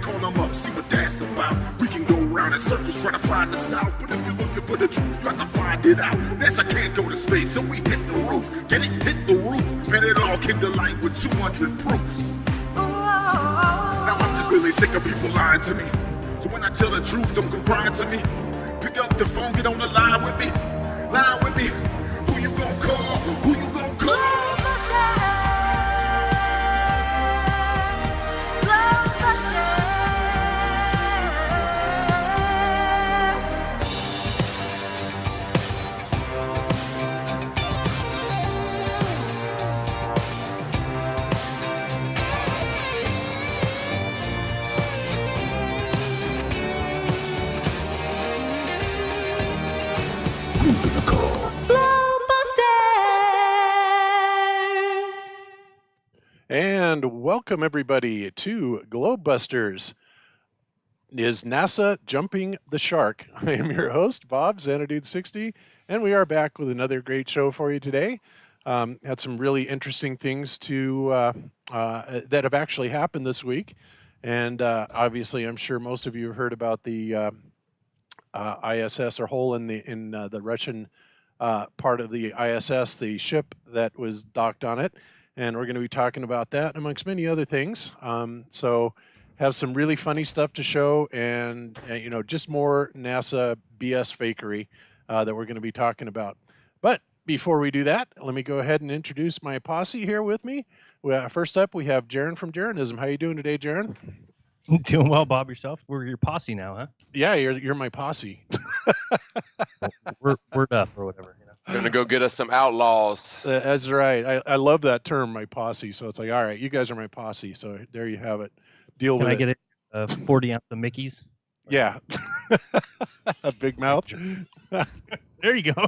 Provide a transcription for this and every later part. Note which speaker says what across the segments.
Speaker 1: call them up, see what that's about. We can go around in circles trying to find us out, but if you're looking for the truth, you got to find it out. NASA can't go to space, so we hit the roof. Get it? Hit the roof. And it all came to light with 200 proofs. Now I'm just really sick of people lying to me. So when I tell the truth, don't come crying to me. Pick up the phone, get on the line with me. Line with me. Who you gonna call? Who you gonna call?
Speaker 2: And welcome everybody to Globebusters. Is NASA jumping the shark? I am your host, Bob, Xanadude60, and we are back with another great show for you today. Had some really interesting things that have actually happened this week. And obviously, I'm sure most of you have heard about the ISS, or hole in the Russian part of the ISS, the ship that was docked on it. And we're going to be talking about that amongst many other things. So have some really funny stuff to show, and just more NASA BS fakery that we're going to be talking about. But before we do that, let me go ahead and introduce my posse here with me. First up, we have Jaron from Jaronism. How you doing today, Jaron?
Speaker 3: Doing well, Bob. Yourself? We're your posse now, huh?
Speaker 2: Yeah, you're my posse.
Speaker 3: We're up or whatever.
Speaker 4: We're gonna go get us some outlaws.
Speaker 2: That's right. I love that term, my posse. So it's like, all right, you guys are my posse. So there you have it. Deal with it.
Speaker 3: Can I get 40 ounce of Mickey's?
Speaker 2: Yeah. A big mouth.
Speaker 3: There you go.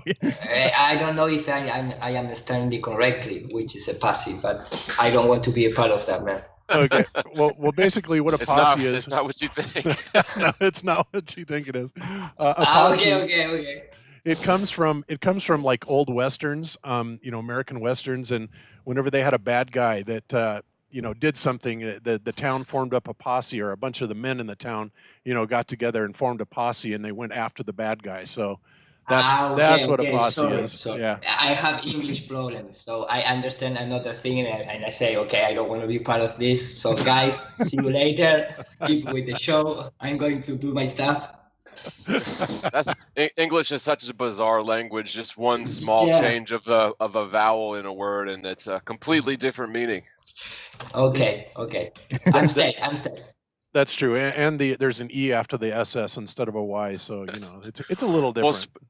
Speaker 5: I don't know if I understand it correctly, which is a posse, but I don't want to be a part of that, man.
Speaker 2: Okay. Well, basically, what a posse is.
Speaker 4: It's not what you think.
Speaker 2: No, it's not what you think it is. A posse,
Speaker 5: Okay.
Speaker 2: It comes from like old westerns, American westerns, and whenever they had a bad guy that did something, the town formed up a posse, or a bunch of the men in the town, got together and formed a posse, and they went after the bad guy. So that's what a posse is.
Speaker 5: So
Speaker 2: yeah.
Speaker 5: I have English problems, so I understand another thing, and I say, okay, I don't want to be part of this. So guys, see you later. Keep with the show. I'm going to do my stuff.
Speaker 4: English is such a bizarre language. Just one small change of a vowel in a word, and it's a completely different meaning.
Speaker 5: Okay. I'm staying.
Speaker 2: That's true, and there's an E after the SS instead of a Y, so it's a little different.
Speaker 4: Well,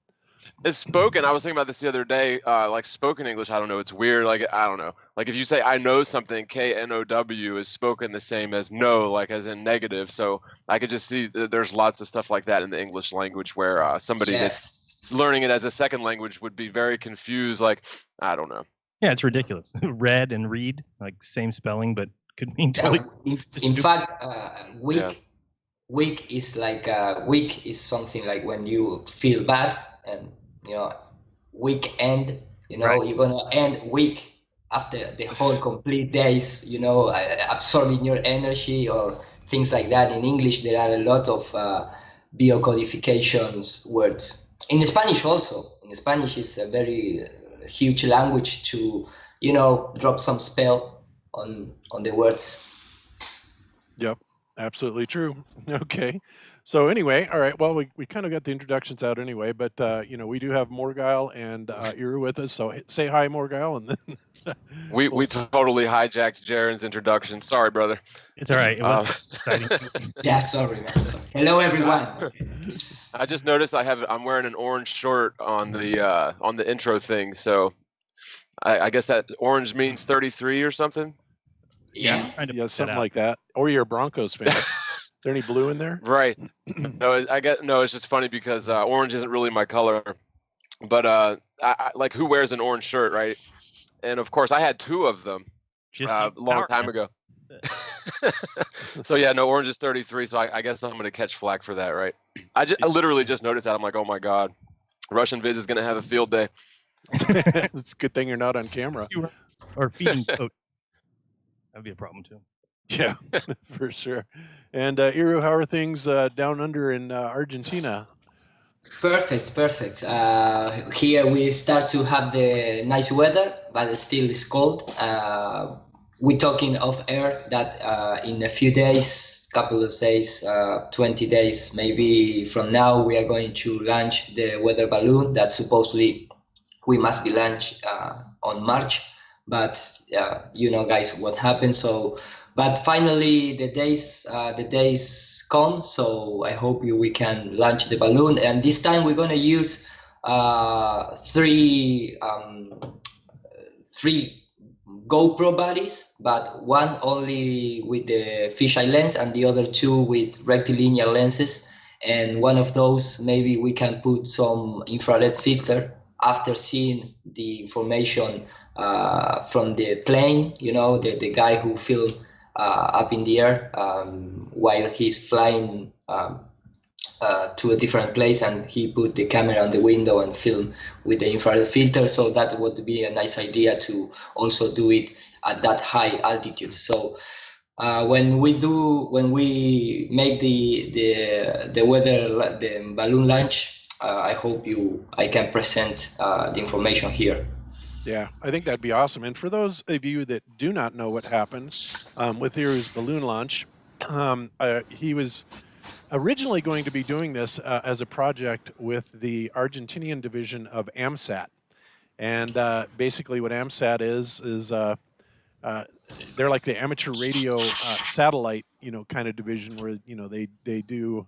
Speaker 4: it's spoken. I was thinking about this the other day. Like spoken English, I don't know. It's weird. Like I don't know. Like if you say I know something, KNOW is spoken the same as no, like as in negative. So I could just see that there's lots of stuff like that in the English language where somebody that's learning it as a second language would be very confused. Like I don't know.
Speaker 3: Yeah, it's ridiculous. Read and read, like same spelling, but could mean totally.
Speaker 5: In fact, weak is like weak is something like when you feel bad, and weekend.
Speaker 3: Right.
Speaker 5: You're gonna end weak after the whole complete days. Absorbing your energy or things like that. In English, there are a lot of biocodifications words. In Spanish also. In Spanish, it's a very huge language to drop some spell on the words.
Speaker 2: Yep, absolutely true. Okay, so anyway, all right, well, we kind of got the introductions out anyway, but we do have Morgile and Iru with us, so say hi, Morgile, and then
Speaker 4: we totally hijacked Jaron's introduction. Sorry, brother.
Speaker 3: It's all right. It was exciting.
Speaker 5: Yeah, sorry, man. Hello, everyone.
Speaker 4: I just noticed I'm wearing an orange short on the intro thing, so I guess that orange means 33 or something.
Speaker 5: Yeah,
Speaker 2: something like that. Or you're a Broncos fan. Is there any blue in there?
Speaker 4: Right. No, it's just funny because orange isn't really my color, but I like who wears an orange shirt, right? And of course, I had two of them a long time ago. So yeah, no, orange is 33. So I guess I'm gonna catch flack for that, right? I literally just noticed that. I'm like, oh my god, Russian Viz is gonna have a field day.
Speaker 2: It's a good thing you're not on camera.
Speaker 3: Or feeding goats. That'd be a problem too.
Speaker 2: Yeah, for sure. And Iru, how are things down under in Argentina?
Speaker 5: Perfect, perfect. Here we start to have the nice weather, but still it's cold. We're talking off air that in a few days, couple of days, 20 days maybe from now, we are going to launch the weather balloon that supposedly we must be launched on March. But you know, guys, what happened. So, but finally the days come. So I hope we can launch the balloon. And this time we're gonna use three GoPro bodies, but one only with the fisheye lens and the other two with rectilinear lenses. And one of those, maybe we can put some infrared filter after seeing the information from the plane, you know, the guy who filmed up in the air while he's flying to a different place, and he put the camera on the window and film with the infrared filter. So that would be a nice idea to also do it at that high altitude. So when we make the balloon launch, I hope I can present the information here.
Speaker 2: Yeah, I think that'd be awesome. And for those of you that do not know what happened with Iru's balloon launch, he was originally going to be doing this as a project with the Argentinian division of AMSAT. And basically what AMSAT is they're like the amateur radio satellite, you know, kind of division where, you know, they do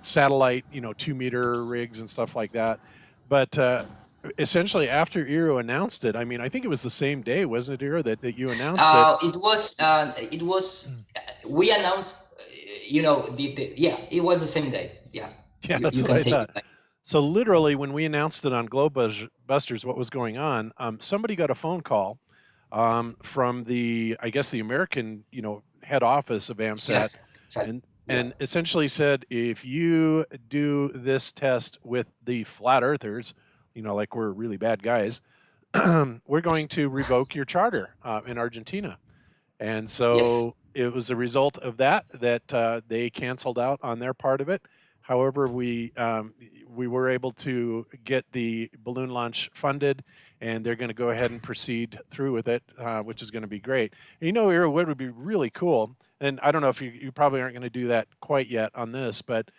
Speaker 2: satellite, you know, 2-meter rigs and stuff like that. But essentially after Iru announced it, I mean, I think it was the same day, wasn't it, Iru, that you announced it?
Speaker 5: It was, we announced, you know, it was the same day. Yeah.
Speaker 2: Yeah, that's what I thought. So literally when we announced it on Globebusters, what was going on, somebody got a phone call from I guess the American, you know, head office of AMSAT.
Speaker 5: Yes, exactly.
Speaker 2: And essentially said, if you do this test with the flat earthers, you know, like we're really bad guys, we're going to revoke your charter in Argentina. And so it was a result of that they canceled out on their part of it. However, we were able to get the balloon launch funded, and they're going to go ahead and proceed through with it, which is going to be great. And you know, Iru, what would be really cool, and I don't know if you probably aren't going to do that quite yet on this, but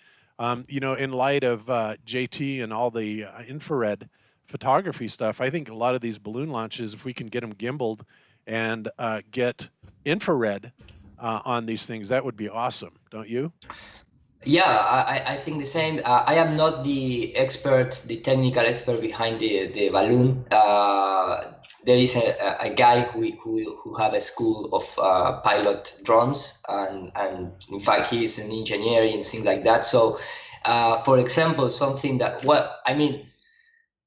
Speaker 2: you know, in light of JT and all the infrared photography stuff, I think a lot of these balloon launches, if we can get them gimbaled and get infrared on these things, that would be awesome, don't you?
Speaker 5: Yeah, I think the same. I am not the technical expert behind the balloon. There is a guy who have a school of pilot drones, and in fact he is an engineer and things like that. So, for example, something that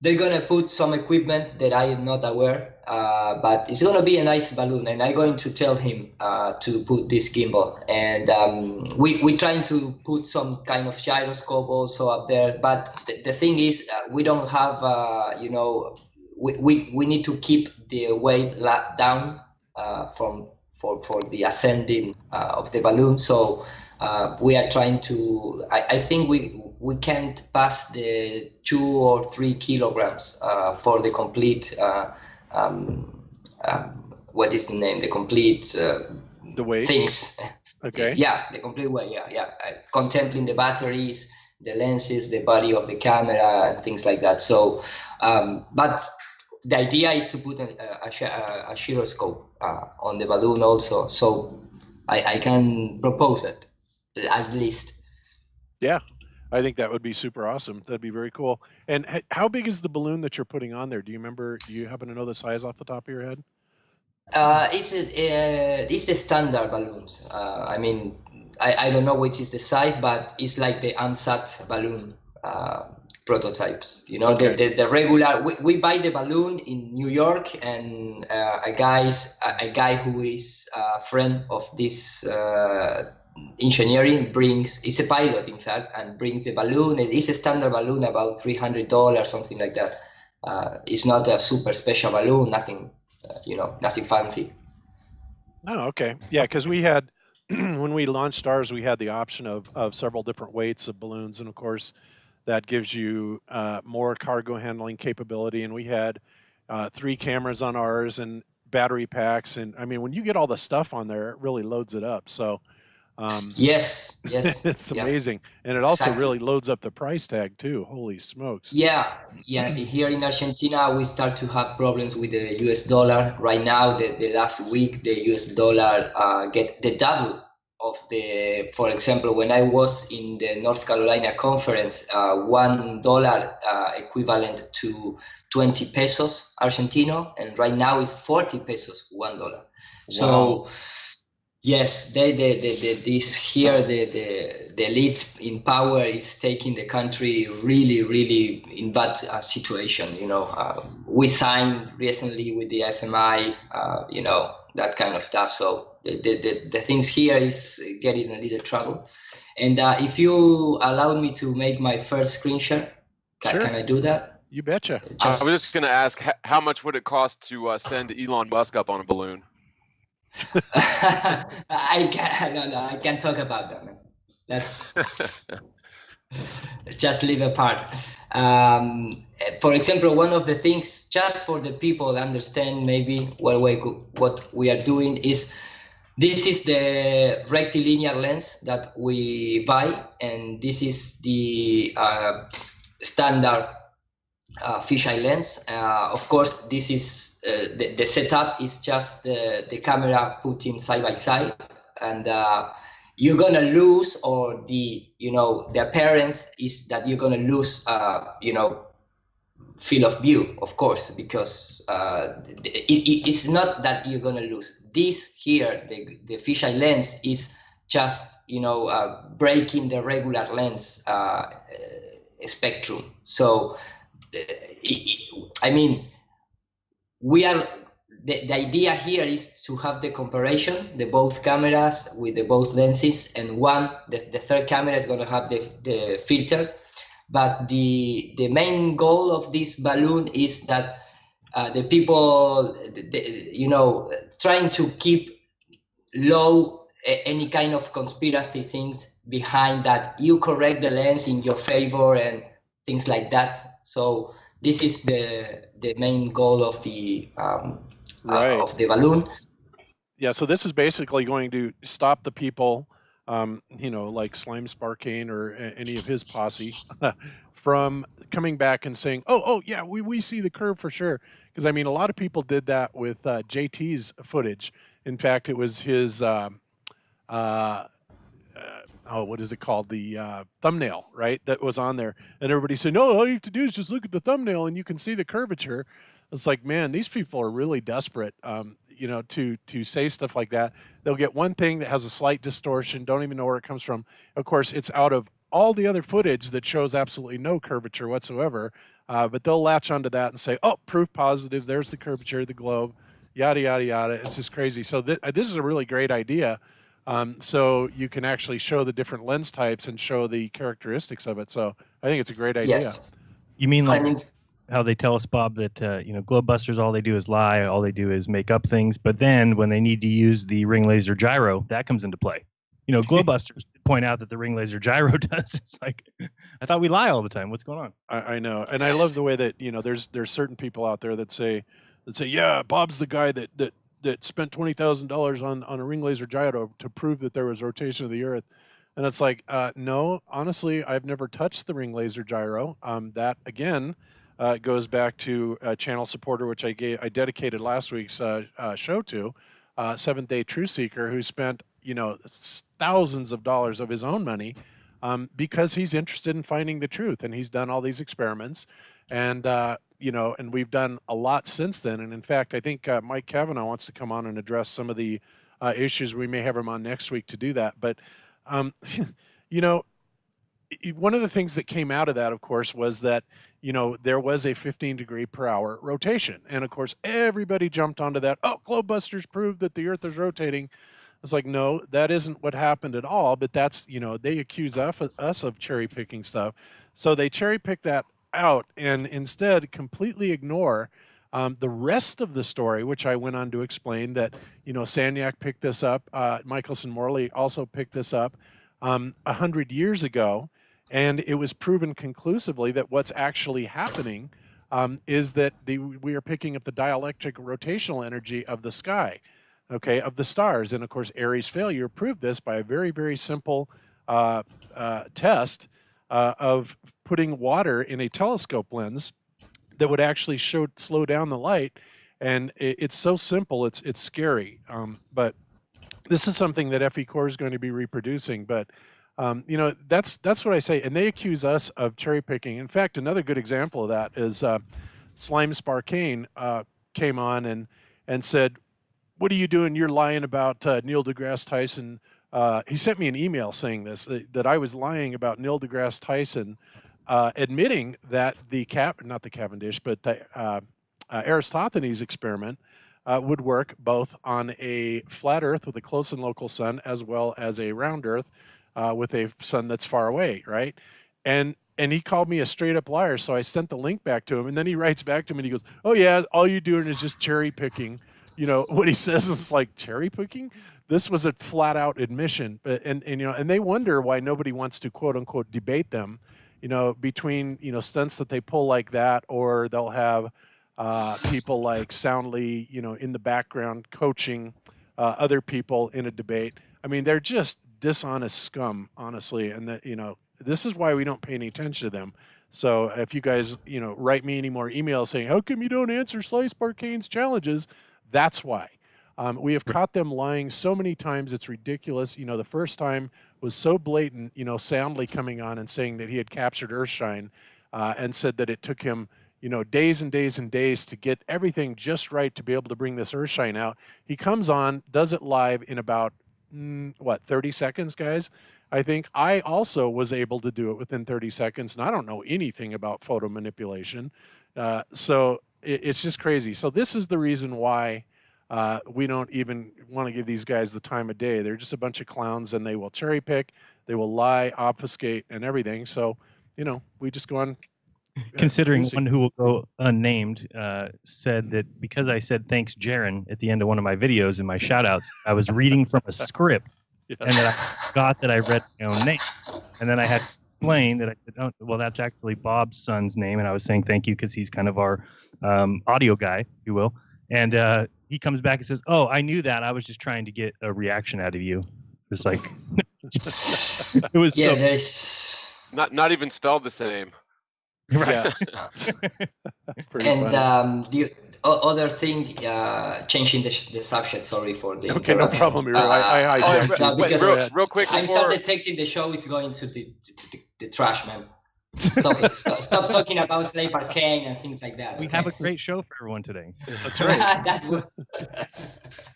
Speaker 5: they're gonna put some equipment that I am not aware, but it's gonna be a nice balloon, and I'm going to tell him to put this gimbal. And we're trying to put some kind of gyroscope also up there. But the thing is, we don't have, you know, we need to keep the weight down for the ascending of the balloon. So we are trying to. I think we can't pass the 2 or 3 kilograms for the complete. What is the name? The complete
Speaker 2: the weight
Speaker 5: things.
Speaker 2: Okay.
Speaker 5: Yeah, the complete weight. Yeah. Contemplating the batteries, the lenses, the body of the camera, and things like that. So, but the idea is to put a gyroscope on the balloon also. So I can propose it at least.
Speaker 2: Yeah. I think that would be super awesome. That'd be very cool. And how big is the balloon that you're putting on there? Do you remember? Do you happen to know the size off the top of your head?
Speaker 5: It's the standard balloons. I don't know which is the size, but it's like the AMSAT balloon prototypes. You know, okay. the regular. We buy the balloon in New York, and a guy who is a friend of this. Engineering is a pilot in fact, and brings the balloon. It's a standard balloon, about $300, something like that. It's not a super special balloon, nothing, nothing fancy.
Speaker 2: Oh, okay. Yeah, because we had when we launched ours, we had the option of several different weights of balloons, and of course, that gives you more cargo handling capability. And we had 3 cameras on ours and battery packs, and I mean, when you get all the stuff on there, it really loads it up. So um,
Speaker 5: Yes, yes,
Speaker 2: it's
Speaker 5: yeah,
Speaker 2: amazing, and it also
Speaker 5: exactly.
Speaker 2: really loads up the price tag too. Holy smokes!
Speaker 5: Yeah, yeah. Here in Argentina, we start to have problems with the US dollar. Right now, the last week, the US dollar get the double of the, for example, when I was in the North Carolina conference, $1 equivalent to 20 pesos Argentino, and right now is 40 pesos $1.
Speaker 2: Wow.
Speaker 5: So yes, this here the elite in power is taking the country really in bad situation. We signed recently with the FMI, that kind of stuff. So the things here is getting a little trouble. And if you allow me to make my first screen share,
Speaker 2: Sure,
Speaker 5: can I do that?
Speaker 2: you betcha.
Speaker 4: I was
Speaker 5: Just
Speaker 4: just going to ask, how much would it cost to send Elon Musk up on a balloon?
Speaker 5: I can't talk about that, man. That's just leave apart. For example, one of the things, just for the people to understand maybe what we are doing is, this is the rectilinear lens that we buy, and this is the standard fisheye lens. Of course, this is the setup is just the camera put in side by side, and you're gonna lose, or the appearance is that you're gonna lose field of view, of course, because it's not that you're gonna lose. This here, the fisheye lens, is just breaking the regular lens spectrum. So I mean, we are the idea here is to have the comparison, the both cameras with the both lenses, and the third camera is going to have the filter. But the main goal of this balloon is that the people, trying to keep low any kind of conspiracy things behind that you correct the lens in your favor and things like that. So this is the main goal of the
Speaker 2: Right.
Speaker 5: balloon.
Speaker 2: Yeah, so this is basically going to stop the people, like Slime Sparkane or any of his posse, from coming back and saying, "Oh, yeah, we see the curve for sure." Because I mean, a lot of people did that with JT's footage. In fact, it was his uh, what is it called? The thumbnail, right? That was on there, and everybody said, "No, all you have to do is just look at the thumbnail, and you can see the curvature." It's like, man, these people are really desperate, to say stuff like that. They'll get one thing that has a slight distortion, don't even know where it comes from. Of course, it's out of all the other footage that shows absolutely no curvature whatsoever. But they'll latch onto that and say, "Oh, proof positive. There's the curvature of the globe." Yada yada yada. It's just crazy. So this is a really great idea. So you can actually show the different lens types and show the characteristics of it. So I think it's a great idea.
Speaker 5: Yes.
Speaker 3: You mean like
Speaker 5: And
Speaker 3: how they tell us, Bob, that Globebusters, all they do is lie, all they do is make up things, but then when they need to use the ring laser gyro, that comes into play. Globebusters point out that the ring laser gyro does. It's like, I thought we lie all the time. What's going on?
Speaker 2: I know, and I love the way that there's certain people out there that say, yeah, Bob's the guy that spent $20,000 on a ring laser gyro to prove that there was rotation of the Earth, and it's like, no, honestly, I've never touched the ring laser gyro. That again goes back to a channel supporter, which I dedicated last week's show to, Seventh Day Truth Seeker, who spent thousands of dollars of his own money because he's interested in finding the truth, and he's done all these experiments, and and we've done a lot since then. And in fact, I think Mike Cavanaugh wants to come on and address some of the issues. We may have him on next week to do that. But you know, one of the things that came out of that, of course, was that there was a 15 degree per hour rotation, and of course everybody jumped onto that. Oh, Globebusters proved that the Earth is rotating. It's like, no, that isn't what happened at all. But that's, they accuse us of cherry picking stuff. So they cherry pick that out and instead completely ignore The rest of the story, which I went on to explain that, Sanyak picked this up, Michelson Morley also picked this up 100 years ago, and it was proven conclusively that what's actually happening is that we are picking up the dielectric rotational energy of the sky, okay, of the stars. And of course, Airy's failure proved this by a very, very simple test of putting water in a telescope lens that would actually slow down the light. And it's so simple, it's scary. But this is something that FE Core is going to be reproducing. But that's what I say. And they accuse us of cherry picking. In fact, another good example of that is Slime Sparkane came on and said, "What are you doing? You're lying about Neil deGrasse Tyson." He sent me an email saying this, that I was lying about Neil deGrasse Tyson, admitting that not the Cavendish, but the Aristophanes experiment would work both on a flat Earth with a close and local sun, as well as a round Earth with a sun that's far away, right? And he called me a straight up liar. So I sent the link back to him, and then he writes back to me and he goes, "Oh yeah, all you're doing is just cherry picking." What he says is like, cherry picking? This was a flat out admission. And they wonder why nobody wants to quote unquote debate them, between, stunts that they pull like that, or they'll have people like Soundly, in the background coaching other people in a debate. I mean, they're just dishonest scum, honestly. And that, this is why we don't pay any attention to them. So if you guys, write me any more emails saying, "How come you don't answer Slice Barkane's challenges?" That's why. We have caught them lying so many times, it's ridiculous. The first time was so blatant, Soundly coming on and saying that he had captured Earthshine and said that it took him, days and days and days to get everything just right to be able to bring this Earthshine out. He comes on, does it live in about, 30 seconds, guys? I think I also was able to do it within 30 seconds, and I don't know anything about photo manipulation. So it's just crazy. So this is the reason why we don't even want to give these guys the time of day. They're just a bunch of clowns, and they will cherry pick, they will lie, obfuscate, and everything. So, we just go on.
Speaker 3: Considering one who will go unnamed said that because I said "thanks, Jaren" at the end of one of my videos in my shoutouts, I was reading from a script, yes, and that I forgot that I read my own name, and then I had to explain that I said, "Oh, well, that's actually Bob's son's name," and I was saying thank you because he's kind of our audio guy, if you will. And he comes back and says, "Oh, I knew that. I was just trying to get a reaction out of you." It's like it was
Speaker 5: there's
Speaker 4: not even spelled the same.
Speaker 3: Right.
Speaker 5: And the other thing, changing the subject. Sorry for the
Speaker 2: okay, no problem. I
Speaker 5: because
Speaker 4: real quick.
Speaker 5: I start detecting the show is going to the trash, man. Stop talking about Slave Arcane and things like that.
Speaker 3: We have a great show for everyone today.
Speaker 2: That's right.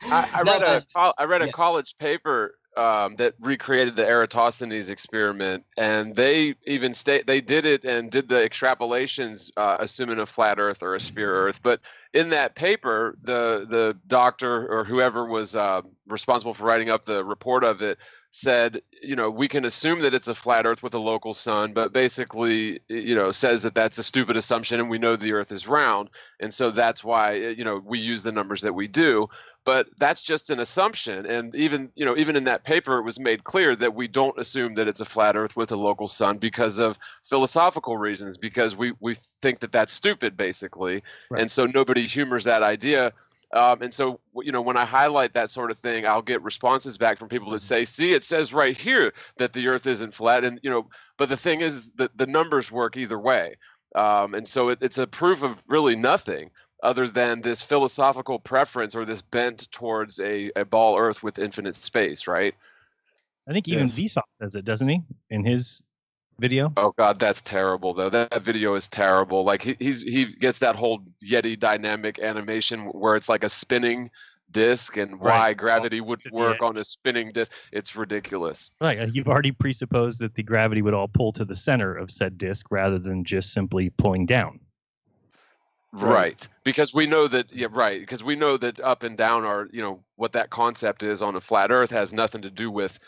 Speaker 4: I read a college paper that recreated the Eratosthenes experiment, and they even they did it and did the extrapolations assuming a flat Earth or a sphere Earth. But in that paper, the doctor or whoever was responsible for writing up the report of it said, we can assume that it's a flat Earth with a local sun, but basically, says that that's a stupid assumption, and we know the Earth is round, and so that's why, we use the numbers that we do. But that's just an assumption, and even in that paper, it was made clear that we don't assume that it's a flat Earth with a local sun because of philosophical reasons, because we think that that's stupid, basically, right. And so nobody humors that idea. And so, when I highlight that sort of thing, I'll get responses back from people that say, "See, it says right here that the Earth isn't flat." And, but the thing is that the numbers work either way. And so it's a proof of really nothing other than this philosophical preference or this bent towards a ball Earth with infinite space, right?
Speaker 3: I think even Vsauce says it, doesn't he, in his video?
Speaker 4: Oh God, that's terrible though. That video is terrible. Like he gets that whole Yeti dynamic animation where it's like a spinning disc, and why gravity would work on a spinning disc. It's ridiculous.
Speaker 3: Right. You've already presupposed that the gravity would all pull to the center of said disc rather than just simply pulling down.
Speaker 4: Right. Because we know that because we know that up and down are, what that concept is on a flat Earth has nothing to do with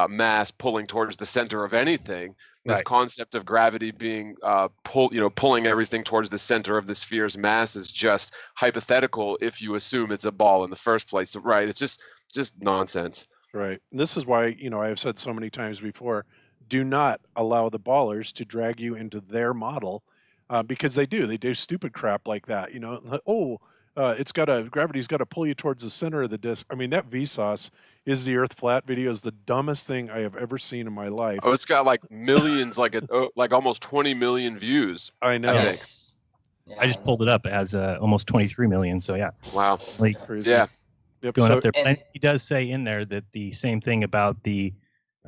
Speaker 4: mass pulling towards the center of anything. This
Speaker 3: Right.
Speaker 4: concept of gravity being pulling everything towards the center of the sphere's mass is just hypothetical if you assume it's a ball in the first place, right? It's just nonsense.
Speaker 2: Right. And this is why, I have said so many times before, do not allow the ballers to drag you into their model, because they do stupid crap like that. Gravity's got to pull you towards the center of the disk. I mean, that Vsauce is the Earth flat video is the dumbest thing I have ever seen in my life.
Speaker 4: Oh, it's got like millions, like almost 20 million views.
Speaker 2: I know.
Speaker 4: I think.
Speaker 5: Yeah,
Speaker 3: I just pulled it up. It has almost 23 million. So yeah,
Speaker 4: Wow.
Speaker 3: like
Speaker 2: Crazy.
Speaker 4: Yeah.
Speaker 2: Yep.
Speaker 3: going
Speaker 2: so,
Speaker 3: up there.
Speaker 5: And-
Speaker 3: And he does say in there that the same thing about the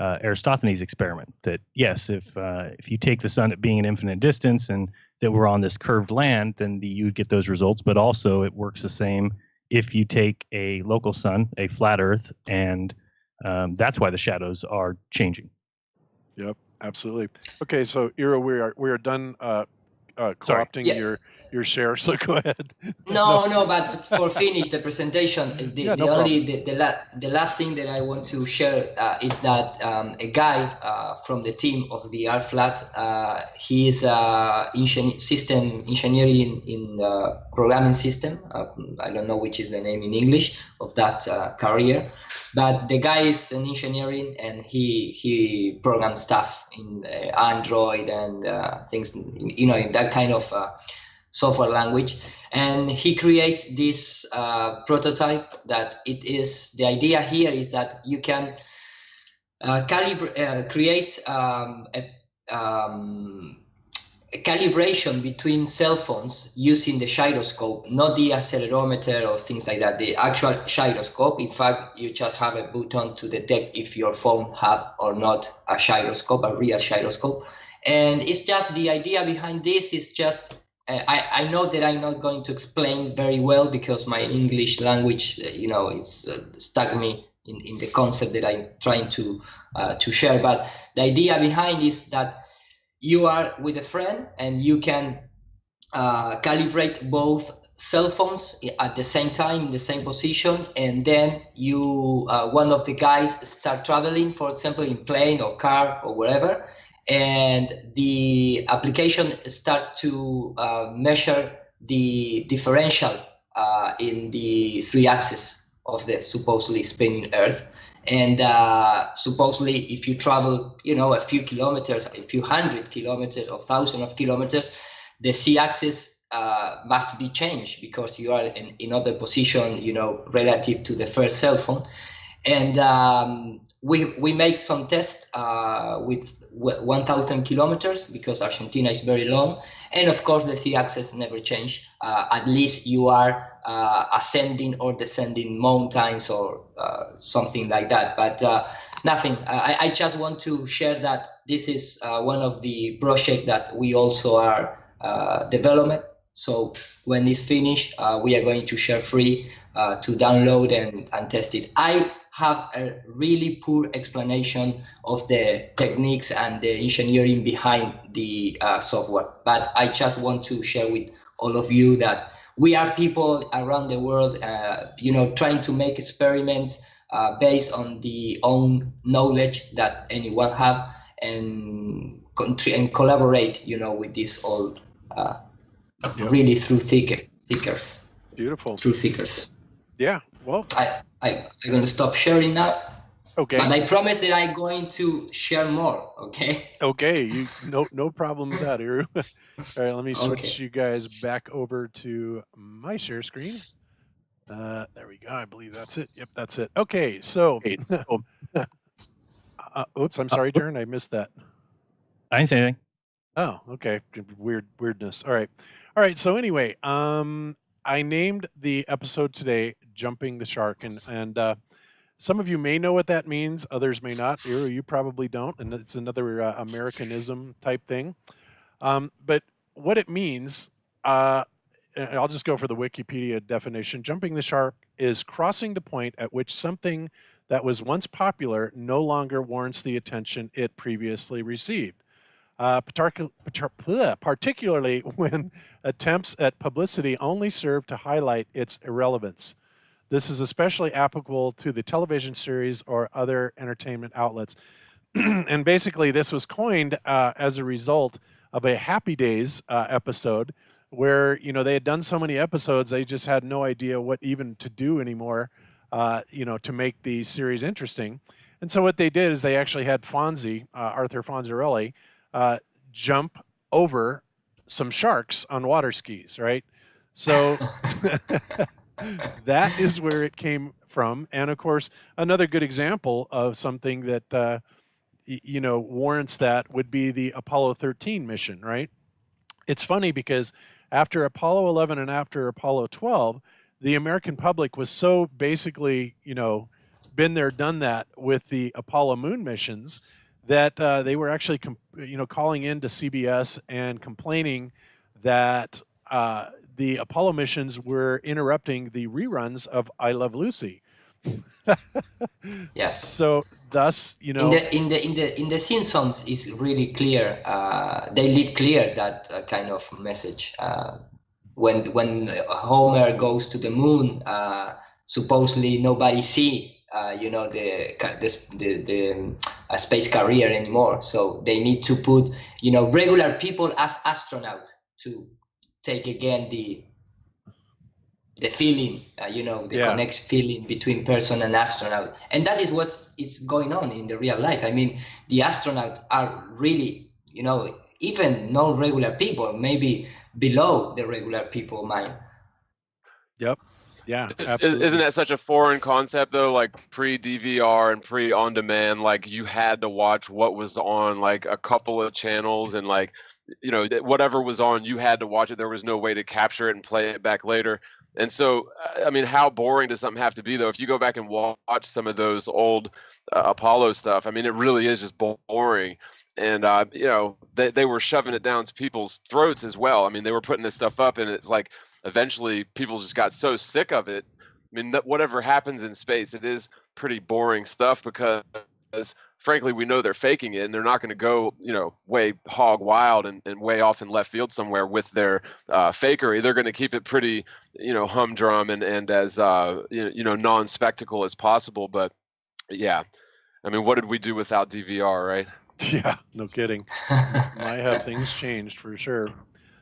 Speaker 3: Aristophanes experiment. That yes, if you take the sun at being an infinite distance and that we're on this curved land, then you get those results. But also, it works the same if you take a local sun, a flat Earth, and that's why the shadows are changing.
Speaker 2: Yep, absolutely. Okay, so Ira, we are done
Speaker 3: Sorry.
Speaker 2: co-opting
Speaker 5: Yeah.
Speaker 2: your share. So go ahead.
Speaker 5: No, but for finish the presentation,
Speaker 2: Yeah,
Speaker 5: the
Speaker 2: no
Speaker 5: only the last thing that I want to share is that a guy from the team of the R flat, he is system engineering in programming system. I don't know which is the name in English of that career, but the guy is an engineering and he programs stuff in Android and things, in that kind of software language, and he creates this prototype that the idea here is that you can create a calibration between cell phones using the gyroscope, not the accelerometer or things like that, the actual gyroscope. In fact, you just have a button to detect if your phone have or not a gyroscope, a real gyroscope. And it's just the idea behind this is just I know that I'm not going to explain very well because my English language, it's stuck me in the concept that I'm trying to share. But the idea behind is that you are with a friend and you can calibrate both cell phones at the same time in the same position, and then you one of the guys start traveling, for example, in plane or car or wherever, and the application start to measure the differential in the 3 axes of the supposedly spinning Earth. And supposedly, if you travel, a few kilometers, a few hundred kilometers or thousands of kilometers, the z-axis must be changed because you are in another position, relative to the first cell phone. And we make some tests with 1,000 kilometers because Argentina is very long, and of course the z-axis never change. At least you are ascending or descending mountains or something like that. But nothing. I just want to share that this is one of the projects that we also are developing. So when it's finished, we are going to share free to download and test it. I have a really poor explanation of the techniques and the engineering behind the software, but I just want to share with all of you that we are people around the world, trying to make experiments based on the own knowledge that anyone have, and collaborate, with this all really through thinkers.
Speaker 2: Beautiful.
Speaker 5: Through thinkers.
Speaker 2: Yeah. Well,
Speaker 5: I'm going to stop sharing now.
Speaker 2: okay.
Speaker 5: But I promise that I'm going to share more. Okay.
Speaker 2: Okay. No problem with that, Iru. All right. Let me switch you guys back over to my share screen. There we go. I believe that's it. Yep, that's it. Okay. So, oops. I'm sorry, Darren. I missed that.
Speaker 3: I didn't say anything.
Speaker 2: Oh, okay. Weirdness. All right. So anyway, I named the episode today "Jumping the Shark," and some of you may know what that means. Others may not. You probably don't, and it's another Americanism type thing. But what it means, and I'll just go for the Wikipedia definition. Jumping the shark is crossing the point at which something that was once popular no longer warrants the attention it previously received. Particularly when attempts at publicity only serve to highlight its irrelevance. This is especially applicable to the television series or other entertainment outlets. And basically, this was coined as a result of a Happy Days episode where, they had done so many episodes, they just had no idea what even to do anymore, to make the series interesting. And so what they did is they actually had Fonzie, Arthur Fonzarelli, jump over some sharks on water skis, right? So that is where it came from. And of course, another good example of something that, warrants that would be the Apollo 13 mission, right? It's funny because after Apollo 11 and after Apollo 12, the American public was so basically, been there, done that with the Apollo moon missions that they were actually, calling into CBS and complaining that the Apollo missions were interrupting the reruns of I Love Lucy.
Speaker 5: Yeah.
Speaker 2: So thus,
Speaker 5: in the Simpsons is really clear. They leave clear that kind of message. When Homer goes to the moon, supposedly nobody see the space career anymore. So they need to put regular people as astronauts to take again the feeling, connect feeling between person and astronaut. And that is what is going on in the real life. I mean, the astronauts are really, even non-regular people, maybe below the regular people mind.
Speaker 2: Yep. Yeah, absolutely.
Speaker 4: Isn't that such a foreign concept though? Like pre-DVR and pre-on-demand, like you had to watch what was on like a couple of channels, and like, whatever was on, you had to watch it. There was no way to capture it and play it back later. And so, I mean, how boring does something have to be though? If you go back and watch some of those old Apollo stuff, I mean, it really is just boring. And, they were shoving it down people's throats as well. I mean, they were putting this stuff up, and it's like, eventually people just got so sick of it. I mean, whatever happens in space, it is pretty boring stuff because frankly, we know they're faking it, and they're not going to go, way hog wild and way off in left field somewhere with their fakery. They're going to keep it pretty, humdrum and as, non-spectacle as possible. But yeah, I mean, what did we do without DVR, right?
Speaker 2: Yeah, no kidding. Might have things changed for sure.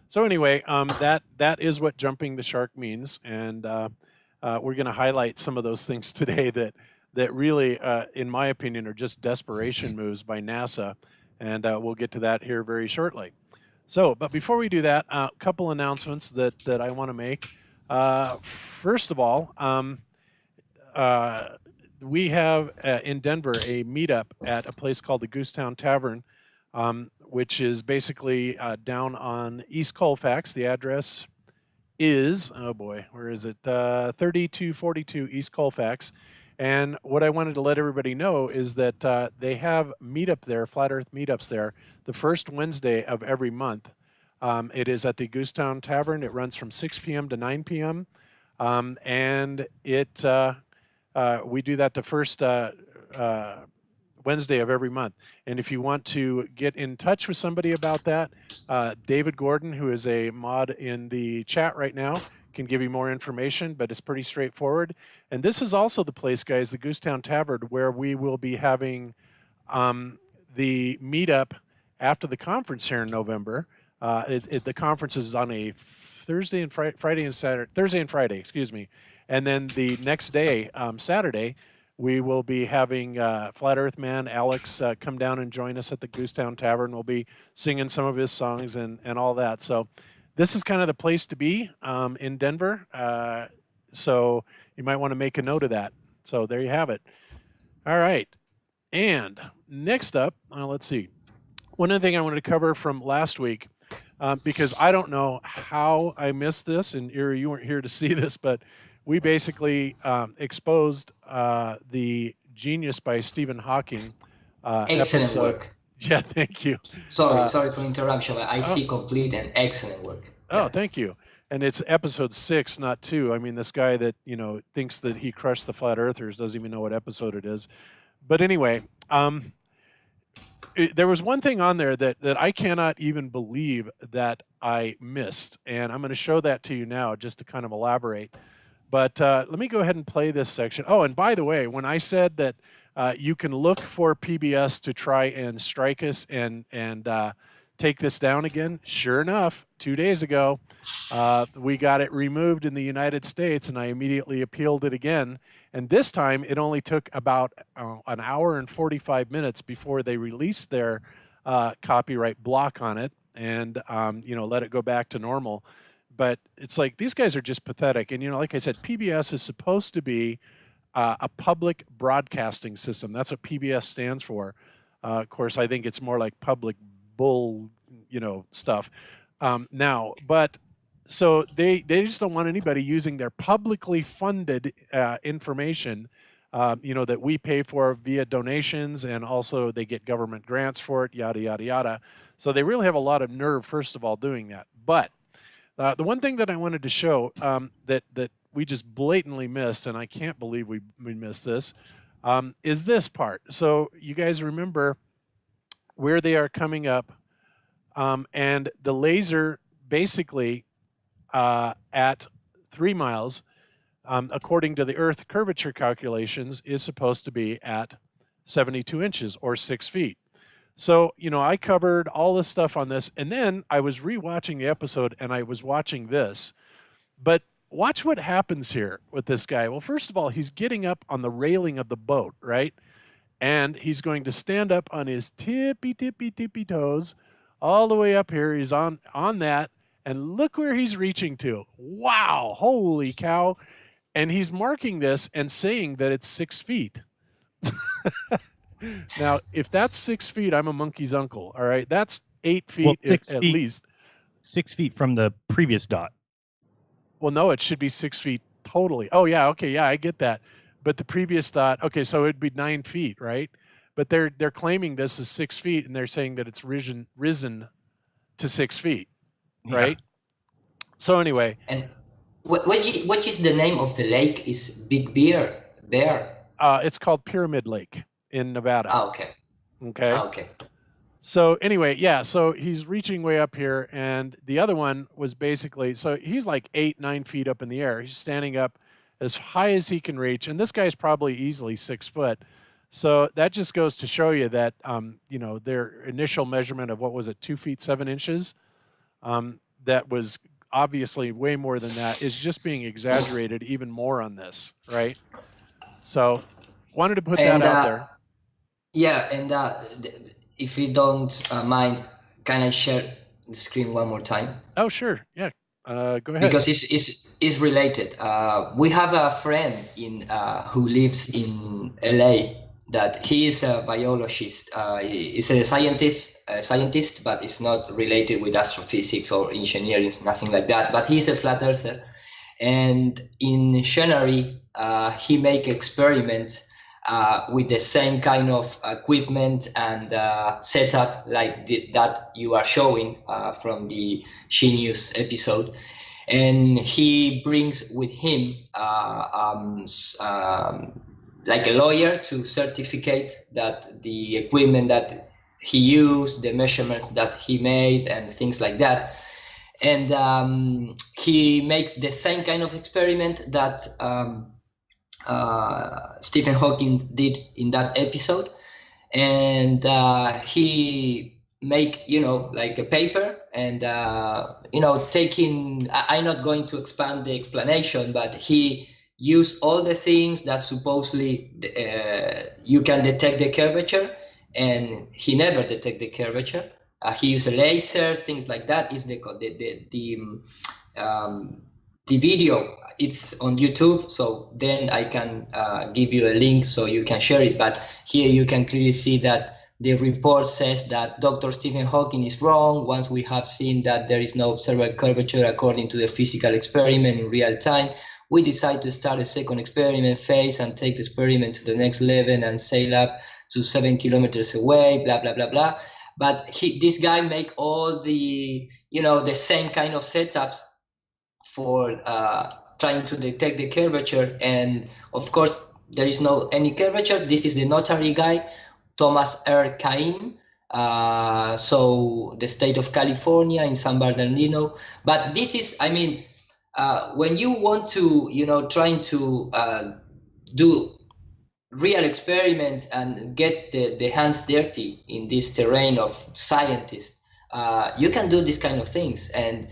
Speaker 2: So anyway, that is what jumping the shark means, and we're going to highlight some of those things today that really, in my opinion, are just desperation moves by NASA, and we'll get to that here very shortly. So, but before we do that, a couple announcements that I want to make. First of all, we have in Denver a meetup at a place called the Goosetown Tavern, which is basically down on East Colfax. The address is, oh boy, where is it? 3242 East Colfax. And what I wanted to let everybody know is that they have meetup there, Flat Earth meetups there, the first Wednesday of every month. It is at the Goosetown Tavern. It runs from 6 p.m. to 9 p.m. And we do that the first Wednesday of every month. And if you want to get in touch with somebody about that, David Gordon, who is a mod in the chat right now, can give you more information, but it's pretty straightforward. And this is also the place, guys, the Goosetown Tavern, where we will be having the meetup after the conference here in November. The conference is on a Thursday and Friday and Saturday, Thursday and Friday, excuse me. And then the next day, Saturday, we will be having Flat Earth Man Alex come down and join us at the Goosetown Tavern. We'll be singing some of his songs and all that. So this is kind of the place to be in Denver. So you might want to make a note of that. So there you have it. All right. And next up, let's see. One other thing I wanted to cover from last week, because I don't know how I missed this, and Iri, you weren't here to see this, but we basically exposed the Genius by Stephen Hawking
Speaker 5: excellent
Speaker 2: episode.
Speaker 5: Work.
Speaker 2: Yeah, thank you.
Speaker 5: Sorry for interruption. I see complete and excellent work.
Speaker 2: Oh, thank you. And it's episode 6, not 2. I mean, this guy that, thinks that he crushed the flat earthers doesn't even know what episode it is. But anyway, there was one thing on there that I cannot even believe that I missed. And I'm going to show that to you now just to kind of elaborate. But let me go ahead and play this section. Oh, and by the way, when I said that you can look for PBS to try and strike us and take this down again, sure enough, 2 days ago, we got it removed in the United States, and I immediately appealed it again. And this time, it only took about an hour and 45 minutes before they released their copyright block on it and let it go back to normal. But it's like these guys are just pathetic. And like I said, PBS is supposed to be a public broadcasting system. That's what PBS stands for. Of course, I think it's more like public bull, stuff now. But so they just don't want anybody using their publicly funded information, that we pay for via donations, and also they get government grants for it, yada, yada, yada. So they really have a lot of nerve, first of all, doing that. But the one thing that I wanted to show that we just blatantly missed, and I can't believe we missed this, is this part. So you guys remember where they are coming up, and the laser basically at 3 miles, according to the Earth curvature calculations, is supposed to be at 72 inches or 6 feet. So, I covered all this stuff on this, and then I was rewatching the episode and I was watching this. But watch what happens here with this guy. Well, first of all, he's getting up on the railing of the boat, right? And he's going to stand up on his tippy toes all the way up here. He's on that, and look where he's reaching to. Wow, holy cow. And he's marking this and saying that it's 6 feet. Now, if that's 6 feet, I'm a monkey's uncle. All right, that's 8 feet,
Speaker 3: Well,
Speaker 2: at least.
Speaker 3: 6 feet from the previous dot.
Speaker 2: Well, no, it should be 6 feet totally. Oh yeah, okay, yeah, I get that. But the previous dot, okay, so it'd be 9 feet, right? But they're claiming this is 6 feet, and they're saying that it's risen to 6 feet, right? Yeah. So anyway,
Speaker 5: And what is the name of the lake? Is Big Bear?
Speaker 2: It's called Pyramid Lake in Nevada.
Speaker 5: Ah, okay.
Speaker 2: Okay.
Speaker 5: Ah, okay.
Speaker 2: So anyway, yeah, so he's reaching way up here, and the other one was basically, so he's like 8-9 feet up in the air. He's standing up as high as he can reach, and this guy's probably easily 6 foot. So that just goes to show you that, their initial measurement of, what was it, 2 feet 7 inches, that was obviously way more than that, is just being exaggerated even more on this, right? So wanted to put that out there.
Speaker 5: Yeah, and if you don't mind, can I share the screen one more time?
Speaker 2: Oh, sure. Yeah. Go ahead.
Speaker 5: Because it's related. We have a friend who lives in LA that he is a biologist. He's a scientist, but it's not related with astrophysics or engineering, nothing like that. But he's a flat earther. And in January, he make experiments with the same kind of equipment and setup like that you are showing from the Genius episode. And he brings with him like a lawyer to certificate that the equipment that he used, the measurements that he made, and things like that. And he makes the same kind of experiment that Stephen Hawking did in that episode, and he make like a paper, and taking, I'm not going to expand the explanation, but he used all the things that supposedly you can detect the curvature, and he never detect the curvature. He used a laser, things like that. Is the video, it's on YouTube, so then I can give you a link so you can share it. But here you can clearly see that the report says that Dr. Stephen Hawking is wrong. Once we have seen that there is no observable curvature according to the physical experiment in real time, we decide to start a second experiment phase and take the experiment to the next level and sail up to 7 kilometers away, blah, blah, blah, blah. But this guy make all the, the same kind of setups for trying to detect the curvature. And of course, there is no any curvature. This is the notary guy, Thomas R. Cain. So the state of California in San Bernardino. But this is, when you want to, trying to do real experiments and get the hands dirty in this terrain of scientists, you can do these kind of things. And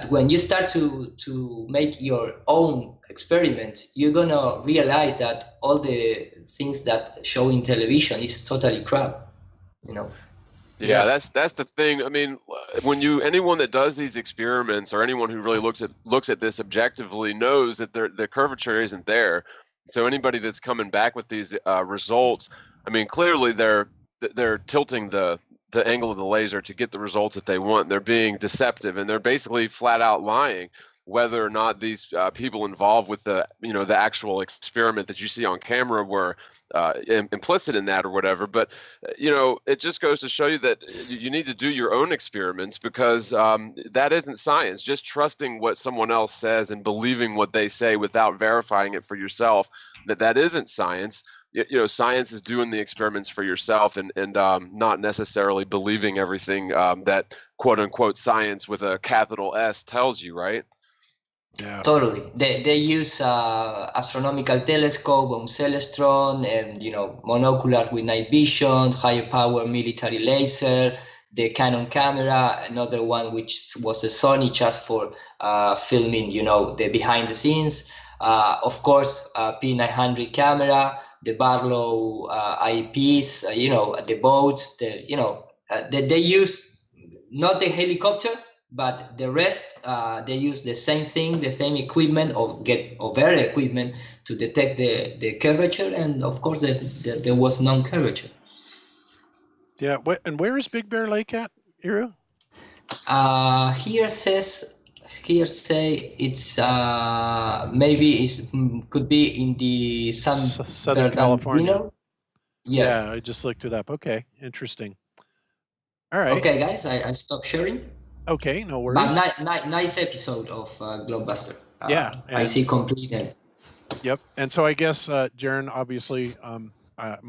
Speaker 5: when you start to make your own experiments, you're gonna realize that all the things that show in television is totally crap,
Speaker 4: Yeah, that's the thing. I mean, when anyone that does these experiments, or anyone who really looks at this objectively, knows that the curvature isn't there. So anybody that's coming back with these results, I mean, clearly they're tilting the angle of the laser to get the results that they want. They're being deceptive, and they're basically flat out lying. Whether or not these people involved with the actual experiment that you see on camera were implicit in that or whatever, but it just goes to show you that you need to do your own experiments, because that isn't science. Just trusting what someone else says and believing what they say without verifying it for yourself, that isn't science. Science is doing the experiments for yourself, and not necessarily believing everything that quote unquote science with a capital S tells you, right?
Speaker 2: Yeah.
Speaker 5: Totally. They use astronomical telescope on Celestron, and monoculars with night vision, higher power military laser, the Canon camera, another one which was a Sony just for filming, the behind the scenes. Of course, P900 camera, the Barlow IPs, the boats, they use not the helicopter, but the rest, they use the same thing, the same equipment, or better equipment to detect the curvature, and of course there was non-curvature.
Speaker 2: Yeah, and where is Big Bear Lake at, Iru?
Speaker 5: Here say it's maybe could be in the
Speaker 2: Southern California.
Speaker 5: Yeah,
Speaker 2: I just looked it up. Okay, interesting. All right.
Speaker 5: Okay, guys, I stopped sharing.
Speaker 2: Okay, no worries.
Speaker 5: But nice episode of Globebuster.
Speaker 2: Yeah,
Speaker 5: I see completed.
Speaker 2: Yep, and so I guess Jaren, obviously,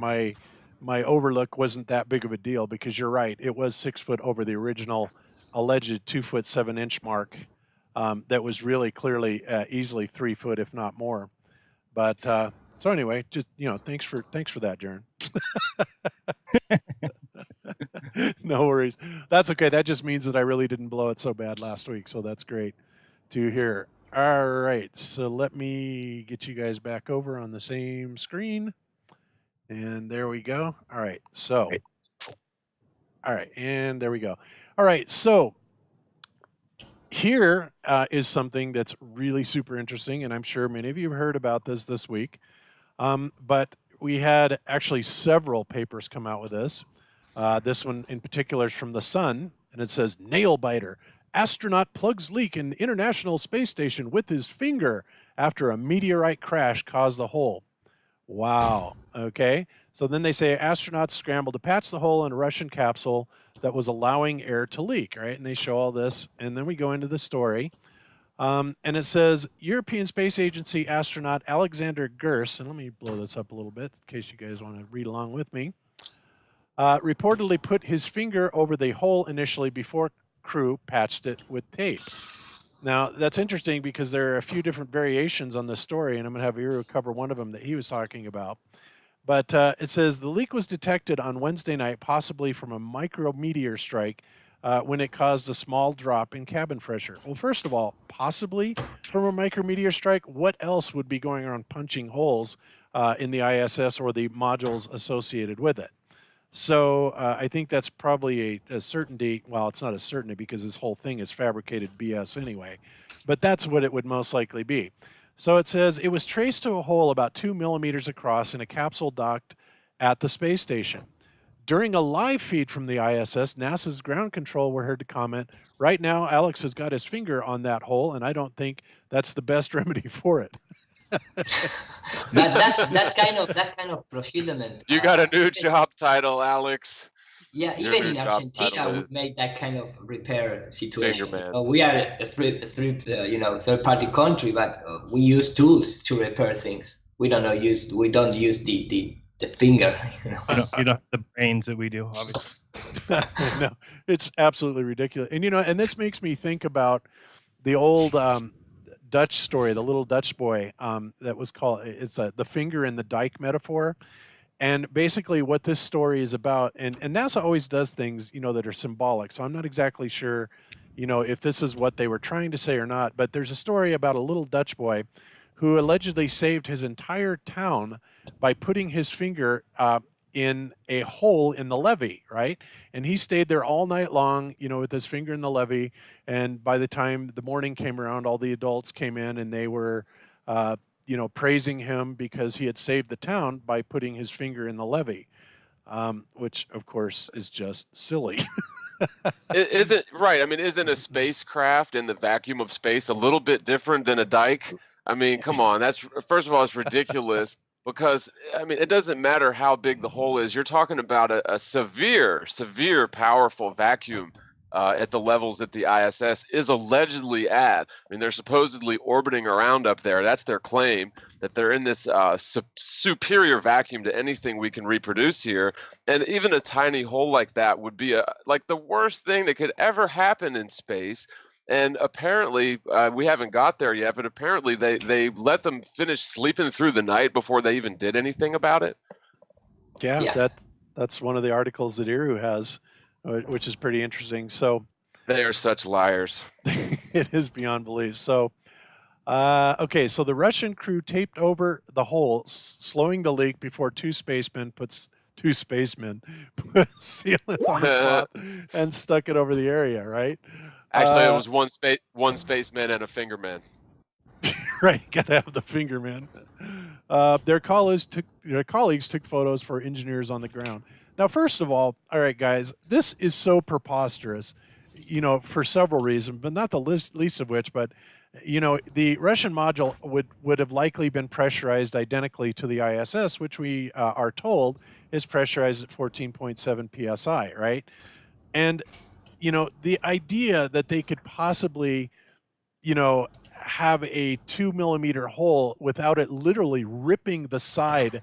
Speaker 2: my overlook wasn't that big of a deal, because you're right. It was 6 foot over the original alleged 2 foot 7 inch mark. That was really clearly easily 3 foot, if not more. But so anyway, just thanks for that, Jaren. No worries. That's okay. That just means that I really didn't blow it so bad last week. So that's great to hear. All right. So let me get you guys back over on the same screen. And there we go. All right. So, all right. And there we go. All right. So here is something that's really super interesting. And I'm sure many of you have heard about this week. But we had actually several papers come out with this. This one in particular is from The Sun, and it says, "Nail biter. Astronaut plugs leak in the International Space Station with his finger after a meteorite crash caused the hole." Wow. Okay. So then they say astronauts scrambled to patch the hole in a Russian capsule that was allowing air to leak, right? And they show all this, and then we go into the story. And it says, European Space Agency astronaut Alexander Gers, and let me blow this up a little bit in case you guys want to read along with me, reportedly put his finger over the hole initially before crew patched it with tape. Now, that's interesting because there are a few different variations on this story, and I'm going to have Iru cover one of them that he was talking about. But it says the leak was detected on Wednesday night, possibly from a micrometeor strike, when it caused a small drop in cabin pressure. Well, first of all, possibly from a micrometeor strike. What else would be going around punching holes in the ISS or the modules associated with it? So I think that's probably a certainty. Well, it's not a certainty because this whole thing is fabricated BS anyway, but that's what it would most likely be. So it says it was traced to a hole about 2 millimeters across in a capsule docked at the space station. During a live feed from the ISS, NASA's ground control were heard to comment, "Right now, Alex has got his finger on that hole, and I don't think that's the best remedy for it."
Speaker 5: But that kind of procurement.
Speaker 4: You got a new job title, Alex.
Speaker 5: Yeah, even in Argentina, we made that kind of repair situation. We are a third-party country, but we use tools to repair things. We don't use the finger.
Speaker 3: You don't have the brains that we do, obviously.
Speaker 2: No, it's absolutely ridiculous. And and this makes me think about the old Dutch story, the little Dutch boy, that was called, it's the finger in the dike metaphor. And basically what this story is about, and NASA always does things, that are symbolic. So I'm not exactly sure, if this is what they were trying to say or not, but there's a story about a little Dutch boy who allegedly saved his entire town by putting his finger in a hole in the levee, right? And he stayed there all night long, with his finger in the levee. And by the time the morning came around, all the adults came in and they were, praising him because he had saved the town by putting his finger in the levee, which of course is just silly.
Speaker 4: Isn't right? I mean, isn't a spacecraft in the vacuum of space a little bit different than a dike? I mean, come on. That's first of all, it's ridiculous because I mean, it doesn't matter how big the hole is. You're talking about a severe, powerful vacuum at the levels that the ISS is allegedly at. I mean, they're supposedly orbiting around up there. That's their claim, that they're in this superior vacuum to anything we can reproduce here. And even a tiny hole like that would be like the worst thing that could ever happen in space. And apparently, we haven't got there yet, but apparently they let them finish sleeping through the night before they even did anything about it.
Speaker 2: Yeah. That's one of the articles that Iru has, which is pretty interesting. So
Speaker 4: they are such liars.
Speaker 2: It is beyond belief. So, okay, so the Russian crew taped over the hole, slowing the leak before two spacemen put sealant on a cloth and stuck it over the area, right?
Speaker 4: Actually, it was one spaceman and a fingerman.
Speaker 2: Right, gotta have the fingerman. Their colleagues took photos for engineers on the ground. Now, first of all right, guys, this is so preposterous, for several reasons, but not the least of which, but, the Russian module would have likely been pressurized identically to the ISS, which we are told is pressurized at 14.7 psi, right? And, the idea that they could possibly, have a 2-millimeter hole without it literally ripping the side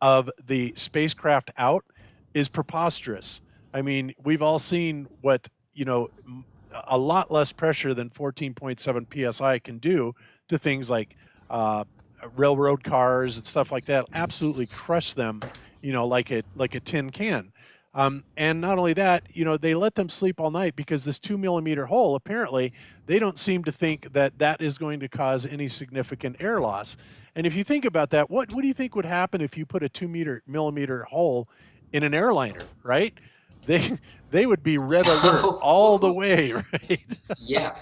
Speaker 2: of the spacecraft out is preposterous. I mean, we've all seen what, a lot less pressure than 14.7 psi can do to things like railroad cars and stuff like that. Absolutely crush them, like a tin can. And not only that, they let them sleep all night because this 2-millimeter hole, apparently, they don't seem to think that is going to cause any significant air loss. And if you think about that, what do you think would happen if you put a 2-millimeter hole in an airliner, right? They would be red alert all the way, right?
Speaker 5: Yeah.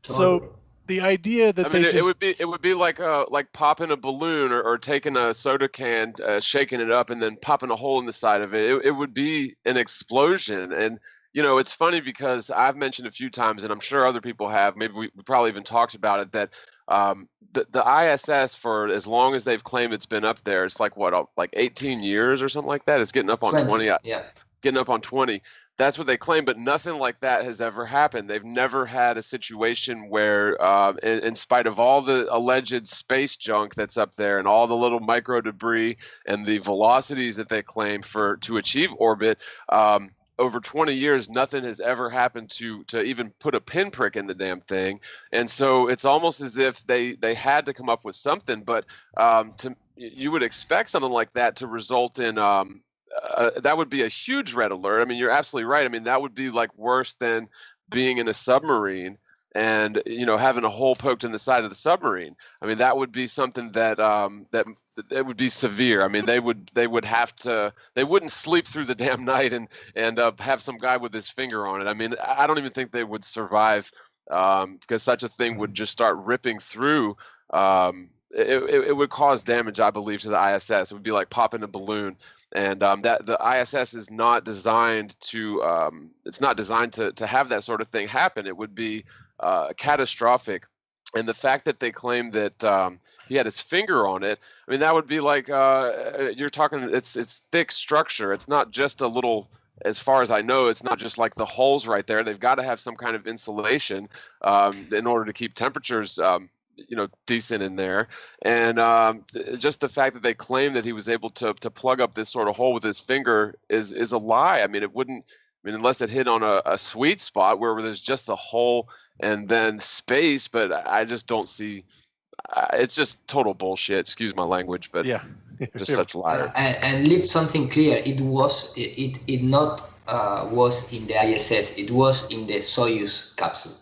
Speaker 2: So the idea that
Speaker 4: it would be like popping a balloon or taking a soda can, shaking it up, and then popping a hole in the side of it. It would be an explosion. And it's funny because I've mentioned a few times, and I'm sure other people have. Maybe we probably even talked about it, that the ISS, for as long as they've claimed it's been up there, it's like 18 years or something like that. It's getting up on 20.
Speaker 5: Yeah.
Speaker 4: Getting up on 20. That's what they claim, but nothing like that has ever happened. They've never had a situation where, in spite of all the alleged space junk that's up there and all the little micro debris and the velocities that they claim to achieve orbit, over 20 years, nothing has ever happened to even put a pinprick in the damn thing. And so it's almost as if they had to come up with something, but you would expect something like that to result in that would be a huge red alert. I mean, you're absolutely right. I mean, that would be like worse than being in a submarine and having a hole poked in the side of the submarine. I mean, that would be something that that it would be severe. I mean, they wouldn't sleep through the damn night and have some guy with his finger on it. I mean, I don't even think they would survive because such a thing would just start ripping through. It would cause damage, I believe, to the ISS. It would be like popping a balloon, and that the ISS is not designed to. It's not designed to have that sort of thing happen. It would be catastrophic, and the fact that they claim that he had his finger on it, I mean, that would be like you're talking. It's thick structure. It's not just a little. As far as I know, it's not just like the holes right there. They've got to have some kind of insulation in order to keep temperatures decent in there. And just the fact that they claim that he was able to plug up this sort of hole with his finger is a lie. I mean, it wouldn't. I mean, unless it hit on a sweet spot where there's just a hole and then space, but I just don't see. It's just total bullshit. Excuse my language, but
Speaker 2: Yeah.
Speaker 4: just such liars.
Speaker 5: And leave something clear. It not was in the ISS. It was in the Soyuz capsule.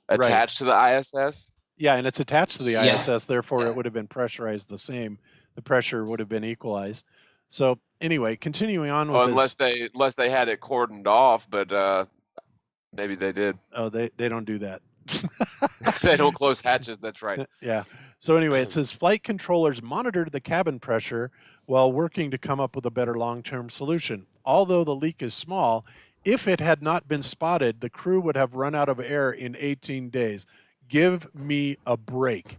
Speaker 4: Attached to the ISS.
Speaker 2: Yeah, and it's attached to the
Speaker 5: Yeah.
Speaker 2: ISS, therefore
Speaker 5: Yeah.
Speaker 2: it would have been pressurized the same. The pressure would have been equalized. So anyway, continuing on with
Speaker 4: unless they had it cordoned off, but maybe they did.
Speaker 2: Oh, they don't do that.
Speaker 4: They don't close hatches. That's right.
Speaker 2: Yeah. So anyway, it says flight controllers monitored the cabin pressure while working to come up with a better long-term solution. Although the leak is small, if it had not been spotted, the crew would have run out of air in 18 days. Give me a break.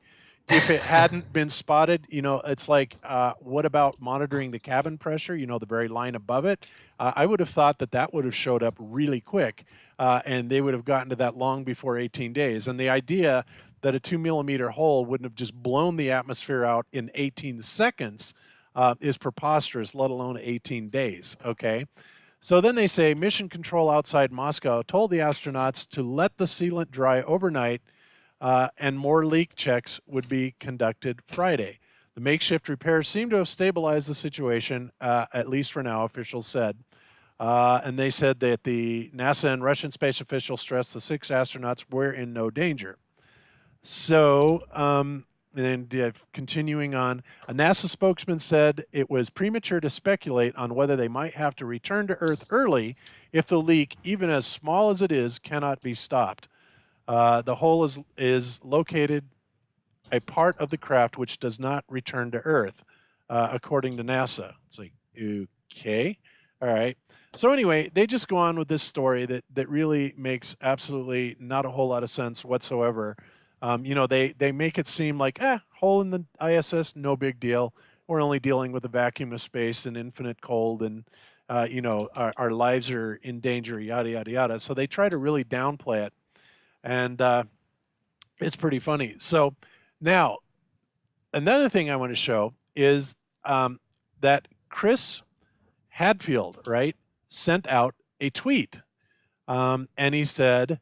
Speaker 2: If it hadn't been spotted, it's like, what about monitoring the cabin pressure, the very line above it? I would have thought that would have showed up really quick, and they would have gotten to that long before 18 days. And the idea that a 2 millimeter hole wouldn't have just blown the atmosphere out in 18 seconds is preposterous, let alone 18 days, okay? So then they say mission control outside Moscow told the astronauts to let the sealant dry overnight, and more leak checks would be conducted Friday. The makeshift repairs seem to have stabilized the situation, at least for now, officials said. And they said that the NASA and Russian space officials stressed the 6 astronauts were in no danger. So, continuing on, a NASA spokesman said it was premature to speculate on whether they might have to return to Earth early if the leak, even as small as it is, cannot be stopped. The hole is located a part of the craft which does not return to Earth, according to NASA. It's like, okay, all right. So anyway, they just go on with this story that really makes absolutely not a whole lot of sense whatsoever. They make it seem like, hole in the ISS, no big deal. We're only dealing with a vacuum of space and infinite cold, and our lives are in danger, yada yada yada. So they try to really downplay it. And it's pretty funny. So now, another thing I want to show is that Chris Hadfield, right, sent out a tweet. And he said,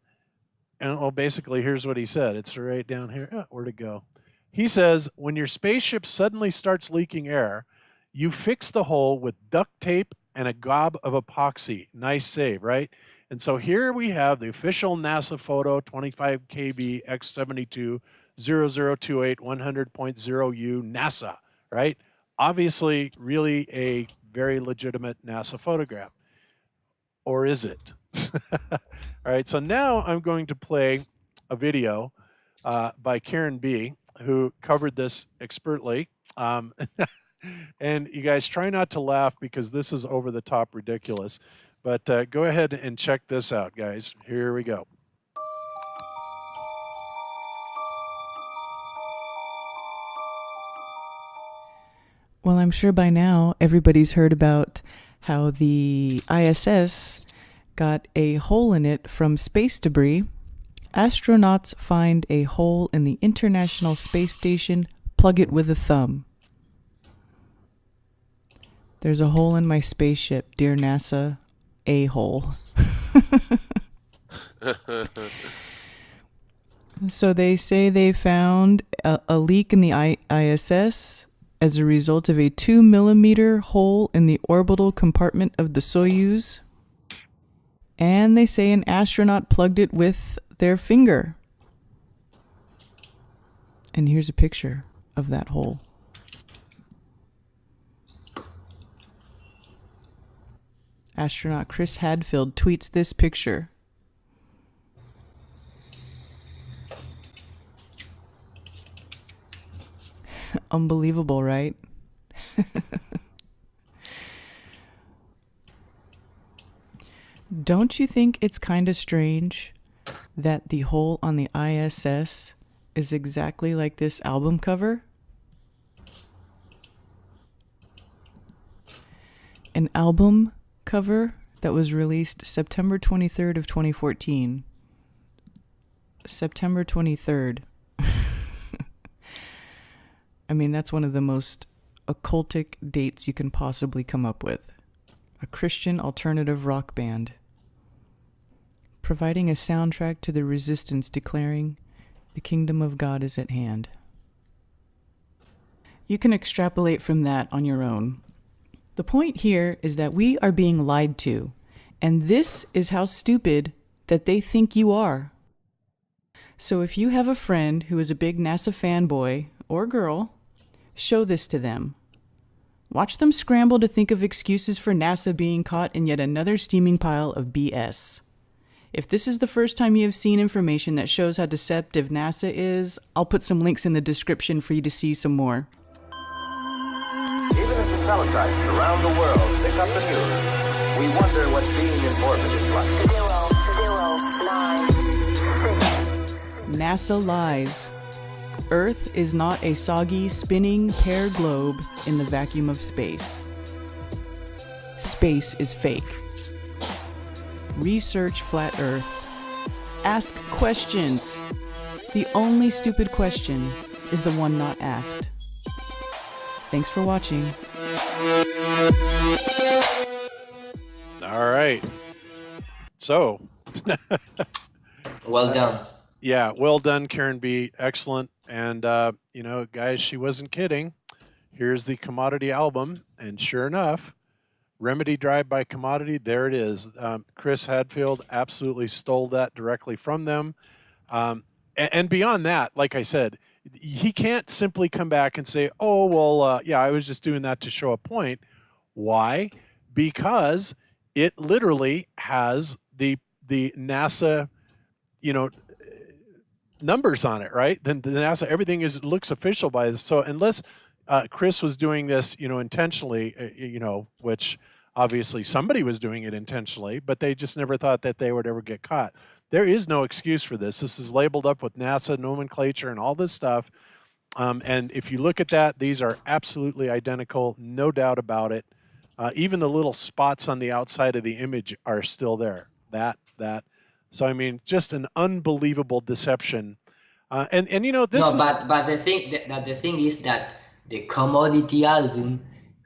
Speaker 2: basically, here's what he said. It's right down here. Oh, where'd it go? He says, when your spaceship suddenly starts leaking air, you fix the hole with duct tape and a gob of epoxy. Nice save, right? And so here we have the official NASA photo, 25 KB X72 0028 100.0U NASA, right? Obviously, really a very legitimate NASA photograph. Or is it? All right, so now I'm going to play a video by Karen B., who covered this expertly. And you guys try not to laugh because this is over the top ridiculous. But go ahead and check this out, guys. Here we go.
Speaker 6: Well, I'm sure by now everybody's heard about how the ISS got a hole in it from space debris. Astronauts find a hole in the International Space Station, plug it with a thumb. There's a hole in my spaceship, dear NASA. A hole. So they say they found a leak in the ISS as a result of a 2 millimeter hole in the orbital compartment of the Soyuz. And they say an astronaut plugged it with their finger. And here's a picture of that hole. Astronaut Chris Hadfield tweets this picture. Unbelievable, right? Don't you think it's kind of strange that the hole on the ISS is exactly like this album cover? An album cover that was released September 23rd of 2014. September 23rd. I mean, that's one of the most occultic dates you can possibly come up with. A Christian alternative rock band providing a soundtrack to the resistance declaring, "The kingdom of God is at hand." You can extrapolate from that on your own. The point here is that we are being lied to, and this is how stupid that they think you are. So if you have a friend who is a big NASA fanboy or girl, show this to them. Watch them scramble to think of excuses for NASA being caught in yet another steaming pile of BS. If this is the first time you have seen information that shows how deceptive NASA is, I'll put some links in the description for you to see some more.
Speaker 7: Even as the teletypes around the world pick up the news, we wonder what being informant is like.
Speaker 6: 0, 0, 9, 6. NASA lies. Earth is not a soggy, spinning pear globe in the vacuum of space. Space is fake. Research flat Earth. Ask questions. The only stupid question is the one not asked. Thanks for watching.
Speaker 2: All right. So,
Speaker 5: Well done.
Speaker 2: yeah, well done, Karen B. Excellent. And, guys, she wasn't kidding. Here's the Commodity album. And sure enough, Remedy Drive by Commodity, there it is. Chris Hadfield absolutely stole that directly from them. And beyond that, like I said, he can't simply come back and say, oh, well, yeah, I was just doing that to show a point. Why? Because it literally has the NASA, numbers on it, right? Then the NASA, everything looks official by this. So unless Chris was doing this, intentionally, which obviously somebody was doing it intentionally, but they just never thought that they would ever get caught. There is no excuse for this. This is labeled up with NASA nomenclature and all this stuff. And if you look at that, these are absolutely identical, no doubt about it. Even the little spots on the outside of the image are still there. That. So I mean, just an unbelievable deception. And this.
Speaker 5: No, but the thing is that the Commodity album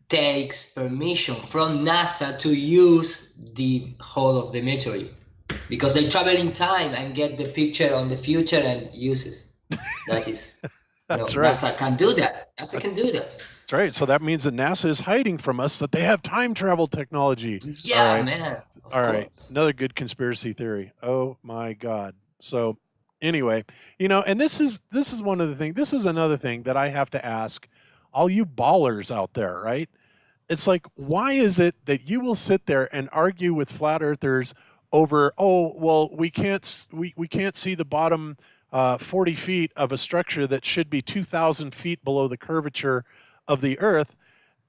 Speaker 5: takes permission from NASA to use the whole of the meteorite because they travel in time and get the picture on the future and uses. That is,
Speaker 2: That's right.
Speaker 5: NASA can do that. NASA can do that.
Speaker 2: That's right. So that means that NASA is hiding from us that they have time travel technology.
Speaker 5: Yeah,
Speaker 2: All right.
Speaker 5: man.
Speaker 2: All right. Another good conspiracy theory. Oh my God. So anyway, and this is one of the things. This is another thing that I have to ask all you ballers out there, right? It's like, why is it that you will sit there and argue with flat earthers over, oh, well, we can't see the bottom 40 feet of a structure that should be 2,000 feet below the curvature of the Earth,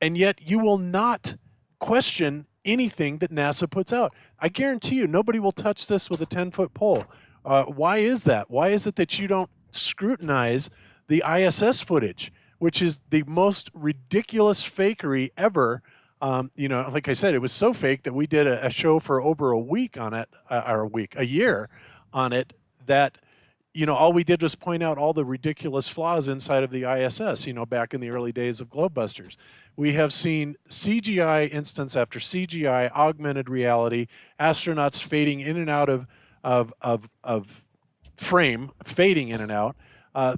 Speaker 2: and yet you will not question anything that NASA puts out. I guarantee you, nobody will touch this with a 10-foot pole. Why is that? Why is it that you don't scrutinize the ISS footage, which is the most ridiculous fakery ever? Like I said, it was so fake that we did a show for over a week on it, a year on it, that all we did was point out all the ridiculous flaws inside of the ISS, back in the early days of Globebusters. We have seen CGI instance after CGI, augmented reality, astronauts fading in and out of frame, fading in and out,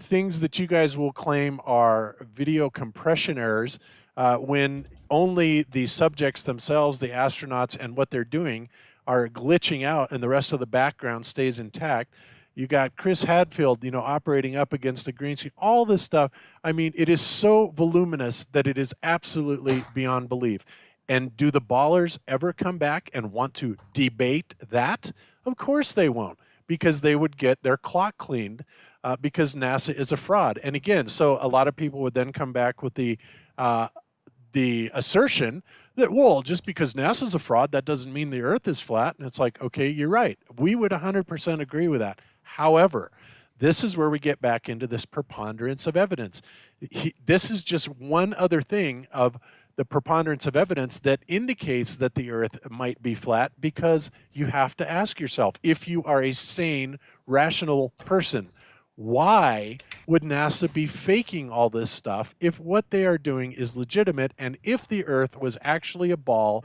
Speaker 2: things that you guys will claim are video compression errors, when only the subjects themselves, the astronauts, and what they're doing are glitching out and the rest of the background stays intact. You got Chris Hadfield, operating up against the green screen, all this stuff. I mean, it is so voluminous that it is absolutely beyond belief. And do the ballers ever come back and want to debate that? Of course they won't, because they would get their clock cleaned, because NASA is a fraud. And again, so a lot of people would then come back with the assertion that, well, just because NASA's a fraud, that doesn't mean the Earth is flat. And it's like, okay, you're right. We would 100% agree with that. However, this is where we get back into this preponderance of evidence. This is just one other thing of the preponderance of evidence that indicates that the Earth might be flat, because you have to ask yourself, if you are a sane, rational person, why would NASA be faking all this stuff if what they are doing is legitimate, and if the Earth was actually a ball,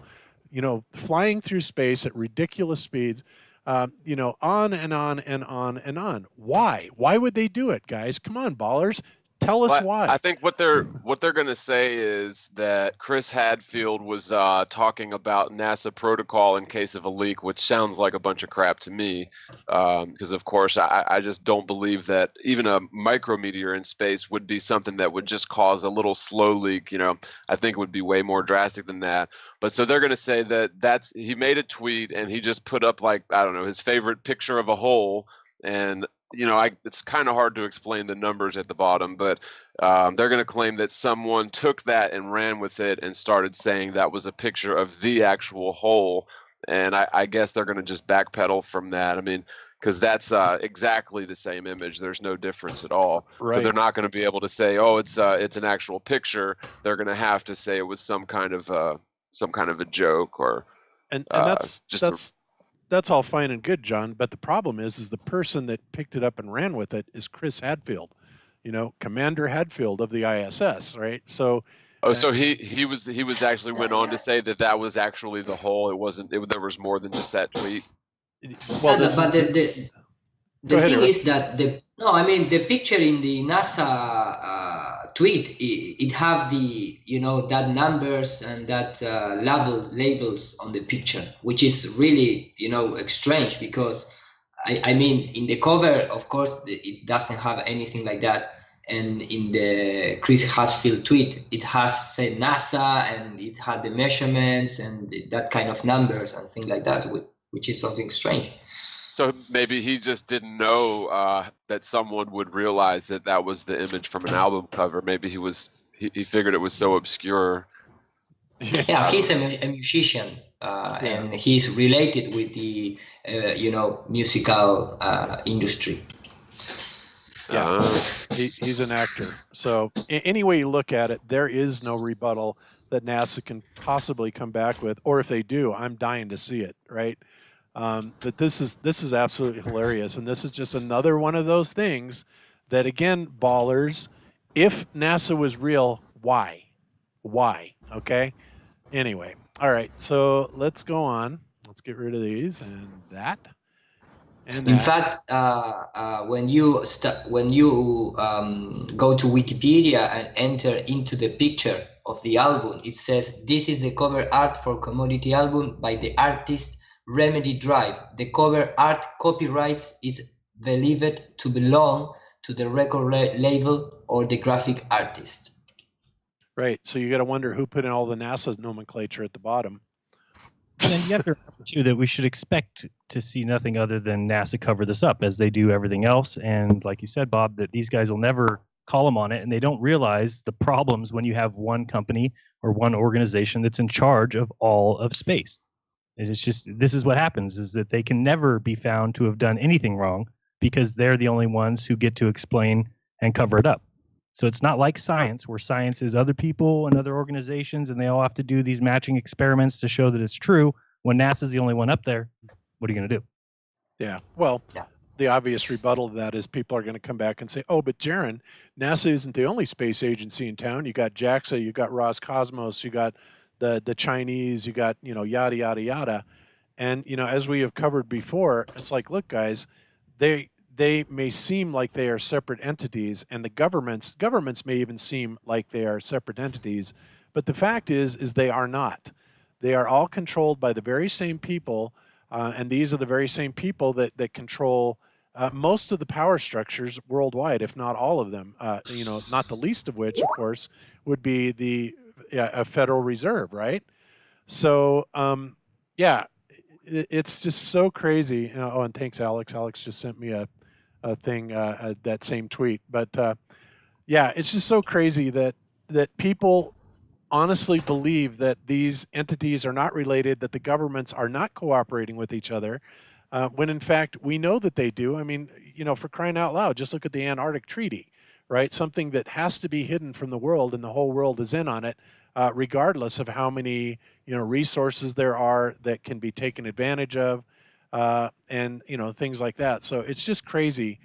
Speaker 2: flying through space at ridiculous speeds? On and on and on and on. Why? Why would they do it, guys? Come on, ballers. Tell us
Speaker 4: But
Speaker 2: why.
Speaker 4: I think what they're going to say is that Chris Hadfield was talking about NASA protocol in case of a leak, which sounds like a bunch of crap to me. Because of course, I just don't believe that even a micrometeor in space would be something that would just cause a little slow leak. I think it would be way more drastic than that. But so they're going to say that he made a tweet and he just put up, like, I don't know, his favorite picture of a hole. And it's kind of hard to explain the numbers at the bottom, but they're going to claim that someone took that and ran with it and started saying that was a picture of the actual hole. And I guess they're going to just backpedal from that. I mean, because that's exactly the same image. There's no difference at all.
Speaker 2: Right.
Speaker 4: So they're not going to be able to say, oh, it's an actual picture. They're going to have to say it was some kind of a joke or
Speaker 2: and that's all fine and good, John. But the problem is the person that picked it up and ran with it is Chris Hadfield, Commander Hadfield of the ISS, right? So,
Speaker 4: so he was actually went on to say that was actually the hole. It wasn't. There was more than just that tweet.
Speaker 5: Well, the thing is that the picture in the NASA tweet, it have the that numbers and that labels on the picture, which is really strange, because I mean in the cover, of course, it doesn't have anything like that, and in the Chris Hadfield tweet it has said NASA and it had the measurements and that kind of numbers and things like that, which is something strange.
Speaker 4: So maybe he just didn't know that someone would realize that was the image from an album cover. Maybe he figured it was so obscure.
Speaker 5: Yeah, he's a musician, and he's related with the musical industry.
Speaker 2: Yeah, he's an actor. So any way you look at it, there is no rebuttal that NASA can possibly come back with, or if they do, I'm dying to see it, right? But this is absolutely hilarious, and this is just another one of those things that, again, ballers, if NASA was real, why? Okay. Anyway, all right. So let's go on. Let's get rid of these and that. And that.
Speaker 5: In fact, when you go to Wikipedia and enter into the picture of the album, it says this is the cover art for Commodity Album by the artist Remedy Drive. The cover art copyright is believed to belong to the record label or the graphic artist.
Speaker 2: Right. So you got to wonder who put in all the NASA nomenclature at the bottom.
Speaker 3: And you have to remember too that we should expect to see nothing other than NASA cover this up, as they do everything else. And like you said, Bob, that these guys will never call them on it, and they don't realize the problems when you have one company or one organization that's in charge of all of space. It's just, this is what happens, is that they can never be found to have done anything wrong because they're the only ones who get to explain and cover it up. So it's not like science, where science is other people and other organizations, and they all have to do these matching experiments to show that it's true. When NASA's the only one up there, what are you going to do?
Speaker 2: Yeah. Well, the obvious rebuttal to that is people are going to come back and say, oh, but Jaron, NASA isn't the only space agency in town. You got JAXA, you got Roscosmos, you got the Chinese, you got, yada, yada, yada. And, as we have covered before, it's like, look, guys, they may seem like they are separate entities, and the governments may even seem like they are separate entities. But the fact is they are not. They are all controlled by the very same people. And these are the very same people that control most of the power structures worldwide, if not all of them. Not the least of which, of course, would be the Federal Reserve, right? So, it's just so crazy. Oh, and thanks, Alex. Alex just sent me a thing, that same tweet. But it's just so crazy that people honestly believe that these entities are not related, that the governments are not cooperating with each other, when in fact we know that they do. I mean, for crying out loud, just look at the Antarctic Treaty, right? Something that has to be hidden from the world, and the whole world is in on it, regardless of how many resources there are that can be taken advantage of, and things like that. So it's just crazy.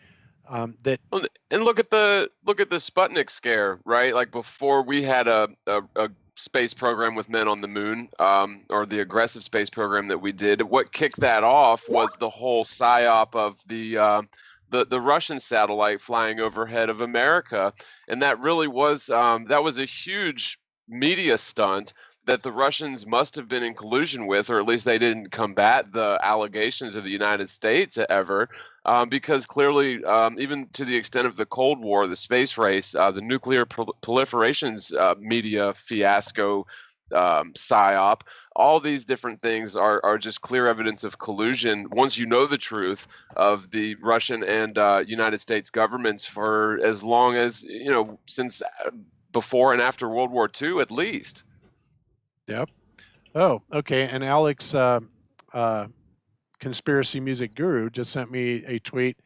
Speaker 2: And
Speaker 4: look at the Sputnik scare, right? Like before we had a space program with men on the moon, or the aggressive space program that we did. What kicked that off was the whole psyop of the Russian satellite flying overhead of America, and that really was that was a huge media stunt that the Russians must have been in collusion with, or at least they didn't combat the allegations of the United States ever, because clearly, even to the extent of the Cold War, the space race, the nuclear proliferations media fiasco, psyop, all these different things are just clear evidence of collusion once you know the truth of the Russian and United States governments for as long as, since before and after World War II at least.
Speaker 2: Yep. Oh, okay. And Alex, conspiracy music guru, just sent me a tweet,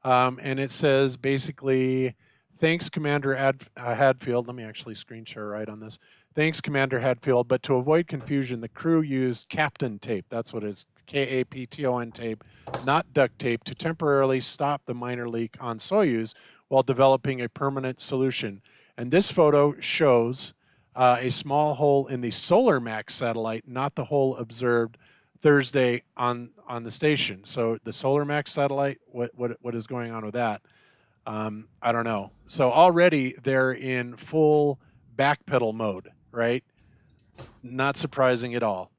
Speaker 2: and it says basically, thanks, Commander Hadfield. Let me actually screen share right on this. Thanks, Commander Hadfield. But to avoid confusion, the crew used Captain tape. That's what it is, Kapton tape, not duct tape, to temporarily stop the minor leak on Soyuz while developing a permanent solution. And this photo shows a small hole in the Solar Max satellite, not the hole observed Thursday on the station. So the Solar Max satellite, what is going on with that? I don't know. So already they're in full backpedal mode, right? Not surprising at all.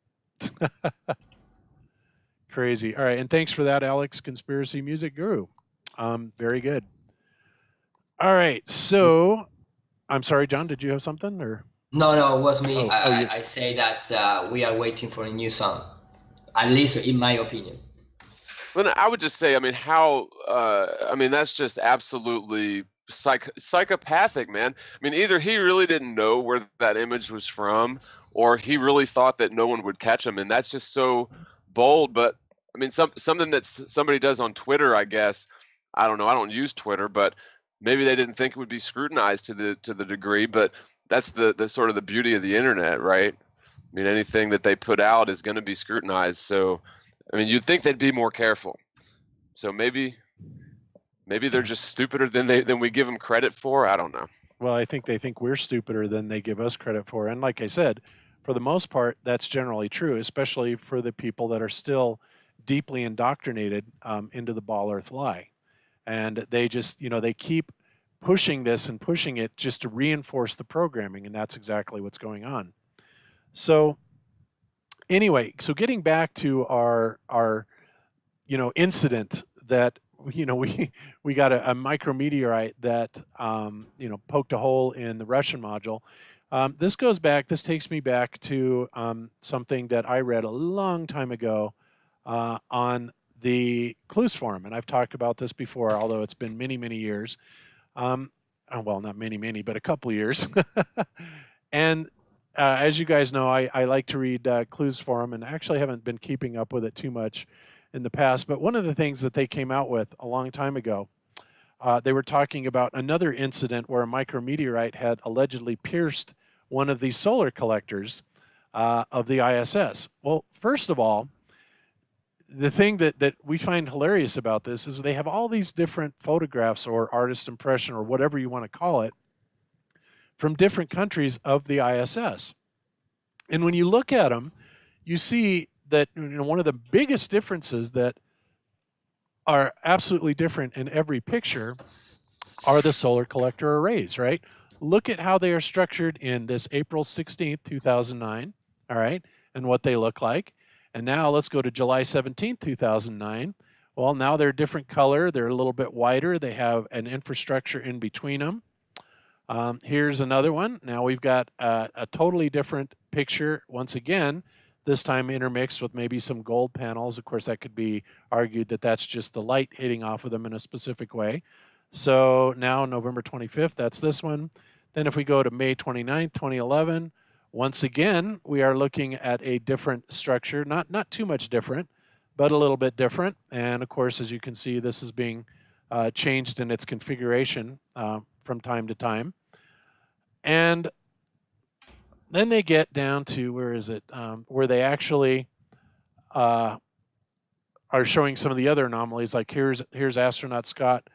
Speaker 2: Crazy. All right, and thanks for that, Alex, conspiracy music guru. Very good. All right, so I'm sorry, John, did you have something or?
Speaker 5: No, it was me.
Speaker 2: You...
Speaker 5: I say that we are waiting for a new song, at least in my opinion.
Speaker 4: Well, I would just say, that's just absolutely psychopathic, man. Either he really didn't know where that image was from, or he really thought that no one would catch him, and that's just so bold. But something that somebody does on Twitter, I guess. I don't know. I don't use Twitter, but maybe they didn't think it would be scrutinized to the degree. But that's the sort of the beauty of the internet, right? Anything that they put out is going to be scrutinized. So, you'd think they'd be more careful. So maybe they're just stupider than we give them credit for. I don't know.
Speaker 2: Well, I think they think we're stupider than they give us credit for. And like I said, for the most part, that's generally true, especially for the people that are still deeply indoctrinated into the Ball Earth lie. And they just, they keep pushing this and pushing it just to reinforce the programming. And that's exactly what's going on. So anyway, so getting back to our incident that, we got a micrometeorite that, poked a hole in the Russian module. This takes me back to something that I read a long time ago on the Clues Forum. And I've talked about this before, although it's been many, many years. Well, not many, but a couple years. And as you guys know, I like to read Clues Forum, and actually haven't been keeping up with it too much in the past. But one of the things that they came out with a long time ago, they were talking about another incident where a micrometeorite had allegedly pierced one of the solar collectors of the ISS. Well, first of all, the thing that we find hilarious about this is they have all these different photographs or artist impression or whatever you want to call it from different countries of the ISS. And when you look at them, you see that one of the biggest differences that are absolutely different in every picture are the solar collector arrays, right? Look at how they are structured in this April 16th, 2009, all right, and what they look like. And now let's go to July 17th, 2009. Well, now they're a different color. They're a little bit wider. They have an infrastructure in between them. Here's another one. Now we've got a totally different picture once again, this time intermixed with maybe some gold panels. Of course, that could be argued that that's just the light hitting off of them in a specific way. So now November 25th, that's this one. Then if we go to May 29th, 2011, once again, we are looking at a different structure, not too much different, but a little bit different. And of course, as you can see, this is being changed in its configuration from time to time. And then they get down to, where is it, where they actually are showing some of the other anomalies, like here's astronaut Scott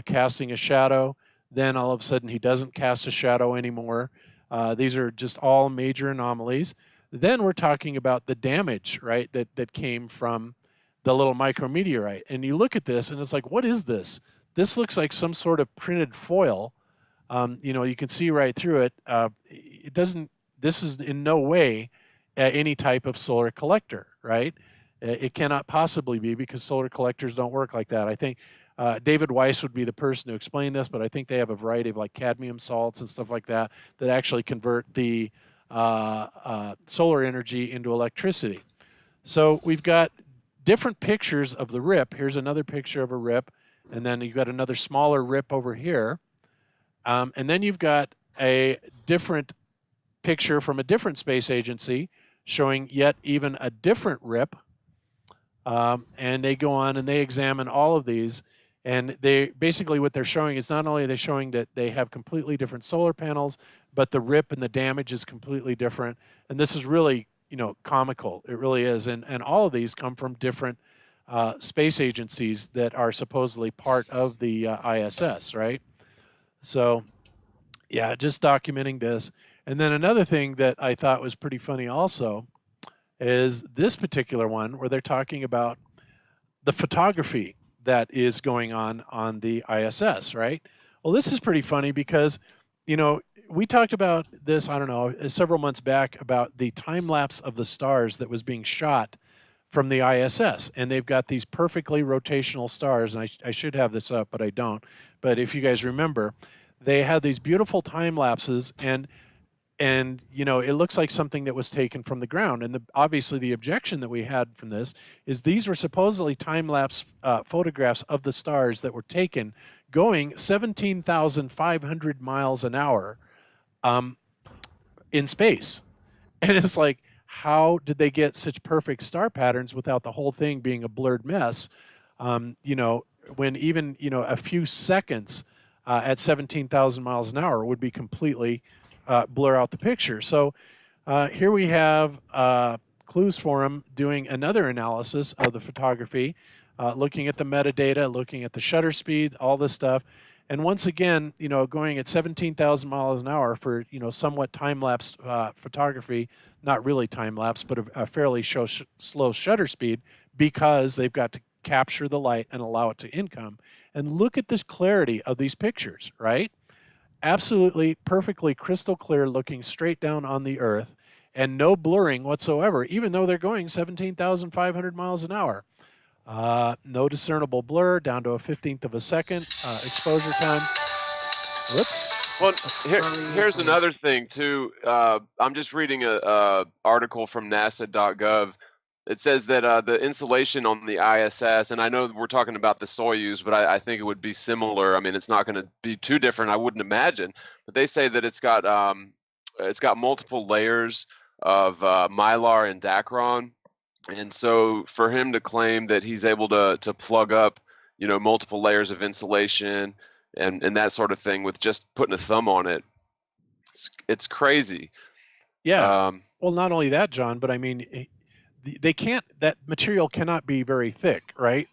Speaker 2: casting a shadow. Then all of a sudden he doesn't cast a shadow anymore. These are just all major anomalies. Then we're talking about the damage, right, that came from the little micrometeorite. And you look at this and it's like, what is this? This looks like some sort of printed foil. You can see right through it. It doesn't, this is in no way any type of solar collector, right? It cannot possibly be, because solar collectors don't work like that. I think David Weiss would be the person to explain this, but I think they have a variety of like cadmium salts and stuff like that that actually convert the solar energy into electricity. So we've got different pictures of the rip. Here's another picture of a rip, and then you've got another smaller rip over here. And then you've got a different picture from a different space agency showing yet even a different rip. And they go on and they examine all of these. And they basically, what they're showing is not only are they showing that they have completely different solar panels, but the rip and the damage is completely different. And this is really, comical. It really is. And all of these come from different space agencies that are supposedly part of the ISS, right? So, yeah, just documenting this. And then another thing that I thought was pretty funny also is this particular one where they're talking about the photography that is going on the ISS, right? Well, this is pretty funny because, we talked about this, I don't know, several months back about the time lapse of the stars that was being shot from the ISS. And they've got these perfectly rotational stars. And I should have this up, but I don't. But if you guys remember, they had these beautiful time lapses, and it looks like something that was taken from the ground. And obviously the objection that we had from this is these were supposedly time-lapse photographs of the stars that were taken going 17,500 miles an hour in space. And it's like, how did they get such perfect star patterns without the whole thing being a blurred mess? When even, a few seconds at 17,000 miles an hour would be completely blur out the picture. So here we have Clues Forum doing another analysis of the photography, looking at the metadata, looking at the shutter speed, all this stuff. And once again, going at 17,000 miles an hour for, somewhat time-lapse photography, not really time-lapse, but a fairly slow shutter speed, because they've got to capture the light and allow it to income. And look at this clarity of these pictures, right? Absolutely perfectly crystal clear, looking straight down on the Earth, and no blurring whatsoever, even though they're going 17,500 miles an hour. No discernible blur, down to a 15th of a second exposure time. Whoops.
Speaker 4: Well, here's another thing too. I'm just reading a article from NASA.gov. It says that the insulation on the ISS, and I know we're talking about the Soyuz, but I think it would be similar. I mean, it's not going to be too different, I wouldn't imagine. But they say that it's got multiple layers of mylar and dacron, and so for him to claim that he's able to plug up, multiple layers of insulation and that sort of thing with just putting a thumb on it, it's crazy.
Speaker 2: Yeah. Well, not only that, John, but I mean, that material cannot be very thick, right?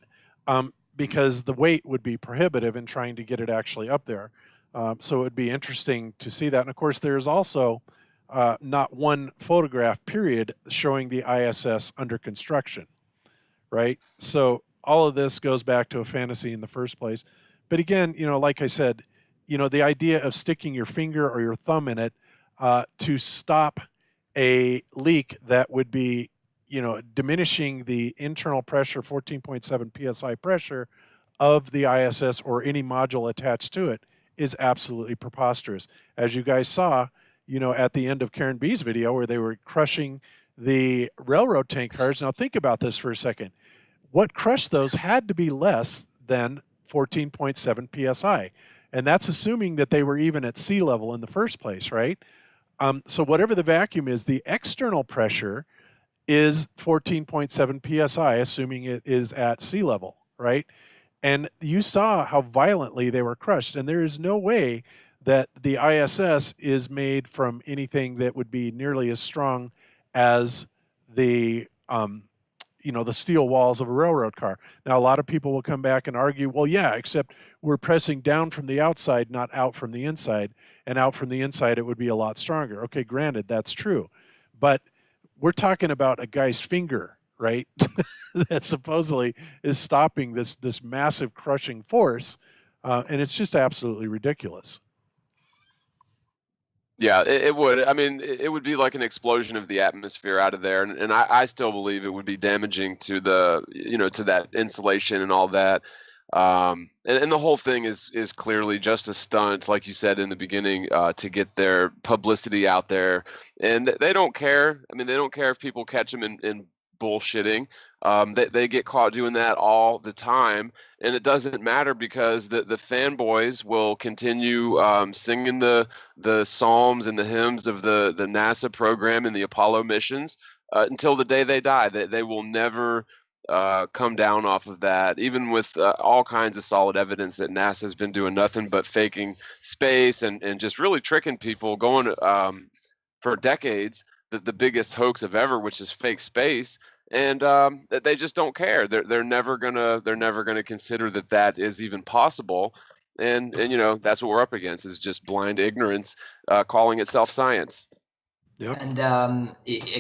Speaker 2: Because the weight would be prohibitive in trying to get it actually up there. So it would be interesting to see that. And of course, there's also not one photograph period showing the ISS under construction, right? So all of this goes back to a fantasy in the first place. But again, like I said, the idea of sticking your finger or your thumb in it to stop a leak that would be diminishing the internal pressure, 14.7 psi pressure of the ISS or any module attached to it, is absolutely preposterous. As you guys saw, at the end of Karen B's video where they were crushing the railroad tank cars. Now think about this for a second. What crushed those had to be less than 14.7 psi. And that's assuming that they were even at sea level in the first place, right? So whatever the vacuum is, the external pressure is 14.7 psi, assuming it is at sea level, right? And you saw how violently they were crushed. And there is no way that the ISS is made from anything that would be nearly as strong as the the steel walls of a railroad car. Now, a lot of people will come back and argue, well, yeah, except we're pressing down from the outside, not out from the inside. And out from the inside, it would be a lot stronger. Okay, granted, that's true. But we're talking about a guy's finger, right? That supposedly is stopping this massive crushing force. And it's just absolutely ridiculous.
Speaker 4: Yeah, it would. I mean, it would be like an explosion of the atmosphere out of there, and I still believe it would be damaging to the to that insulation and all that. And the whole thing is clearly just a stunt, like you said in the beginning, to get their publicity out there, and they don't care. I mean, they don't care if people catch them in bullshitting. They get caught doing that all the time, and it doesn't matter because the fanboys will continue singing the psalms and the hymns of the NASA program and the Apollo missions until the day they die. They will never come down off of that, even with all kinds of solid evidence that NASA has been doing nothing but faking space and just really tricking people, going for decades, the biggest hoax of ever, which is fake space. And they just don't care. They're never gonna consider that is even possible, and that's what we're up against, is just blind ignorance, calling itself science.
Speaker 2: Yep.
Speaker 5: And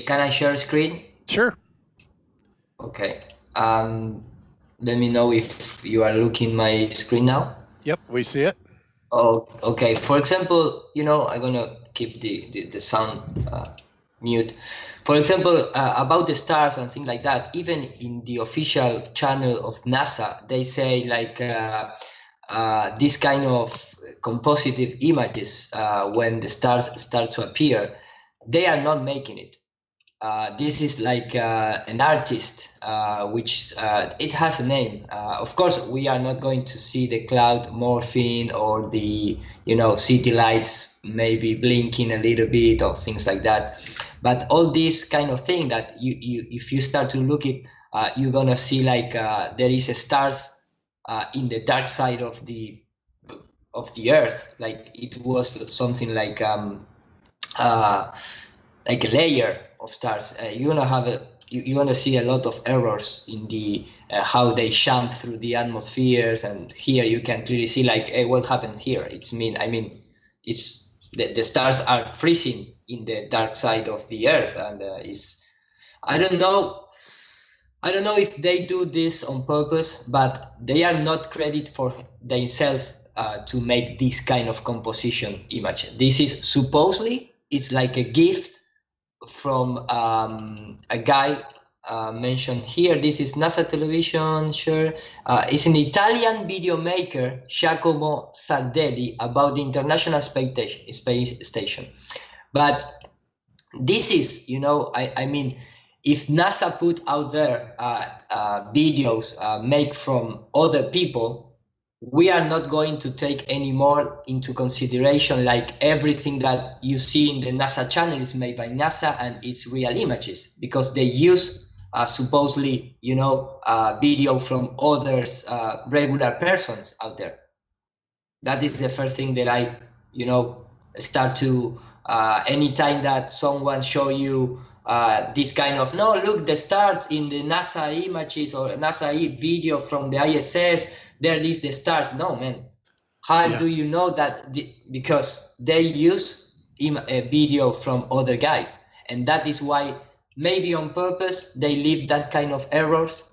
Speaker 5: can I share screen?
Speaker 2: Sure.
Speaker 5: Okay. Let me know if you are looking my screen now.
Speaker 2: Yep, we see it.
Speaker 5: Oh, okay. For example, I'm gonna keep the sound mute. For example, about the stars and things like that, even in the official channel of NASA, they say like this kind of compositive images when the stars start to appear, they are not making it. This is like an artist, which it has a name. Of course, we are not going to see the cloud morphing or the city lights maybe blinking a little bit or things like that. But all this kind of thing that if you start to look it, you're gonna see like there is a stars in the dark side of the Earth. Like it was something like a layer of stars. You're gonna see a lot of errors in the how they jump through the atmospheres, and here you can clearly see like, hey, what happened here? It's the stars are freezing in the dark side of the Earth, and I don't know if they do this on purpose, but they are not credit for themselves to make this kind of composition image. This is supposedly, it's like a gift from a guy mentioned here. This is NASA television, sure. It's an Italian video maker, Giacomo Sardelli, about the International Space Station. But this is, I mean, if NASA put out there videos made from other people, we are not going to take any more into consideration like everything that you see in the NASA channel is made by NASA and it's real images, because they use supposedly, video from others, regular persons out there. That is the first thing that I, start to, anytime that someone show you this kind of, no, look, the stars in the NASA images or NASA video from the ISS, there is the stars. No, man. How do you know that? Because they use a video from other guys. And that is why maybe on purpose they leave that kind of errors,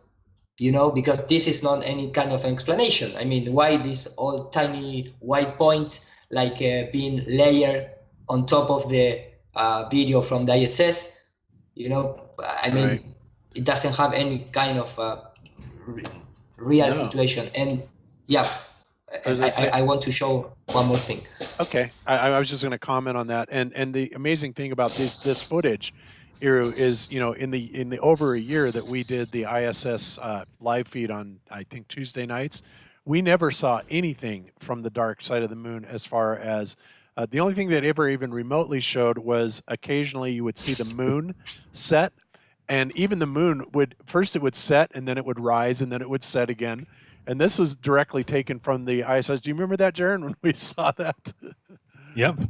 Speaker 5: because this is not any kind of explanation. I mean, why these all tiny white points like being layered on top of the video from the ISS, I mean, right. It doesn't have any kind of real situation. And I want to show one more thing.
Speaker 2: Okay, I was just going to comment on that. And the amazing thing about this footage, Iru, is in the over a year that we did the ISS live feed on, I think, Tuesday nights, we never saw anything from the dark side of the moon. As far as the only thing that ever even remotely showed was occasionally you would see the moon set. And even the moon would set and then it would rise and then it would set again. And this was directly taken from the ISS. Do you remember that, Jaron, when we saw that?
Speaker 3: Yep.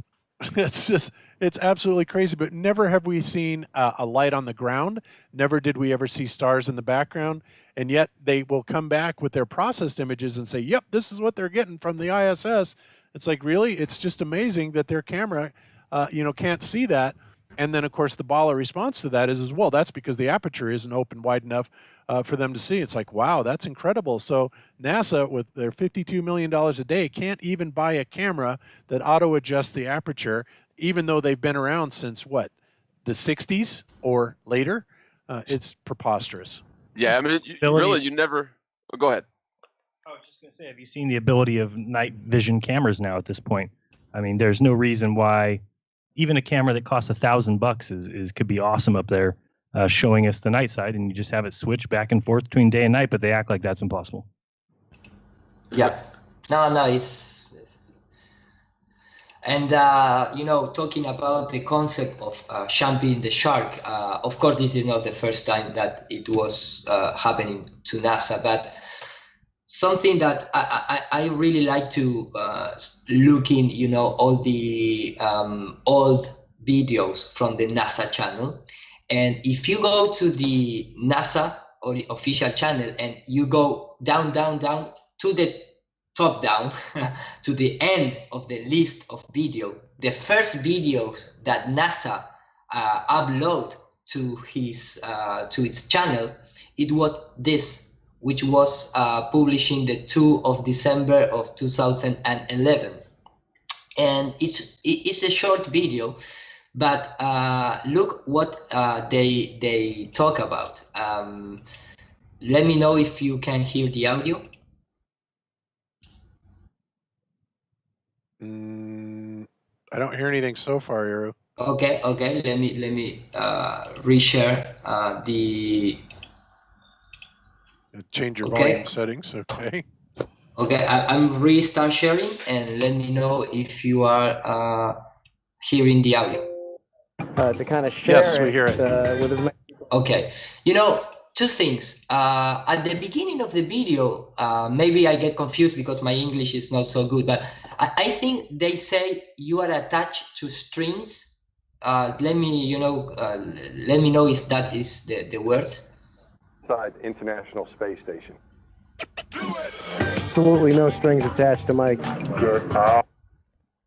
Speaker 2: It's absolutely crazy. But never have we seen a light on the ground. Never did we ever see stars in the background. And yet they will come back with their processed images and say, "Yep, this is what they're getting from the ISS." It's like, really? It's just amazing that their camera, can't see that. And then, of course, the Bala response to that is, well, that's because the aperture isn't open wide enough for them to see. It's like, wow, that's incredible. So NASA, with their $52 million a day, can't even buy a camera that auto-adjusts the aperture, even though they've been around since, what, the 60s or later? It's preposterous.
Speaker 4: Yeah, I mean, you never. Oh, go ahead.
Speaker 3: I was just going to say, have you seen the ability of night vision cameras now at this point? I mean, there's no reason why even a camera that costs $1,000 could be awesome up there, showing us the night side, and you just have it switch back and forth between day and night, but they act like that's impossible.
Speaker 5: Yeah. No, it's... And, talking about the concept of jumping the shark, of course, this is not the first time that it was happening to NASA, but something that I really like to look in, all the old videos from the NASA channel. And if you go to the NASA or the official channel and you go down to the top down to the end of the list of video, the first videos that NASA upload to its channel, it was this, which was published in the 2 of December of 2011. And it's a short video, but look what they talk about. Let me know if you can hear the audio.
Speaker 2: I don't hear anything so far, Eru.
Speaker 5: Okay. Let me reshare the.
Speaker 2: Change your volume settings, okay?
Speaker 5: Okay, I'm restart sharing, and let me know if you are hearing the audio.
Speaker 8: To kind of share
Speaker 2: yes, we hear it.
Speaker 8: With as many people.
Speaker 5: Okay, two things. At the beginning of the video, maybe I get confused because my English is not so good, but I think they say you are attached to strings. Let me know if that is the words.
Speaker 9: International Space Station.
Speaker 8: Absolutely no strings attached to Mike.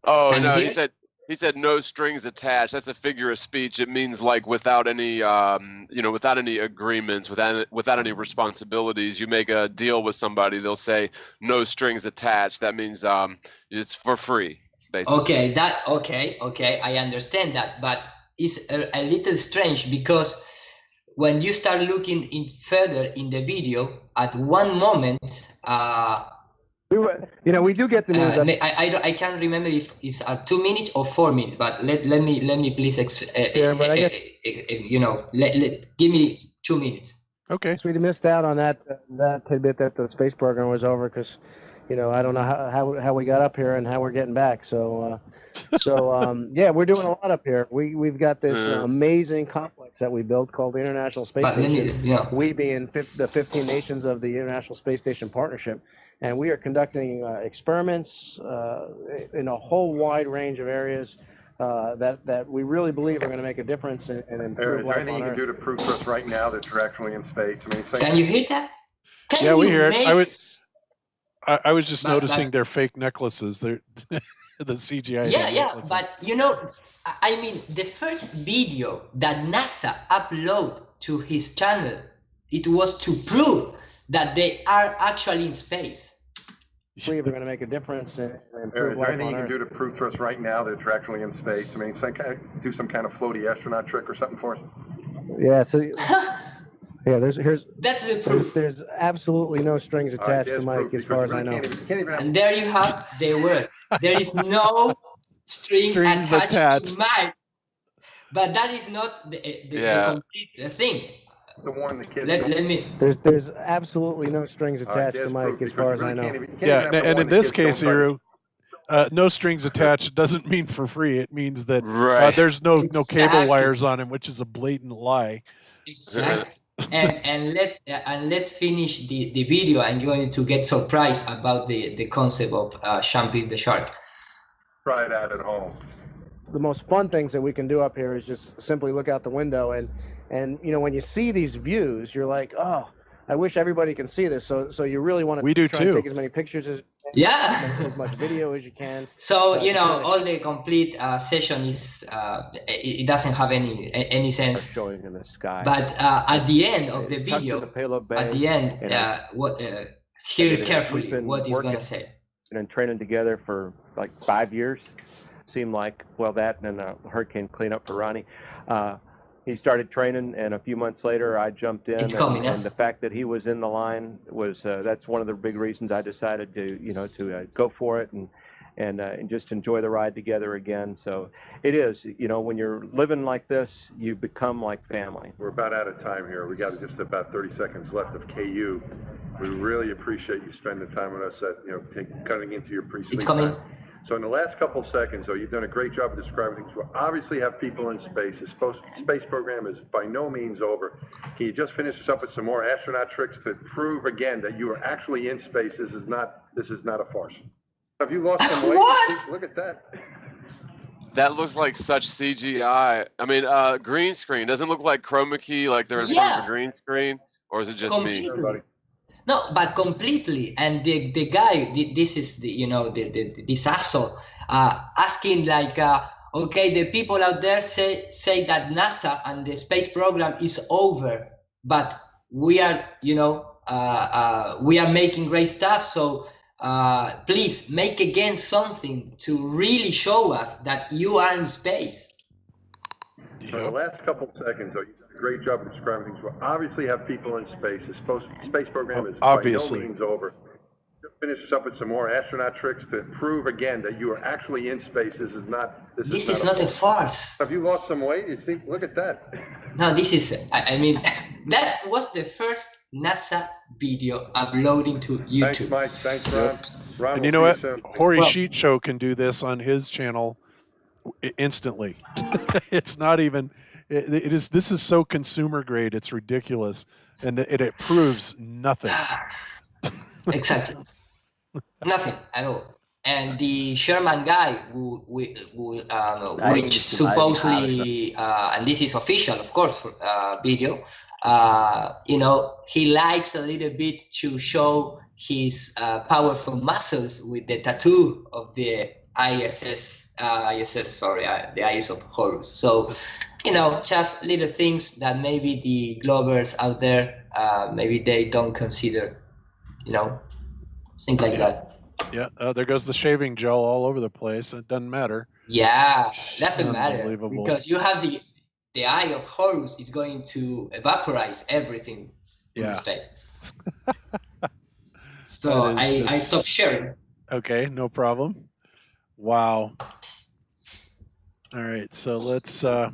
Speaker 4: Oh no, he said no strings attached. That's a figure of speech. It means like without any without any agreements, without any responsibilities. You make a deal with somebody, they'll say no strings attached. That means it's for free, basically.
Speaker 5: Okay, I understand that, but it's a little strange because when you start looking further in the video, at one moment,
Speaker 8: we do get the news.
Speaker 5: I can't remember if it's 2 minutes or 4 minutes, but let me please give me 2 minutes.
Speaker 2: Okay.
Speaker 8: So we missed out on that tidbit that the space program was over because, I don't know how we got up here and how we're getting back. So we're doing a lot up here. We've got this amazing complex that we built called the International Space Station. We being the 15 nations of the International Space Station Partnership, and we are conducting experiments in a whole wide range of areas that we really believe are going to make a difference and improve life on Earth.
Speaker 9: Is there anything you can do to prove to us right now that you're actually in space? I mean,
Speaker 5: can you hear that?
Speaker 2: We hear it. I was just noticing their fake necklaces. They're the CGI.
Speaker 5: Yeah, but I mean, the first video that NASA uploaded to his channel, it was to prove that they are actually in space.
Speaker 8: We're going to make a difference and improve
Speaker 9: Is
Speaker 8: life
Speaker 9: there anything
Speaker 8: on
Speaker 9: you can
Speaker 8: Earth.
Speaker 9: do to prove to us right now that you're actually in space? I mean, do some kind of floaty astronaut trick or something for us?
Speaker 8: Yeah. So. Yeah,
Speaker 5: that's the proof.
Speaker 8: There's absolutely no strings attached to Mike, as far as I know.
Speaker 5: And there you have the word. There is no strings attached to Mike. But that is not the complete thing.
Speaker 9: To warn the kids.
Speaker 5: Let me.
Speaker 8: There's absolutely no strings attached to Mike, as far as I know.
Speaker 2: And in this case, Eru, no strings attached doesn't mean for free. It means that there's no cable wires on him, which is a blatant lie.
Speaker 5: Exactly. and let finish the video. I'm going to get surprised about the concept of jumping the shark.
Speaker 9: Try it out at home.
Speaker 8: the most fun things that we can do up here is just simply look out the window and when you see these views, you're like, oh, I wish everybody can see this. So you really want
Speaker 2: We
Speaker 8: to
Speaker 2: do
Speaker 8: try and
Speaker 2: too.
Speaker 8: take as many pictures as
Speaker 5: Yeah.
Speaker 8: much video as you can.
Speaker 5: So
Speaker 8: to kinda
Speaker 5: all the complete session is it doesn't have any sense.
Speaker 10: showing in the sky.
Speaker 5: But at the end of the
Speaker 10: It's tucked in
Speaker 5: video,
Speaker 10: the payload bay,
Speaker 5: at the end,
Speaker 10: and
Speaker 5: hear
Speaker 10: we've
Speaker 5: carefully
Speaker 10: been
Speaker 5: what he's
Speaker 10: working
Speaker 5: gonna say.
Speaker 10: and training together for like 5 years. Seemed like, well, that and then a hurricane cleanup for Ronnie. He started training, and a few months later, I jumped in.
Speaker 5: It's coming up.
Speaker 10: And the fact that he was in the line was that's one of the big reasons I decided to go for it and just enjoy the ride together again. So it is, when you're living like this, you become like family.
Speaker 9: We're about out of time here. We got just about 30 seconds left of KU. We really appreciate you spending time with us at, cutting into your pre-sleep
Speaker 5: It's coming.
Speaker 9: time. So in the last couple seconds, though, you've done a great job of describing things. We obviously have people in space. The space program is by no means over. Can you just finish us up with some more astronaut tricks to prove again that you are actually in space? This is not a farce. Have you lost some weight?
Speaker 5: What?
Speaker 9: Look at that.
Speaker 4: That looks like such CGI. I mean, green screen. Doesn't look like chroma key, like they're in front of a green screen, or is it just me?
Speaker 5: Completely. No, but completely. And the guy, this is this asshole, asking like, okay, the people out there say that NASA and the space program is over, but we are, we are making great stuff. So please make again something to really show us that you are in space.
Speaker 9: So the last couple seconds, though, you did a great job of describing things. We obviously have people in space. The space program is
Speaker 2: Obviously.
Speaker 9: by no means over. Just finish us up with some more astronaut tricks to prove again that you are actually in space. This is not
Speaker 5: a farce.
Speaker 9: Have you lost some weight? You see, look at that.
Speaker 5: No, this is, I mean, that was the first NASA video uploading to YouTube.
Speaker 9: Thanks, Mike. Thanks, Ron. Ron,
Speaker 2: And
Speaker 9: we'll
Speaker 2: you know
Speaker 9: see
Speaker 2: what?
Speaker 9: soon.
Speaker 2: Hori Sheet Show can do this on his channel instantly. It's not even. It is. This is so consumer grade. It's ridiculous, and it proves nothing.
Speaker 5: Exactly. Nothing at all. And the Sherman guy, which supposedly, and this is official, of course, video, he likes a little bit to show his powerful muscles with the tattoo of the the eyes of Horus. So, just little things that maybe the Glovers out there, maybe they don't consider, things like that.
Speaker 2: Yeah, there goes the shaving gel all over the place. It doesn't matter.
Speaker 5: Yeah, doesn't matter
Speaker 2: Unbelievable.
Speaker 5: because you have the eye of Horus is going to evaporize everything in space. So I stopped sharing.
Speaker 2: Okay, no problem. Wow. All right, so let's go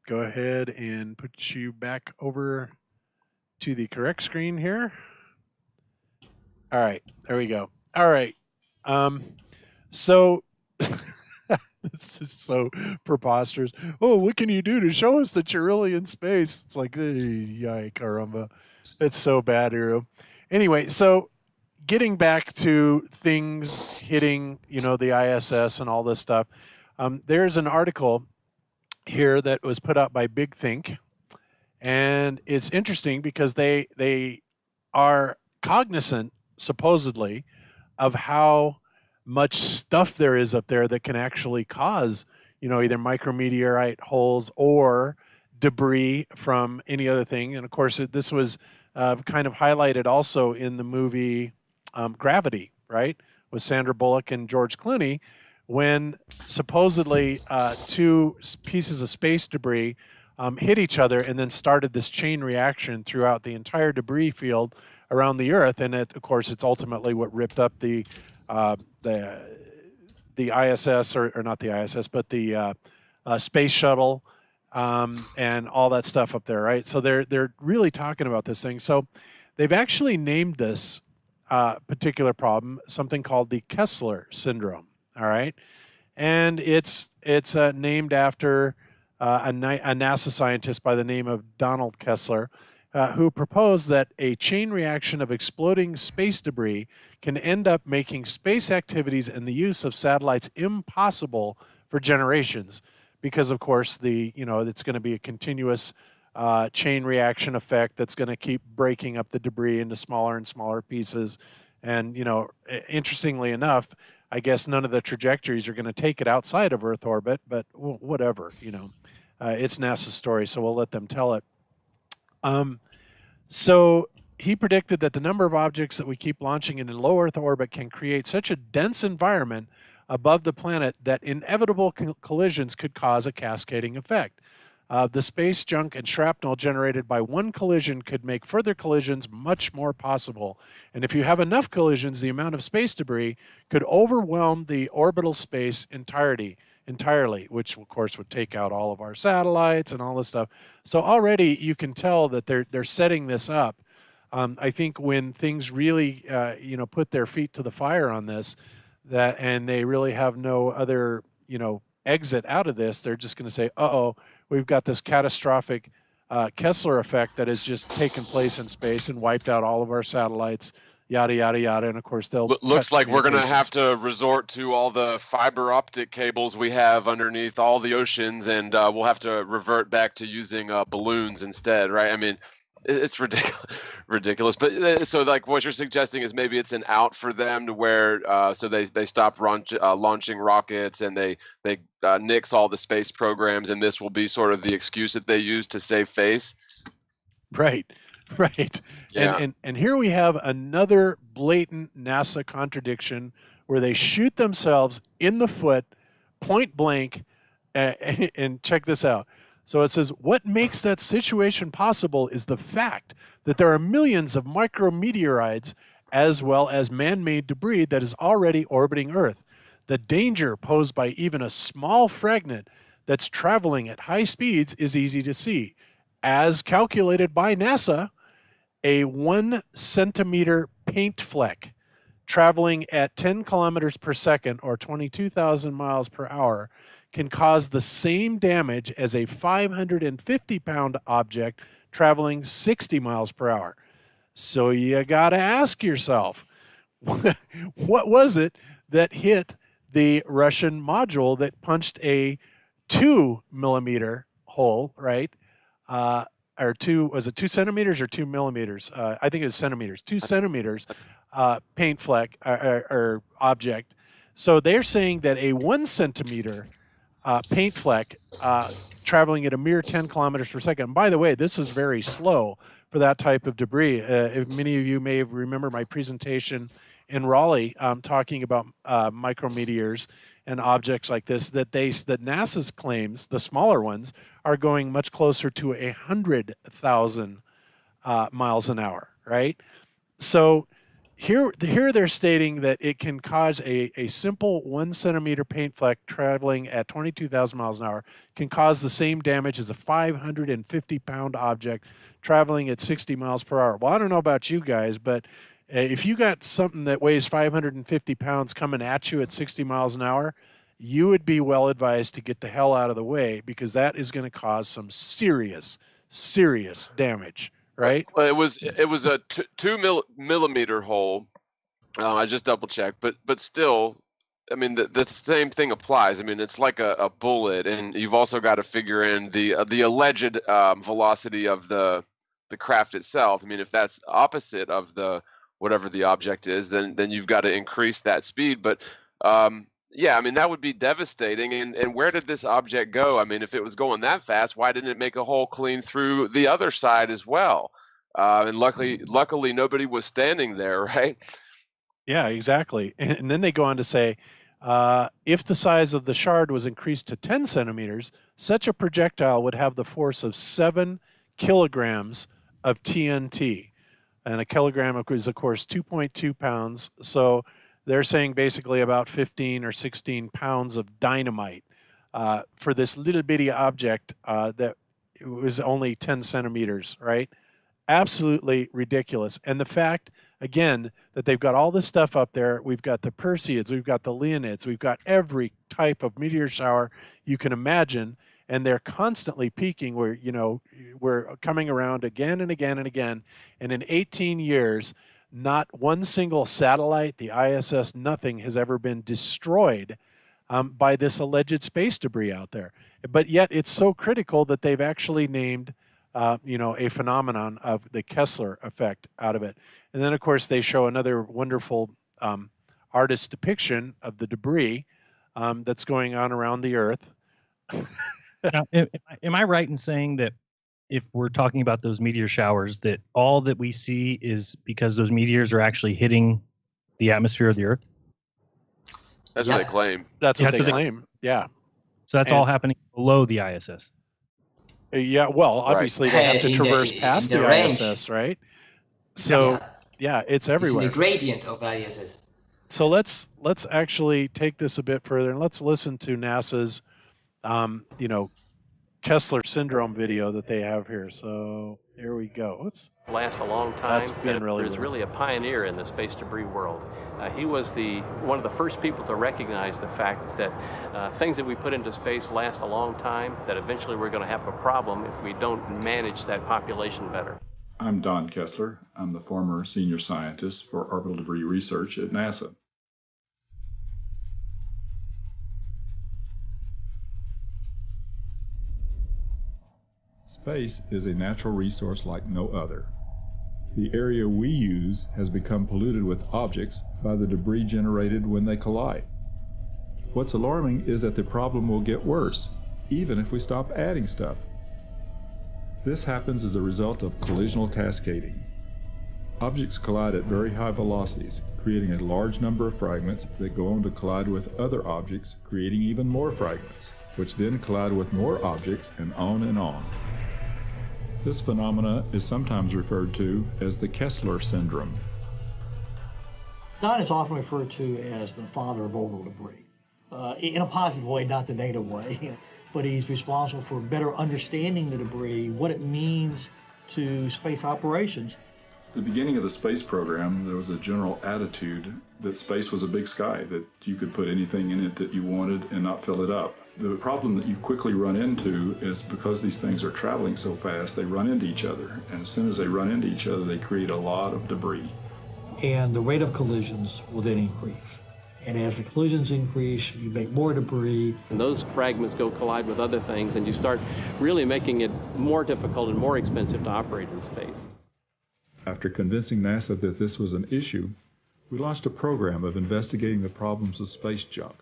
Speaker 2: ahead and put you back over to the correct screen here. All right, there we go. All right. So this is so preposterous. Oh, what can you do to show us that you're really in space? It's like, yikes, caramba. It's so bad, Hero. Anyway, so getting back to things hitting, the ISS and all this stuff, there's an article here that was put out by Big Think, and it's interesting because they are cognizant, supposedly, of how much stuff there is up there that can actually cause, either micrometeorite holes or debris from any other thing. And of course, this was kind of highlighted also in the movie Gravity, right, with Sandra Bullock and George Clooney, when supposedly two pieces of space debris hit each other and then started this chain reaction throughout the entire debris field around the Earth. And of course, it's ultimately what ripped up the ISS, or not the ISS, but the space shuttle and all that stuff up there, right? So they're really talking about this thing. So they've actually named this particular problem something called the Kessler syndrome. All right, and it's named after a NASA scientist by the name of Donald Kessler, who proposed that a chain reaction of exploding space debris can end up making space activities and the use of satellites impossible for generations, because of course it's going to be a continuous chain reaction effect that's going to keep breaking up the debris into smaller and smaller pieces. And interestingly enough, I guess none of the trajectories are going to take it outside of Earth orbit, but whatever, it's NASA's story, so we'll let them tell it. So he predicted that the number of objects that we keep launching into low Earth orbit can create such a dense environment above the planet that inevitable collisions could cause a cascading effect. The space junk and shrapnel generated by one collision could make further collisions much more possible. And if you have enough collisions, the amount of space debris could overwhelm the orbital space entirely, which of course would take out all of our satellites and all this stuff. So already you can tell that they're setting this up. I think when things really put their feet to the fire on this, and they really have no other exit out of this, they're just going to say, uh-oh, we've got this catastrophic Kessler effect that has just taken place in space and wiped out all of our satellites, yada, yada, yada. And of course,
Speaker 4: looks like we're going to have to resort to all the fiber optic cables we have underneath all the oceans, and we'll have to revert back to using balloons instead, right? I mean, it's ridiculous. But so like what you're suggesting is maybe it's an out for them to where so they stop launching rockets, and they nix all the space programs, and this will be sort of the excuse that they use to save face.
Speaker 2: Right.
Speaker 4: Yeah.
Speaker 2: And here we have another blatant NASA contradiction where they shoot themselves in the foot, point blank, and check this out. So it says, what makes that situation possible is the fact that there are millions of micrometeorites as well as man-made debris that is already orbiting Earth. The danger posed by even a small fragment that's traveling at high speeds is easy to see. As calculated by NASA, a 1 centimeter paint fleck traveling at 10 kilometers per second or 22,000 miles per hour can cause the same damage as a 550-pound object traveling 60 miles per hour. So you got to ask yourself, what was it that hit the Russian module that punched a 2 millimeter hole, right? Was it 2 centimeters or 2 millimeters? I think it was centimeters. 2 centimeters paint fleck or object. So they're saying that a 1 centimeter paint fleck traveling at a mere 10 kilometers per second. And by the way, this is very slow for that type of debris. Many of you may remember my presentation in Raleigh talking about micrometeors and objects like this, that NASA's claims, the smaller ones, are going much closer to 100,000 miles an hour, right? So here they're stating that it can cause a simple 1 centimeter paint fleck traveling at 22,000 miles an hour can cause the same damage as a 550-pound object traveling at 60 miles per hour. Well, I don't know about you guys, but if you got something that weighs 550 pounds coming at you at 60 miles an hour, you would be well advised to get the hell out of the way, because that is going to cause some serious damage. Right.
Speaker 4: Well, it was a 2 millimeter hole. I just double checked, but still, I mean the same thing applies. I mean, it's like a bullet, and you've also got to figure in the alleged velocity of the craft itself. I mean, if that's opposite of the whatever the object is, then you've got to increase that speed. But yeah, I mean, that would be devastating. And where did this object go? I mean, if it was going that fast, why didn't it make a hole clean through the other side as well? And luckily, nobody was standing there, right?
Speaker 2: Yeah, exactly. And then they go on to say, if the size of the shard was increased to 10 centimeters, such a projectile would have the force of 7 kilograms of TNT. And a kilogram is, of course, 2.2 pounds. So they're saying basically about 15 or 16 pounds of dynamite for this little bitty object that was only 10 centimeters, right? Absolutely ridiculous. And the fact, again, that they've got all this stuff up there. We've got the Perseids, we've got the Leonids, we've got every type of meteor shower you can imagine. And they're constantly peaking. We're coming around again and again and again. And in 18 years, not one single satellite, the ISS, nothing has ever been destroyed by this alleged space debris out there. But yet it's so critical that they've actually named, a phenomenon of the Kessler effect out of it. And then, of course, they show another wonderful artist depiction of the debris that's going on around the Earth.
Speaker 3: Now, am I right in saying that if we're talking about those meteor showers, that all that we see is because those meteors are actually hitting the atmosphere of the Earth?
Speaker 4: That's what they claim.
Speaker 2: That's what they claim. Yeah.
Speaker 3: So that's all happening below the ISS.
Speaker 2: Yeah. Well, obviously they have to traverse past the
Speaker 5: range.
Speaker 2: ISS, right? So yeah, it's everywhere.
Speaker 5: It's the gradient of ISS.
Speaker 2: So let's actually take this a bit further and let's listen to NASA's, Kessler syndrome video that they have here. So here we go. Oops.
Speaker 11: Last a long time.
Speaker 2: That's been really
Speaker 11: He's really a pioneer in the space debris world. He was one of the first people to recognize the fact that things that we put into space last a long time, that eventually we're going to have a problem if we don't manage that population better.
Speaker 12: I'm Don Kessler. I'm the former senior scientist for orbital debris research at NASA. Space is a natural resource like no other. The area we use has become polluted with objects by the debris generated when they collide. What's alarming is that the problem will get worse, even if we stop adding stuff. This happens as a result of collisional cascading. Objects collide at very high velocities, creating a large number of fragments that go on to collide with other objects, creating even more fragments, which then collide with more objects, and on and on. This phenomena is sometimes referred to as the Kessler syndrome.
Speaker 13: Don is often referred to as the father of orbital debris, in a positive way, not the negative way, but he's responsible for better understanding the debris, what it means to space operations.
Speaker 12: At the beginning of the space program, there was a general attitude that space was a big sky, that you could put anything in it that you wanted and not fill it up. The problem that you quickly run into is because these things are traveling so fast, they run into each other. And as soon as they run into each other, they create a lot of debris.
Speaker 13: And the rate of collisions will then increase. And as the collisions increase, you make more debris.
Speaker 11: And those fragments go collide with other things, and you start really making it more difficult and more expensive to operate in space.
Speaker 12: After convincing NASA that this was an issue, we launched a program of investigating the problems of space junk,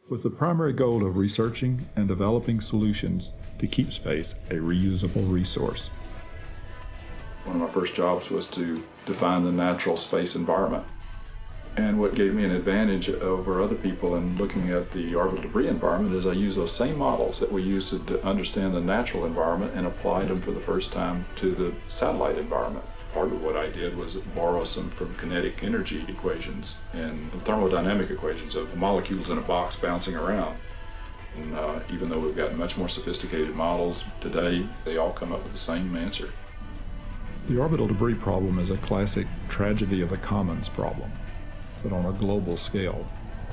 Speaker 12: with the primary goal of researching and developing solutions to keep space a reusable resource. One of my first jobs was to define the natural space environment. And what gave me an advantage over other people in looking at the orbital debris environment is I used those same models that we used to understand the natural environment and applied them for the first time to the satellite environment. Part of what I did was borrow some from kinetic energy equations and thermodynamic equations of molecules in a box bouncing around. And even though we've got much more sophisticated models today, they all come up with the same answer. The orbital debris problem is a classic tragedy of the commons problem, but on a global scale.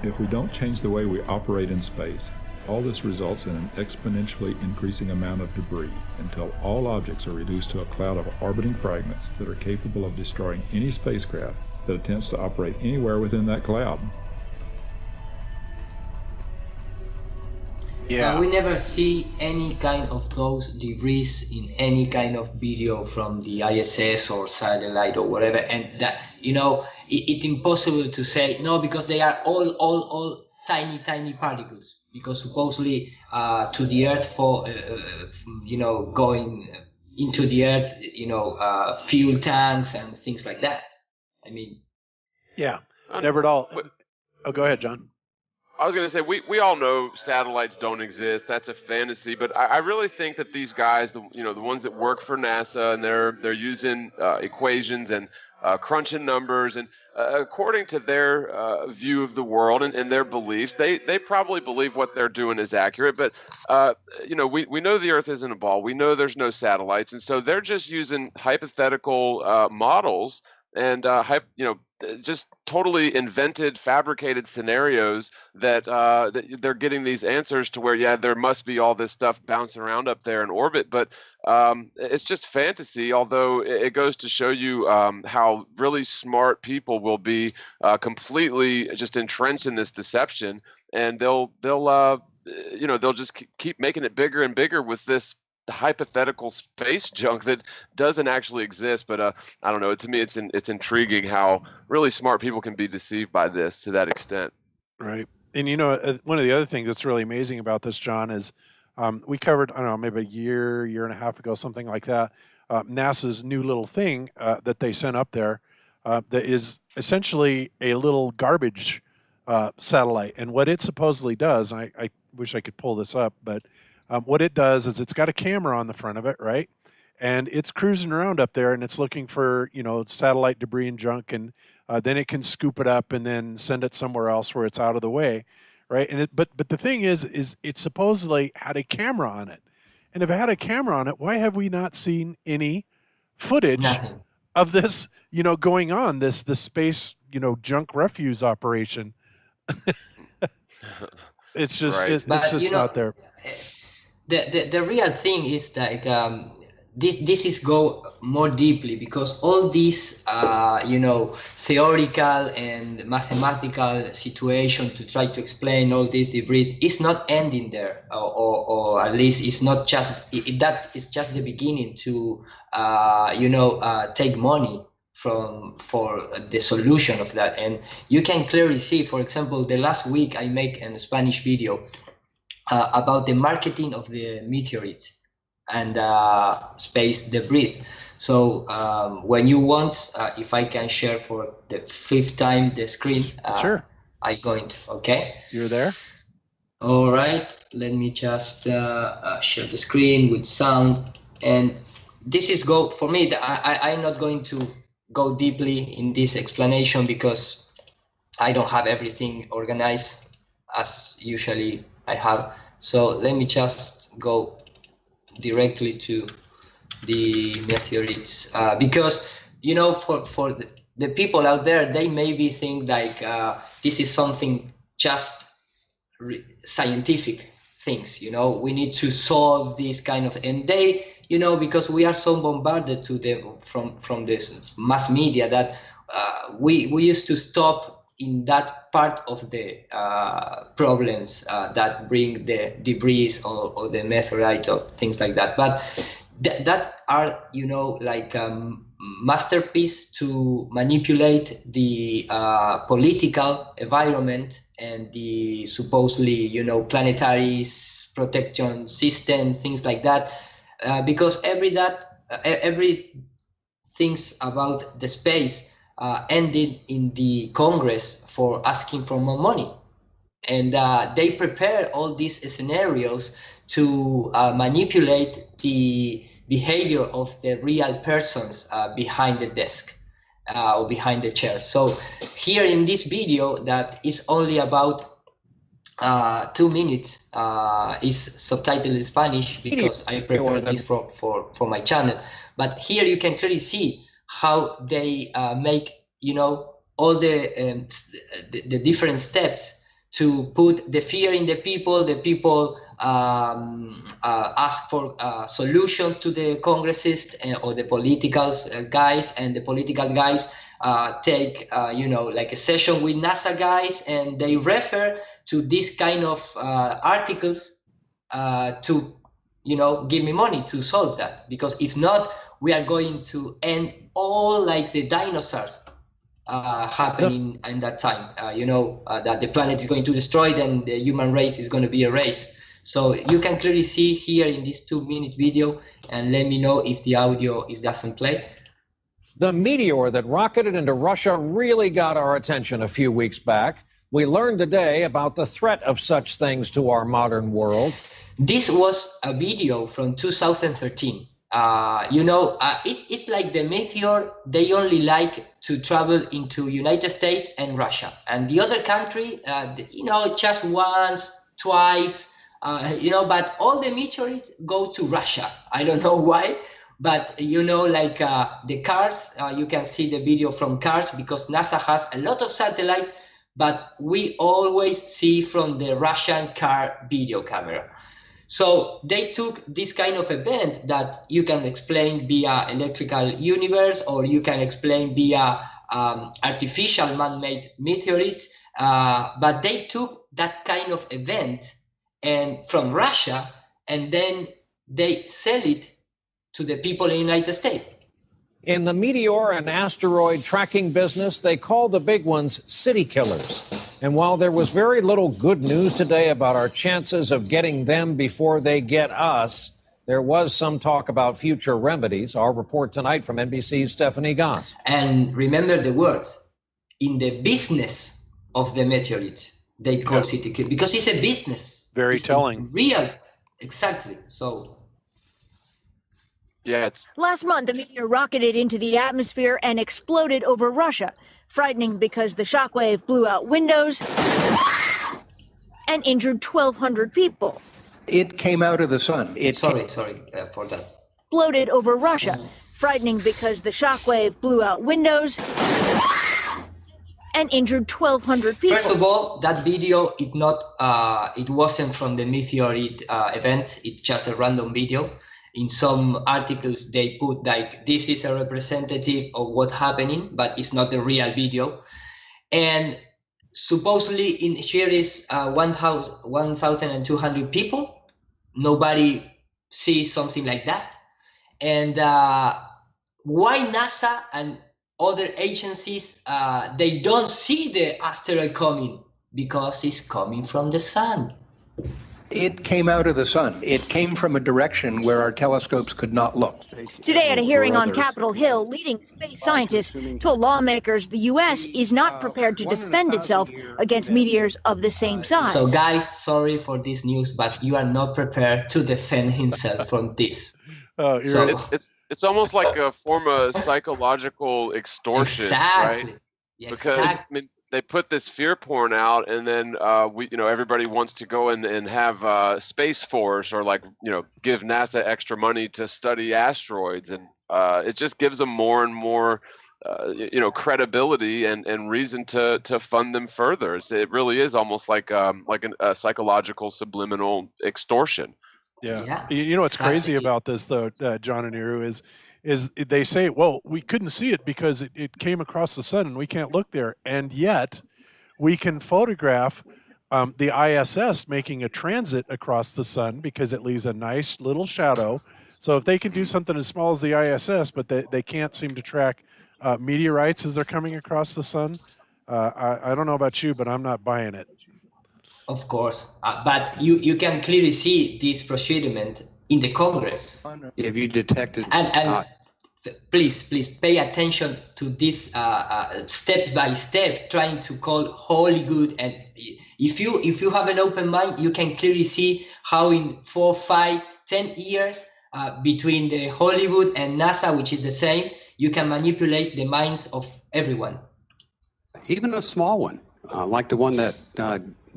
Speaker 12: If we don't change the way we operate in space, all this results in an exponentially increasing amount of debris until all objects are reduced to a cloud of orbiting fragments that are capable of destroying any spacecraft that attempts to operate anywhere within that cloud.
Speaker 5: Yeah. We never see any kind of those debris in any kind of video from the ISS or satellite or whatever, and that, it's impossible to say no, because they are all tiny particles, because supposedly to the Earth going into the Earth, fuel tanks and things like that. I mean,
Speaker 2: yeah, never at all. Oh, go ahead, John.
Speaker 4: I was going to say, we all know satellites don't exist. That's a fantasy. But I really think that these guys, the ones that work for NASA, and they're using equations and crunching numbers, and according to their view of the world and their beliefs, they probably believe what they're doing is accurate. But we know the Earth isn't a ball. We know there's no satellites, and so they're just using hypothetical models and just totally invented, fabricated scenarios that they're getting these answers to where, there must be all this stuff bouncing around up there in orbit. But it's just fantasy, although it goes to show you how really smart people will be completely just entrenched in this deception. and they'll just keep making it bigger and bigger with this hypothetical space junk that doesn't actually exist. But I don't know. To me, it's intriguing how really smart people can be deceived by this to that extent.
Speaker 2: Right. And one of the other things that's really amazing about this, John, is we covered, I don't know, maybe a year and a half ago, something like that, NASA's new little thing that they sent up there that is essentially a little garbage satellite. And what it supposedly does, I wish I could pull this up, but what it does is it's got a camera on the front of it, right? And it's cruising around up there and it's looking for, satellite debris and junk, and then it can scoop it up and then send it somewhere else where it's out of the way, right? And but the thing is it supposedly had a camera on it. And if it had a camera on it, why have we not seen any footage of this, going on, this space, junk refuse operation? It's just,
Speaker 4: Right.
Speaker 2: it's just not there.
Speaker 5: The real thing is like this is go more deeply, because all these theoretical and mathematical situation to try to explain all this debris is not ending there, or at least it's not just that is just the beginning to take money for the solution of that. And you can clearly see, for example, the last week I make a Spanish video about the marketing of the meteorites and space debris. So when you want, if I can share for the 5th time the screen,
Speaker 2: sure.
Speaker 5: I going to, okay?
Speaker 2: You're there?
Speaker 5: All right, let me just share the screen with sound. And this is for me, I'm not going to go deeply in this explanation because I don't have everything organized as usually I have. So let me just go directly to the meteorites, because for the people out there, they maybe think like this is something just scientific things, we need to solve this kind of, and they, because we are so bombarded to them from this mass media that we used to stop in that part of the problems that bring the debris or the meteorite or things like that. But that are, like masterpiece to manipulate the political environment and the supposedly, planetary protection system, things like that, because every things about the space ended in the Congress for asking for more money. And they prepare all these scenarios to manipulate the behavior of the real persons behind the desk or behind the chair. So here in this video that is only about 2 minutes, is subtitled in Spanish because I prepared this for my channel. But here you can clearly see how they make, all the different steps to put the fear in the people. The people ask for solutions to the congressists or the political guys, and the political guys take, like a session with NASA guys, and they refer to this kind of articles to, give me money to solve that. Because if not, we are going to end all like the dinosaurs happening in that time. That the planet is going to destroy, then the human race is going to be erased. So you can clearly see here in this 2-minute video, and let me know if the audio doesn't play.
Speaker 14: The meteor that rocketed into Russia really got our attention a few weeks back. We learned today about the threat of such things to our modern world.
Speaker 5: This was a video from 2013. It's like the meteor, they only like to travel into United States and Russia. And the other country, just once, twice, but all the meteorites go to Russia. I don't know why. But, like the cars, you can see the video from cars because NASA has a lot of satellites, but we always see from the Russian car video camera. So they took this kind of event that you can explain via electrical universe, or you can explain via artificial man-made meteorites, but they took that kind of event and from Russia, and then they sell it to the people in the United States.
Speaker 14: In the meteor and asteroid tracking business, they call the big ones city killers. And while there was very little good news today about our chances of getting them before they get us, there was some talk about future remedies. Our report tonight from NBC's Stephanie Goss.
Speaker 5: And remember the words, in the business of the meteorites, they call city killer, because it's a business.
Speaker 2: Very
Speaker 5: it's
Speaker 2: telling.
Speaker 5: Real, exactly. So.
Speaker 4: Yeah, it's
Speaker 15: Last month, a meteor rocketed into the atmosphere and exploded over Russia, frightening because the shockwave blew out windows and injured 1,200 people.
Speaker 16: It came out of the sun.
Speaker 5: Sorry for that.
Speaker 15: Exploded over Russia, frightening because the shockwave blew out windows and injured 1,200 people.
Speaker 5: First of all, that video, it wasn't from the meteorite event. It's just a random video. In some articles, they put like, this is a representative of what's happening, but it's not the real video. And supposedly in here is 1,200 people. Nobody sees something like that. And why NASA and other agencies, they don't see the asteroid coming? Because it's coming from the sun.
Speaker 16: It came out of the sun. It came from a direction where our telescopes could not look.
Speaker 15: Today at a hearing on Capitol Hill, leading space scientists told lawmakers the U.S. is not prepared to defend itself against meteors of the same size.
Speaker 5: So guys, sorry for this news, but you are not prepared to defend himself from this.
Speaker 4: So it's almost like a form of psychological extortion,
Speaker 5: exactly.
Speaker 4: right?
Speaker 5: Yeah,
Speaker 4: because
Speaker 5: exactly.
Speaker 4: I mean, they put this fear porn out, and then everybody wants to go in and have Space Force or give NASA extra money to study asteroids, and it just gives them more and more credibility and reason to fund them further. It really is almost like a psychological subliminal extortion.
Speaker 2: Yeah. You know what's crazy about this though, John and Eru, is they say, well, we couldn't see it because it came across the sun and we can't look there. And yet we can photograph the ISS making a transit across the sun because it leaves a nice little shadow. So if they can do something as small as the ISS, but they can't seem to track meteorites as they're coming across the sun, I don't know about you, but I'm not buying it.
Speaker 5: Of course, but you can clearly see this procediment in the Congress.
Speaker 16: If you detected,
Speaker 5: and please pay attention to this step by step, trying to call Hollywood. And if you have an open mind, you can clearly see how in 4, 5, 10 years between the Hollywood and NASA, which is the same, you can manipulate the minds of everyone.
Speaker 17: Even a small one, like the one that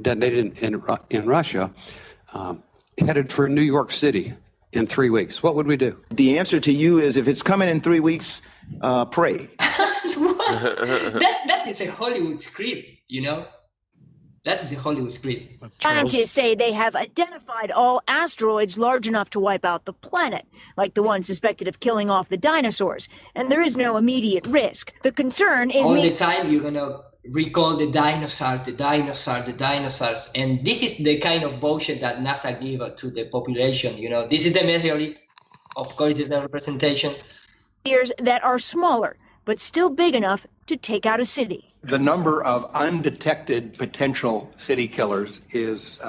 Speaker 17: detonated in Russia, headed for New York City in 3 weeks. What would we do?
Speaker 16: The answer to you is, if it's coming in 3 weeks, pray.
Speaker 5: That is a Hollywood script, That is a Hollywood script.
Speaker 15: Scientists say they have identified all asteroids large enough to wipe out the planet, like the one suspected of killing off the dinosaurs, and there is no immediate risk. The concern is
Speaker 5: all the time you're gonna recall the dinosaurs, and this is the kind of bullshit that NASA gave to the population. This is a meteorite. Of course, it's a representation.
Speaker 15: Meteors that are smaller, but still big enough to take out a city.
Speaker 16: The number of undetected potential city killers is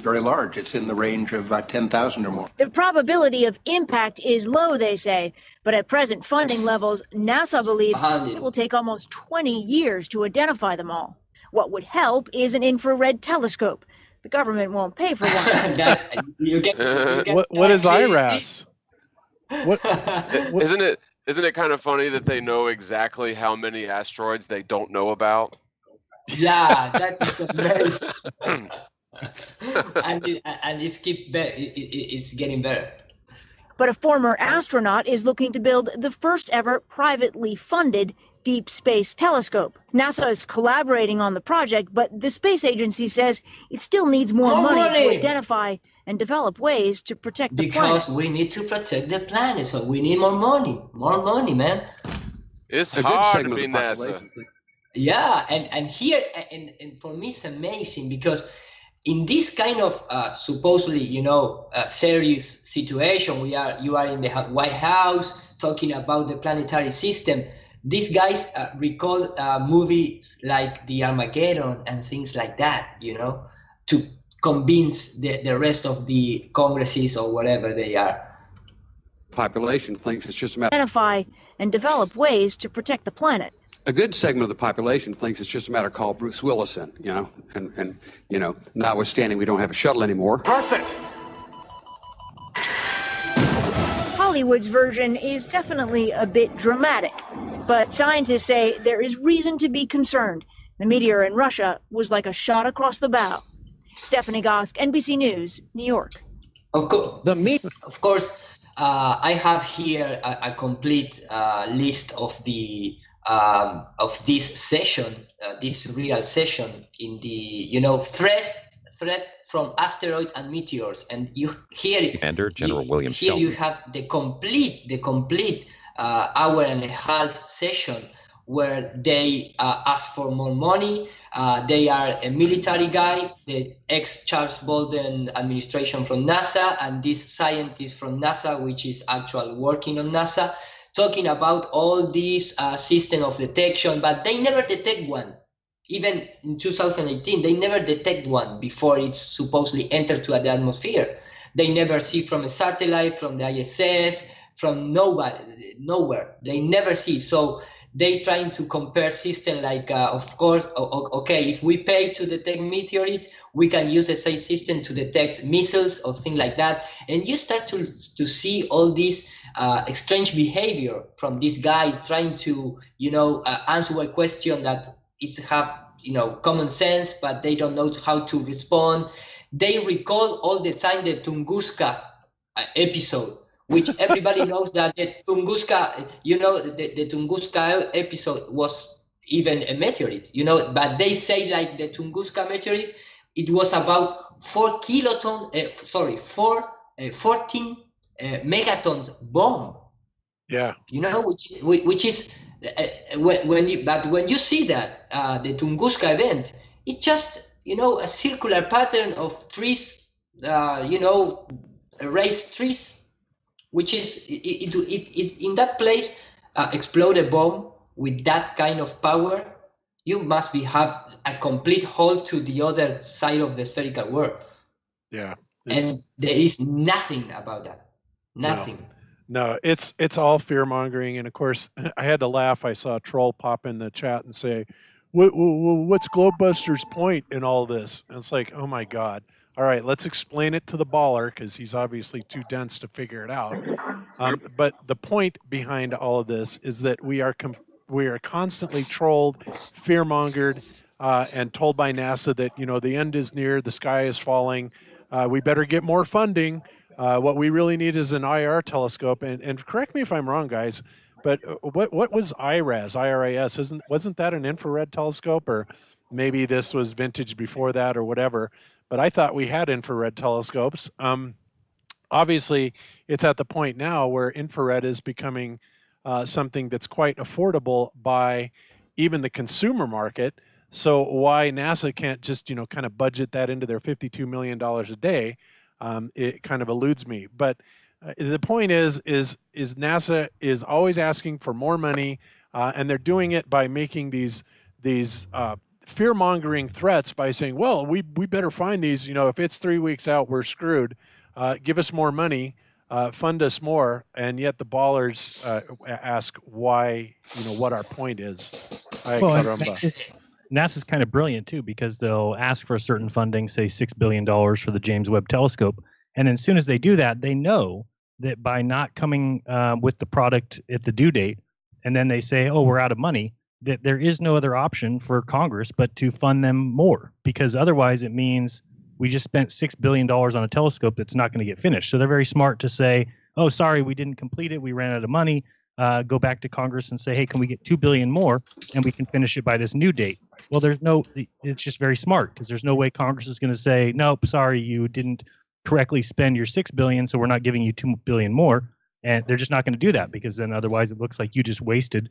Speaker 16: very large. It's in the range of 10,000 or more.
Speaker 15: The probability of impact is low, they say, but at present funding levels, NASA believes it will take almost 20 years to identify them all. What would help is an infrared telescope. The government won't pay for one.
Speaker 2: What is IRAS?
Speaker 4: Isn't it kind of funny that they know exactly how many asteroids they don't know about?
Speaker 5: Yeah, that's amazing. and it's getting better.
Speaker 15: But a former astronaut is looking to build the first ever privately funded deep space telescope. NASA is collaborating on the project, but the space agency says it still needs more money to identify and develop ways to protect the planet.
Speaker 5: Because we need to protect the planet, so we need more money, man.
Speaker 4: It's hard to be NASA.
Speaker 5: Yeah, and here, and for me, it's amazing because in this kind of supposedly, serious situation, you are in the White House talking about the planetary system. These guys recall movies like the Armageddon and things like that, to convince the rest of the Congresses or whatever they are.
Speaker 17: Population thinks it's just a matter.
Speaker 15: Identify and develop ways to protect the planet.
Speaker 17: A good segment of the population thinks it's just a matter of call Bruce Willis in, and notwithstanding we don't have a shuttle anymore.
Speaker 16: Perfect.
Speaker 15: Hollywood's version is definitely a bit dramatic, but scientists say there is reason to be concerned. The meteor in Russia was like a shot across the bow. Stephanie Gosk, NBC News, New York.
Speaker 5: Of course, I have here a complete list of the of this session, this real session in the threat from asteroid and meteors, and
Speaker 18: Commander General William
Speaker 5: here
Speaker 18: Shelton.
Speaker 5: you have the complete hour and a half session where they ask for more money. They are a military guy, the ex-Charles Bolden administration from NASA, and this scientist from NASA, which is actually working on NASA, talking about all these system of detection, but they never detect one. Even in 2018, they never detect one before it's supposedly entered to the atmosphere. They never see from a satellite, from the ISS, from nowhere. They never see. So they trying to compare system like, of course, okay, if we pay to detect meteorites, we can use the same system to detect missiles or things like that. And you start to see all this strange behavior from these guys trying to, answer a question that have common sense, but they don't know how to respond. They recall all the time the Tunguska episode, which everybody knows that the Tunguska, the Tunguska episode was even a meteorite, but they say like the Tunguska meteorite, it was about 14 megatons bomb.
Speaker 2: Yeah.
Speaker 5: Which is when you see that the Tunguska event, it's just a circular pattern of trees, raised trees, which is it in that place explode a bomb with that kind of power. You must have a complete hole to the other side of the spherical world.
Speaker 2: Yeah,
Speaker 5: and there is nothing about that. Nothing.
Speaker 2: No, it's all fear mongering, and of course, I had to laugh. I saw a troll pop in the chat and say, "What's Globebuster's point in all this?" And it's like, oh my god! All right, let's explain it to the baller because he's obviously too dense to figure it out. But the point behind all of this is that we are constantly trolled, fear mongered, and told by NASA that the end is near, the sky is falling, we better get more funding. What we really need is an IR telescope, and correct me if I'm wrong, guys, but what was IRAS? Wasn't that an infrared telescope, or maybe this was vintage before that, or whatever? But I thought we had infrared telescopes. Obviously, it's at the point now where infrared is becoming something that's quite affordable by even the consumer market. So why NASA can't just kind of budget that into their $52 million a day? It kind of eludes me. But the point is NASA is always asking for more money, and they're doing it by making these fear-mongering threats by saying, well, we better find these. If it's 3 weeks out, we're screwed. Give us more money, fund us more, and yet the ballers ask why, what our point is.
Speaker 3: NASA's kind of brilliant too, because they'll ask for a certain funding, say $6 billion for the James Webb Telescope, and then as soon as they do that, they know that by not coming with the product at the due date, and then they say, oh, we're out of money, that there is no other option for Congress but to fund them more, because otherwise it means we just spent $6 billion on a telescope that's not going to get finished. So they're very smart to say, oh, sorry, we didn't complete it, we ran out of money, go back to Congress and say, hey, can we get $2 billion more, and we can finish it by this new date. Well, it's just very smart, because there's no way Congress is going to say, nope, sorry, you didn't correctly spend your $6 billion, so we're not giving you $2 billion more. And they're just not going to do that, because then otherwise it looks like you just wasted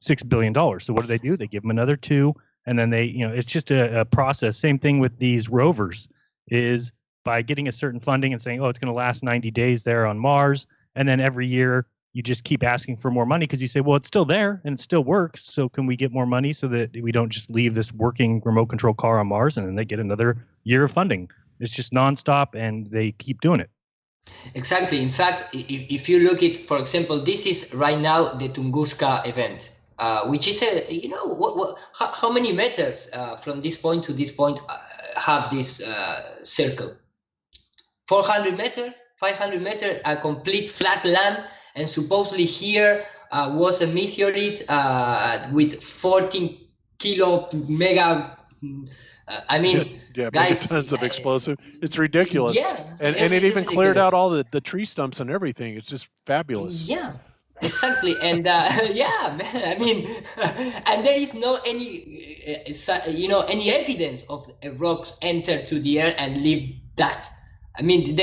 Speaker 3: $6 billion. So what do? They give them another $2 billion, and then it's just a process. Same thing with these rovers. is by getting a certain funding and saying, oh, it's going to last 90 days there on Mars. And then every year you just keep asking for more money because you say, well, it's still there and it still works. So can we get more money so that we don't just leave this working remote control car on Mars and then they get another year of funding? It's just nonstop and they keep doing it.
Speaker 5: Exactly. In fact, if you look at, for example, this is right now the Tunguska event, which is how many meters from this point to this point have this circle? 400 meters, 500 meters, a complete flat land, and supposedly here was a meteorite with 14 kilo mega. Guys,
Speaker 2: tons of explosive. It's ridiculous.
Speaker 5: Yeah,
Speaker 2: and it even cleared out all the tree stumps and everything. It's just fabulous.
Speaker 5: Yeah, exactly. And yeah, man. I mean, and there is no any evidence of rocks enter to the air and leave that. I mean,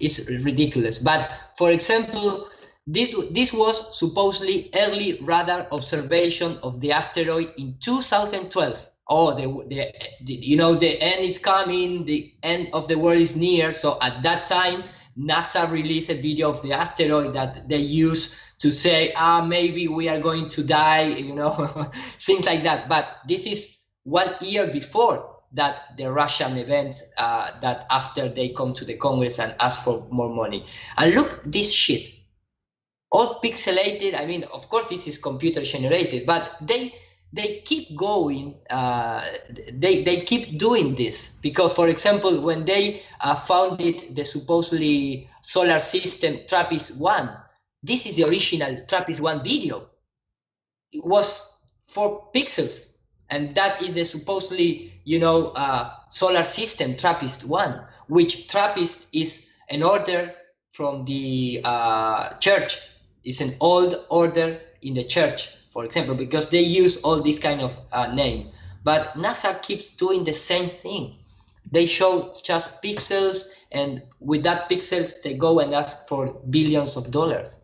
Speaker 5: it's ridiculous. But for example, this was supposedly early radar observation of the asteroid in 2012. Oh, the end is coming, the end of the world is near. So at that time, NASA released a video of the asteroid that they use to say, maybe we are going to die, things like that. But this is 1 year before that the Russian events that after they come to the Congress and ask for more money. And look, this shit, all pixelated. I mean, of course, this is computer generated, but they keep going. They keep doing this because, for example, when they founded the supposedly solar system TRAPPIST-1, this is the original TRAPPIST-1 video. It was 4 pixels. And that is the supposedly, solar system TRAPPIST-1, which TRAPPIST is an order from the church. It's an old order in the church, for example, because they use all this kind of name. But NASA keeps doing the same thing. They show just pixels, and with that pixels, they go and ask for billions of dollars.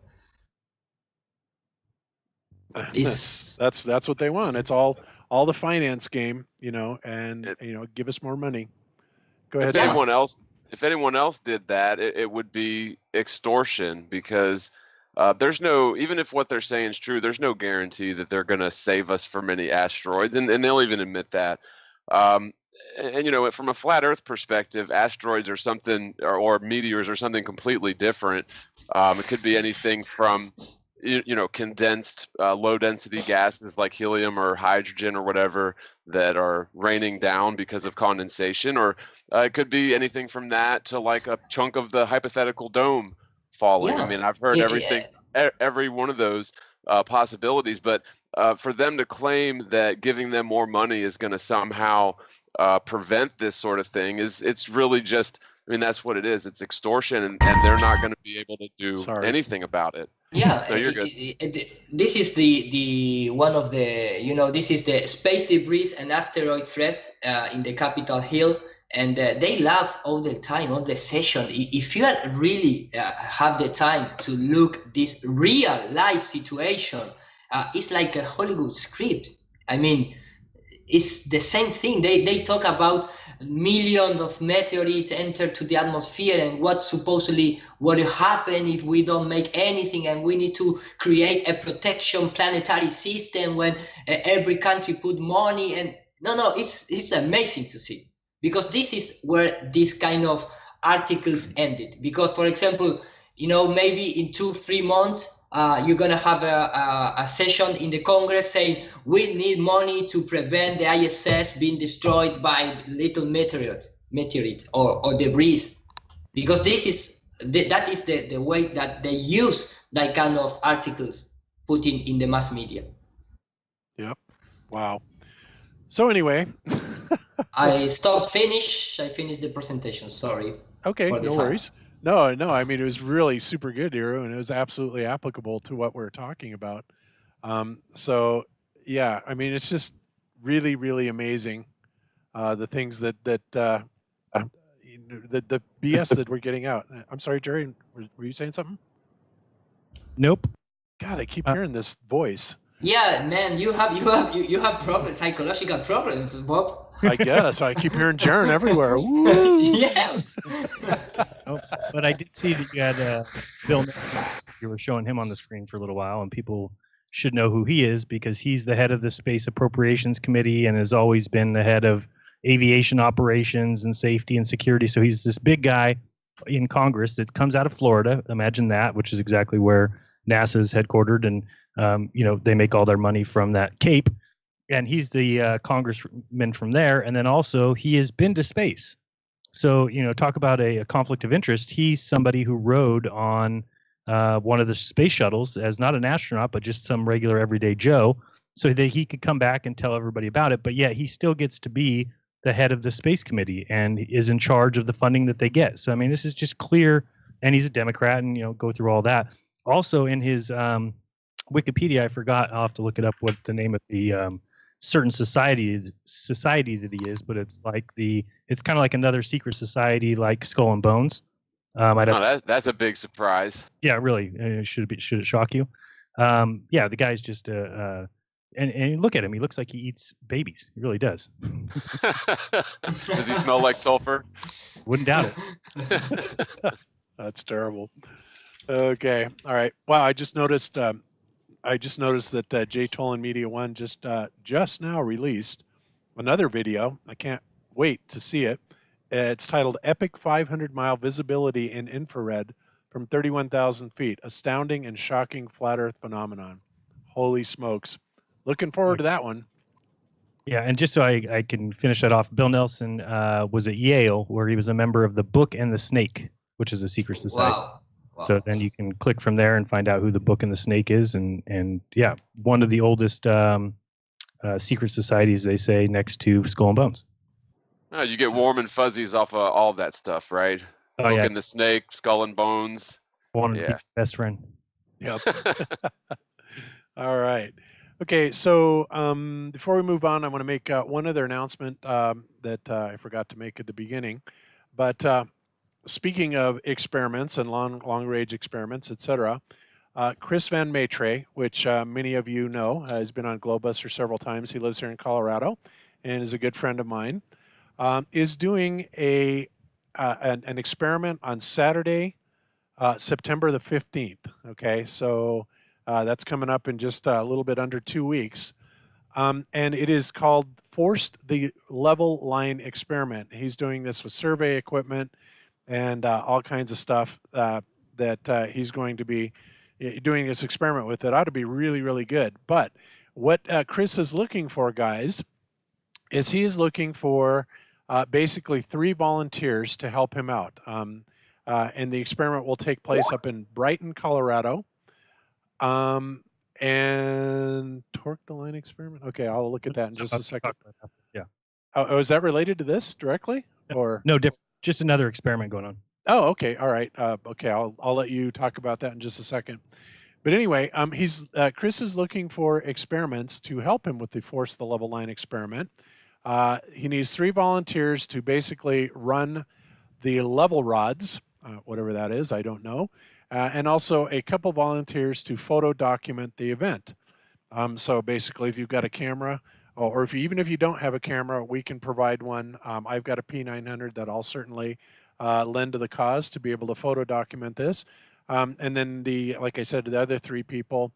Speaker 2: That's what they want. It's all the finance game, and give us more money. Go ahead.
Speaker 4: If anyone else did that, it would be extortion because there's no, even if what they're saying is true, there's no guarantee that they're going to save us from any asteroids, and they'll even admit that. And from a flat Earth perspective, asteroids are something, or meteors are something completely different. It could be anything from condensed low density gases like helium or hydrogen or whatever that are raining down because of condensation, or it could be anything from that to like a chunk of the hypothetical dome falling.
Speaker 5: Yeah.
Speaker 4: I mean, I've heard everything, every one of those possibilities, but for them to claim that giving them more money is going to somehow prevent this sort of thing it's really just, that's what it is. It's extortion, and they're not going to be able to do anything about it.
Speaker 5: Yeah,
Speaker 4: so you're good.
Speaker 5: This is the one of the, this is the space debris and asteroid threats in the Capitol Hill, and they laugh all the time, all the session. If you really have the time to look this real life situation, it's like a Hollywood script. I mean, it's the same thing. They talk about millions of meteorites enter to the atmosphere and what supposedly what will happen if we don't make anything, and we need to create a protection planetary system when every country put money. And no, it's amazing to see, because this is where this kind of articles ended. Because, for example, maybe in 2-3 months you're gonna have a session in the Congress saying we need money to prevent the ISS being destroyed by little meteorite or debris, because that is the way that they use that kind of articles put in the mass media.
Speaker 2: Yep. Wow. So anyway,
Speaker 5: I finished the presentation. Sorry.
Speaker 2: Okay, no worries. No, I mean, it was really super good, Hiro, and it was absolutely applicable to what we're talking about. So, yeah, I mean, it's just really, really amazing, the things that the BS that we're getting out. I'm sorry, Jerry, were you saying something?
Speaker 3: Nope.
Speaker 2: God, I keep hearing this voice.
Speaker 5: Yeah, man, you have problems, psychological problems, Bob.
Speaker 2: I guess. I keep hearing Jaren everywhere. Woo!
Speaker 5: Yeah.
Speaker 3: Oh, but I did see that you had Bill Nelson. You were showing him on the screen for a little while, and people should know who he is because he's the head of the Space Appropriations Committee and has always been the head of aviation operations and safety and security. So he's this big guy in Congress that comes out of Florida. Imagine that, which is exactly where NASA's headquartered, and they make all their money from that Cape. And he's the congressman from there, and then also he has been to space. So, talk about a conflict of interest. He's somebody who rode on one of the space shuttles as not an astronaut, but just some regular everyday Joe, so that he could come back and tell everybody about it. But yet he still gets to be the head of the space committee and is in charge of the funding that they get. So, I mean, this is just clear. And he's a Democrat, and, go through all that. Also in his Wikipedia, I forgot, I'll have to look it up, what the name of the certain society that he is, but it's kind of like another secret society like Skull and Bones.
Speaker 4: That's a big surprise.
Speaker 3: Yeah, really. Should it shock you? Yeah, the guy's just and look at him. He looks like he eats babies. He really does.
Speaker 4: Does he smell like sulfur?
Speaker 3: Wouldn't doubt it.
Speaker 2: That's terrible. Okay, all right. Wow, I just noticed that J. Tolan Media One just now released another video. I can't wait to see it. It's titled "Epic 500-Mile Visibility in Infrared from 31,000 Feet: Astounding and Shocking Flat Earth Phenomenon." Holy smokes! Looking forward to that one.
Speaker 3: Yeah, and just so I can finish that off, Bill Nelson was at Yale, where he was a member of the Book and the Snake, which is a secret society.
Speaker 5: Wow.
Speaker 3: So then you can click from there and find out who the Book and the Snake is, and yeah, one of the oldest secret societies, they say, next to Skull and Bones.
Speaker 4: Oh, you get warm and fuzzies off of all that stuff, right?
Speaker 3: Oh,
Speaker 4: Book
Speaker 3: yeah.
Speaker 4: and the Snake, Skull and Bones.
Speaker 3: Wanted to be best friend.
Speaker 2: Yep. All right. Okay, so before we move on, I want to make one other announcement that I forgot to make at the beginning. But speaking of experiments and long-range experiments, etc., Chris Van Maitre, which many of you know, has been on Globuster several times. He lives here in Colorado and is a good friend of mine, is doing an experiment on Saturday, September the 15th. Okay, so that's coming up in just a little bit under 2 weeks. And it is called Forced the Level Line Experiment. He's doing this with survey equipment and all kinds of stuff that he's going to be doing this experiment with. That ought to be really, really good. But what Chris is looking for, guys, is he is looking for basically 3 volunteers to help him out. And the experiment will take place up in Brighton, Colorado. And torque the line experiment. Okay, I'll look at that in just a second.
Speaker 3: Yeah.
Speaker 2: Oh, is that related to this directly, or
Speaker 3: no? Different. Just another experiment going on.
Speaker 2: Oh, okay. All right. Okay, I'll let you talk about that in just a second. But anyway, Chris is looking for experiments to help him with the Force the Level Line experiment. He needs 3 volunteers to basically run the level rods, whatever that is, I don't know. And also a couple volunteers to photo document the event. So basically, if you've got a camera, or even if you don't have a camera, we can provide one. I've got a P900 that I'll certainly lend to the cause to be able to photo document this. And then like I said, the other 3 people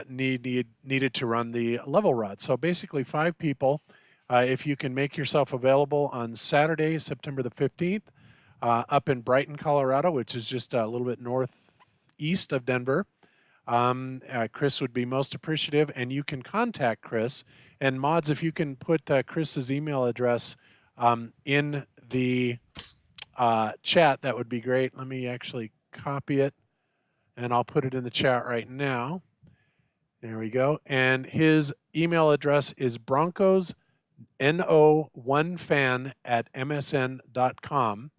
Speaker 2: needed to run the level rod. So basically 5 people. If you can make yourself available on Saturday, September the 15th, up in Brighton, Colorado, which is just a little bit northeast of Denver. Chris would be most appreciative, and you can contact Chris. And mods, if you can put Chris's email address in the chat, that would be great. Let me actually copy it, and I'll put it in the chat right now. There we go. And his email address is Broncos no1fan@msn.com.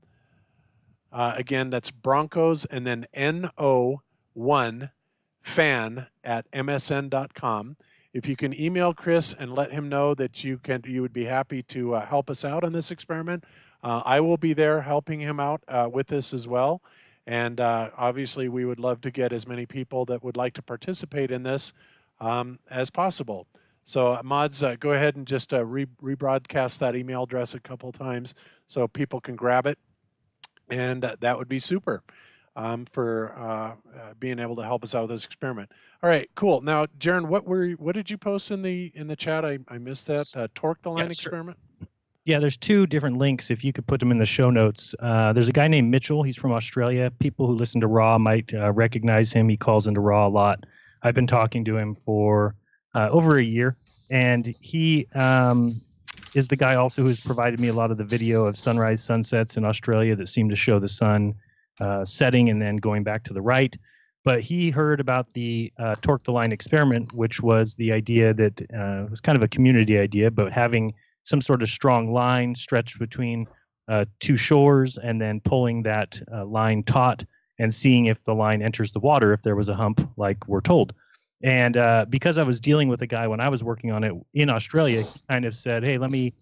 Speaker 2: Again, that's Broncos and then no1fan@msn.com. If you can email Chris and let him know that you would be happy to help us out on this experiment, I will be there helping him out with this as well. And obviously, we would love to get as many people that would like to participate in this as possible. So mods, go ahead and just rebroadcast that email address a couple times so people can grab it, and that would be super for being able to help us out with this experiment. All right, cool. Now, Jaron, what did you post in the chat? I missed that. Torque the line experiment.
Speaker 3: Yeah, there's two different links. If you could put them in the show notes. There's a guy named Mitchell. He's from Australia. People who listen to Raw might recognize him. He calls into Raw a lot. I've been talking to him for over a year, and he is the guy also who's provided me a lot of the video of sunrise, sunsets in Australia that seem to show the sun setting and then going back to the right. But he heard about the torque the line experiment, which was the idea that was kind of a community idea, but having some sort of strong line stretched between two shores and then pulling that line taut and seeing if the line enters the water, if there was a hump, like we're told. And because I was dealing with a guy when I was working on it in Australia, he kind of said, hey, let me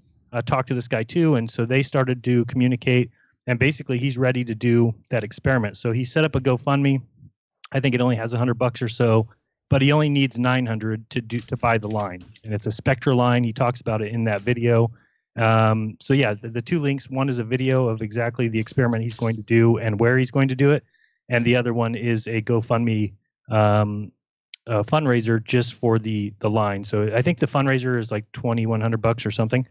Speaker 3: talk to this guy too. And so they started to communicate, and basically he's ready to do that experiment. So he set up a GoFundMe. I think it only has $100 or so, but he only needs 900 to buy the line, and it's a Spectra line. He talks about it in that video. So yeah, the two links, one is a video of exactly the experiment he's going to do and where he's going to do it, and the other one is a GoFundMe fundraiser just for the line. So I think the fundraiser is like $2,100 or something,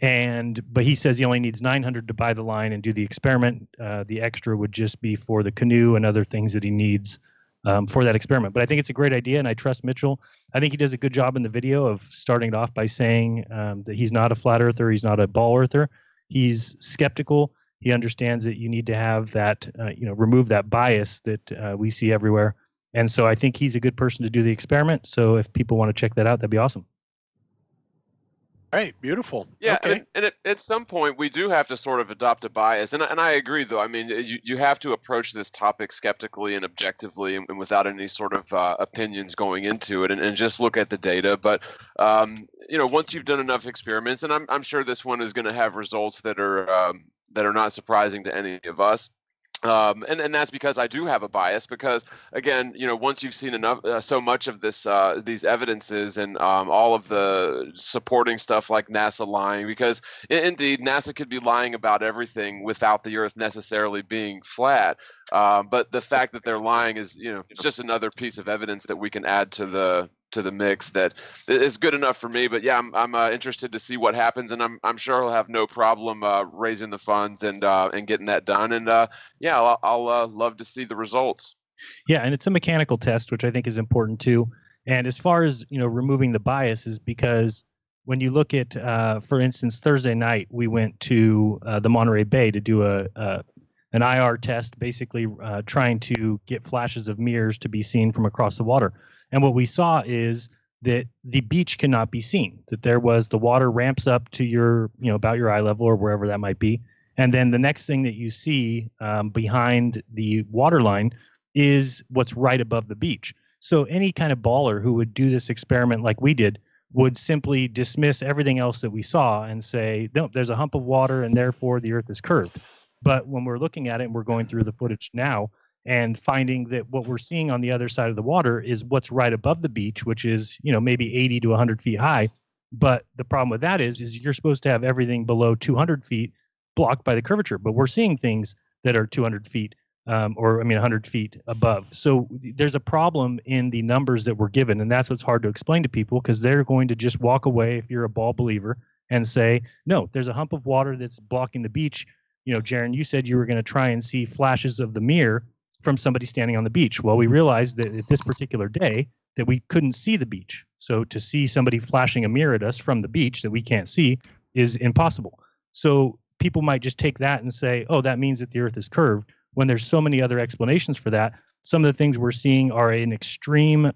Speaker 3: but he says he only needs 900 to buy the line and do the experiment. The extra would just be for the canoe and other things that he needs for that experiment. But I think it's a great idea, and I trust Mitchell. I think he does a good job in the video of starting it off by saying that he's not a flat earther, he's not a ball earther. He's skeptical. He understands that you need to have that, remove that bias that we see everywhere. And so I think he's a good person to do the experiment. So if people want to check that out, that'd be awesome.
Speaker 2: All right, beautiful.
Speaker 4: Yeah,
Speaker 2: okay.
Speaker 4: and at some point we do have to sort of adopt a bias, and I agree though. I mean, you have to approach this topic skeptically and objectively, and without any sort of opinions going into it, and just look at the data. But once you've done enough experiments, and I'm sure this one is going to have results that are not surprising to any of us. And that's because I do have a bias, because again, once you've seen enough, so much of this, these evidences and all of the supporting stuff like NASA lying, because indeed NASA could be lying about everything without the Earth necessarily being flat. But the fact that they're lying is, it's just another piece of evidence that we can add to the mix that is good enough for me. But yeah, I'm interested to see what happens, and I'm sure he'll have no problem raising the funds and getting that done. And yeah, I'll love to see the results.
Speaker 3: Yeah, and it's a mechanical test, which I think is important too. And as far as removing the bias, is because when you look at, for instance, Thursday night we went to the Monterey Bay to do an IR test, basically trying to get flashes of mirrors to be seen from across the water. And what we saw is that the beach cannot be seen, that the water ramps up to your, about your eye level or wherever that might be. And then the next thing that you see behind the water line is what's right above the beach. So any kind of baller who would do this experiment like we did would simply dismiss everything else that we saw and say, no, there's a hump of water and therefore the Earth is curved. But when we're looking at it, and we're going through the footage now and finding that what we're seeing on the other side of the water is what's right above the beach, which is, maybe 80 to 100 feet high. But the problem with that is you're supposed to have everything below 200 feet blocked by the curvature. But we're seeing things that are 200 feet 100 feet above. So there's a problem in the numbers that we're given. And that's what's hard to explain to people, because they're going to just walk away, if you're a ball believer, and say, no, there's a hump of water that's blocking the beach. Jaron, you said you were going to try and see flashes of the mirror from somebody standing on the beach. Well, we realized that at this particular day that we couldn't see the beach. So to see somebody flashing a mirror at us from the beach that we can't see is impossible. So people might just take that and say, oh, that means that the Earth is curved, when there's so many other explanations for that. Some of the things we're seeing are an extreme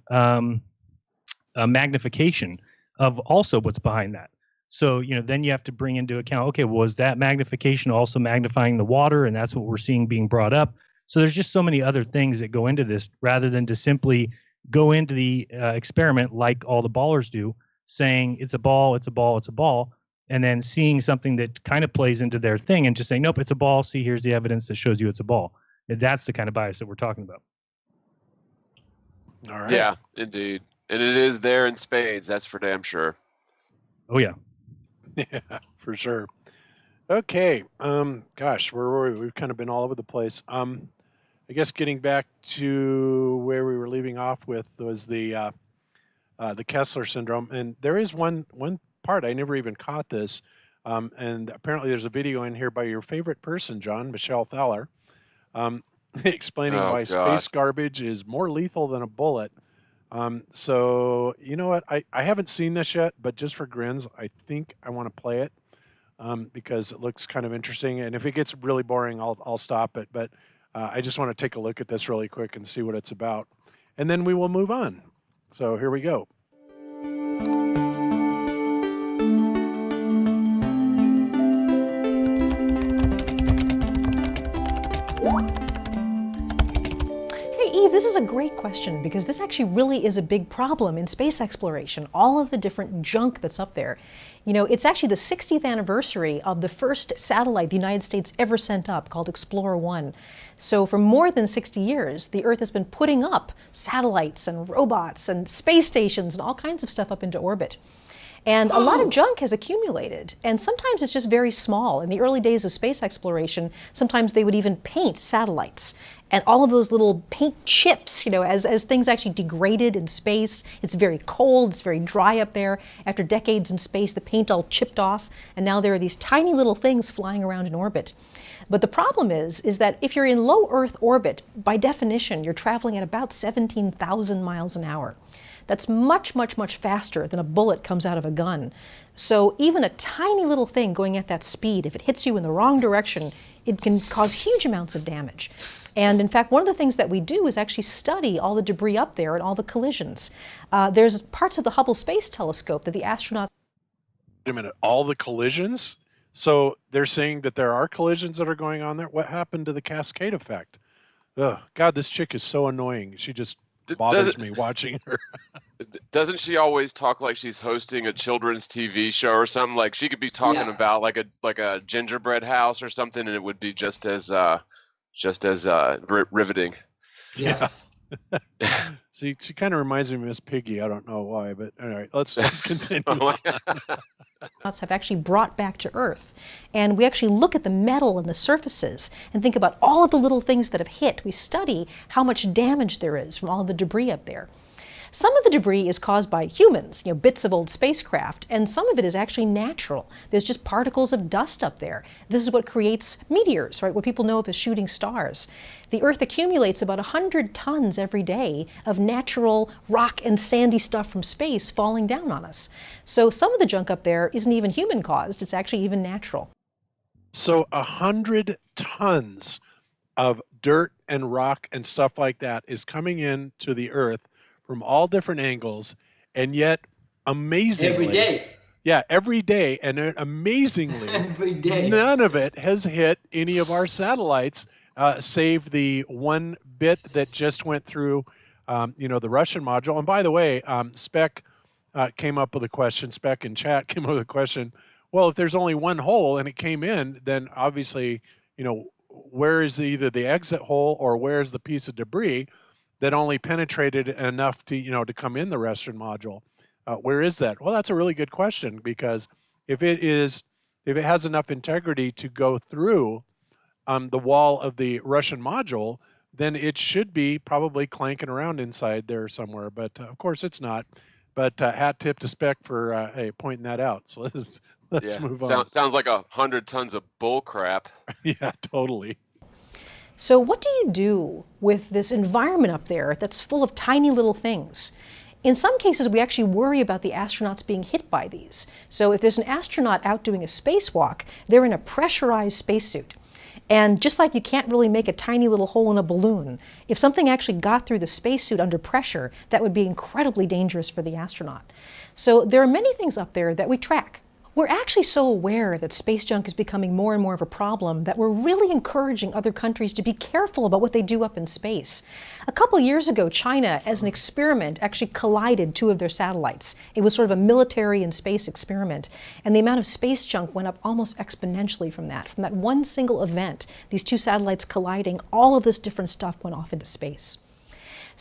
Speaker 3: magnification of also what's behind that. So, then you have to bring into account, okay, was that magnification also magnifying the water? And that's what we're seeing being brought up. So there's just so many other things that go into this, rather than to simply go into the experiment like all the ballers do, saying it's a ball, it's a ball, it's a ball, and then seeing something that kind of plays into their thing and just saying, nope, it's a ball. See, here's the evidence that shows you it's a ball. And that's the kind of bias that we're talking about.
Speaker 2: All right.
Speaker 4: Yeah, indeed. And it is there in spades, that's for damn sure.
Speaker 3: Oh yeah.
Speaker 2: Yeah, for sure. Okay. Gosh, where were we? We've kind of been all over the place. I guess getting back to where we were leaving off with was the Kessler syndrome, and there is one part I never even caught this, and apparently there's a video in here by your favorite person, John, Michelle Thaler, explaining
Speaker 4: Oh
Speaker 2: why
Speaker 4: God.
Speaker 2: space garbage is more lethal than a bullet. So you know what? I haven't seen this yet, but just for grins, I think I want to play it because it looks kind of interesting. And if it gets really boring, I'll stop it. But I just want to take a look at this really quick and see what it's about, and then we will move on. So here we go.
Speaker 19: Hey, Eve, this is a great question because this actually really is a big problem in space exploration, all of the different junk that's up there. You know, it's actually the 60th anniversary of the first satellite the United States ever sent up called Explorer 1. So for more than 60 years, the Earth has been putting up satellites and robots and space stations and all kinds of stuff up into orbit. And a lot of junk has accumulated, and sometimes it's just very small. In the early days of space exploration, sometimes they would even paint satellites. And all of those little paint chips, you know, as things actually degraded in space, it's very cold, it's very dry up there. After decades in space, the paint all chipped off, and now there are these tiny little things flying around in orbit. But the problem is that if you're in low Earth orbit, by definition, you're traveling at about 17,000 miles an hour. That's much, much, much faster than a bullet comes out of a gun. So even a tiny little thing going at that speed, if it hits you in the wrong direction, it can cause huge amounts of damage. And in fact, one of the things that we do is actually study all the debris up there and all the collisions. There's parts of the Hubble Space Telescope that the astronauts...
Speaker 2: Wait a minute, all the collisions? So they're saying that there are collisions that are going on there? What happened to the cascade effect? Ugh, God, this chick is so annoying. She just bothers me watching her.
Speaker 4: Doesn't she always talk like she's hosting a children's TV show or something? Like she could be talking about like a gingerbread house or something, and it would be just as riveting.
Speaker 2: Yeah. She kind of reminds me of Miss Piggy. I don't know why, but all right, let's continue.
Speaker 19: Have actually brought back to Earth. And we actually look at the metal and the surfaces and think about all of the little things that have hit. We study how much damage there is from all of the debris up there. Some of the debris is caused by humans, you know, bits of old spacecraft, and some of it is actually natural. There's just particles of dust up there. This is what creates meteors, right? What people know of as shooting stars. The Earth accumulates about 100 tons every day of natural rock and sandy stuff from space falling down on us. So some of the junk up there isn't even human caused, it's actually even natural.
Speaker 2: So 100 tons of dirt and rock and stuff like that is coming in to the Earth from all different angles, and yet amazingly
Speaker 5: every day.
Speaker 2: Yeah, every day, and amazingly
Speaker 5: every day.
Speaker 2: None of it has hit any of our satellites, save the one bit that just went through the Russian module. And by the way, Spec came up with a question, Spec in chat came up with a question. Well, if there's only one hole and it came in, then obviously, where is either the exit hole or where's the piece of debris that only penetrated enough to, to come in the Russian module? Where is that? Well, that's a really good question, because if it has enough integrity to go through the wall of the Russian module, then it should be probably clanking around inside there somewhere. But of course it's not. But hat tip to Spec for pointing that out. So let's move on.
Speaker 4: Sounds like 100 tons of bull crap.
Speaker 2: Yeah, totally.
Speaker 19: So what do you do with this environment up there that's full of tiny little things? In some cases, we actually worry about the astronauts being hit by these. So if there's an astronaut out doing a spacewalk, they're in a pressurized spacesuit. And just like you can't really make a tiny little hole in a balloon, if something actually got through the spacesuit under pressure, that would be incredibly dangerous for the astronaut. So there are many things up there that we track. We're actually so aware that space junk is becoming more and more of a problem that we're really encouraging other countries to be careful about what they do up in space. A couple years ago, China, as an experiment, actually collided two of their satellites. It was sort of a military and space experiment, and the amount of space junk went up almost exponentially from that. From that one single event, these two satellites colliding, all of this different stuff went off into space.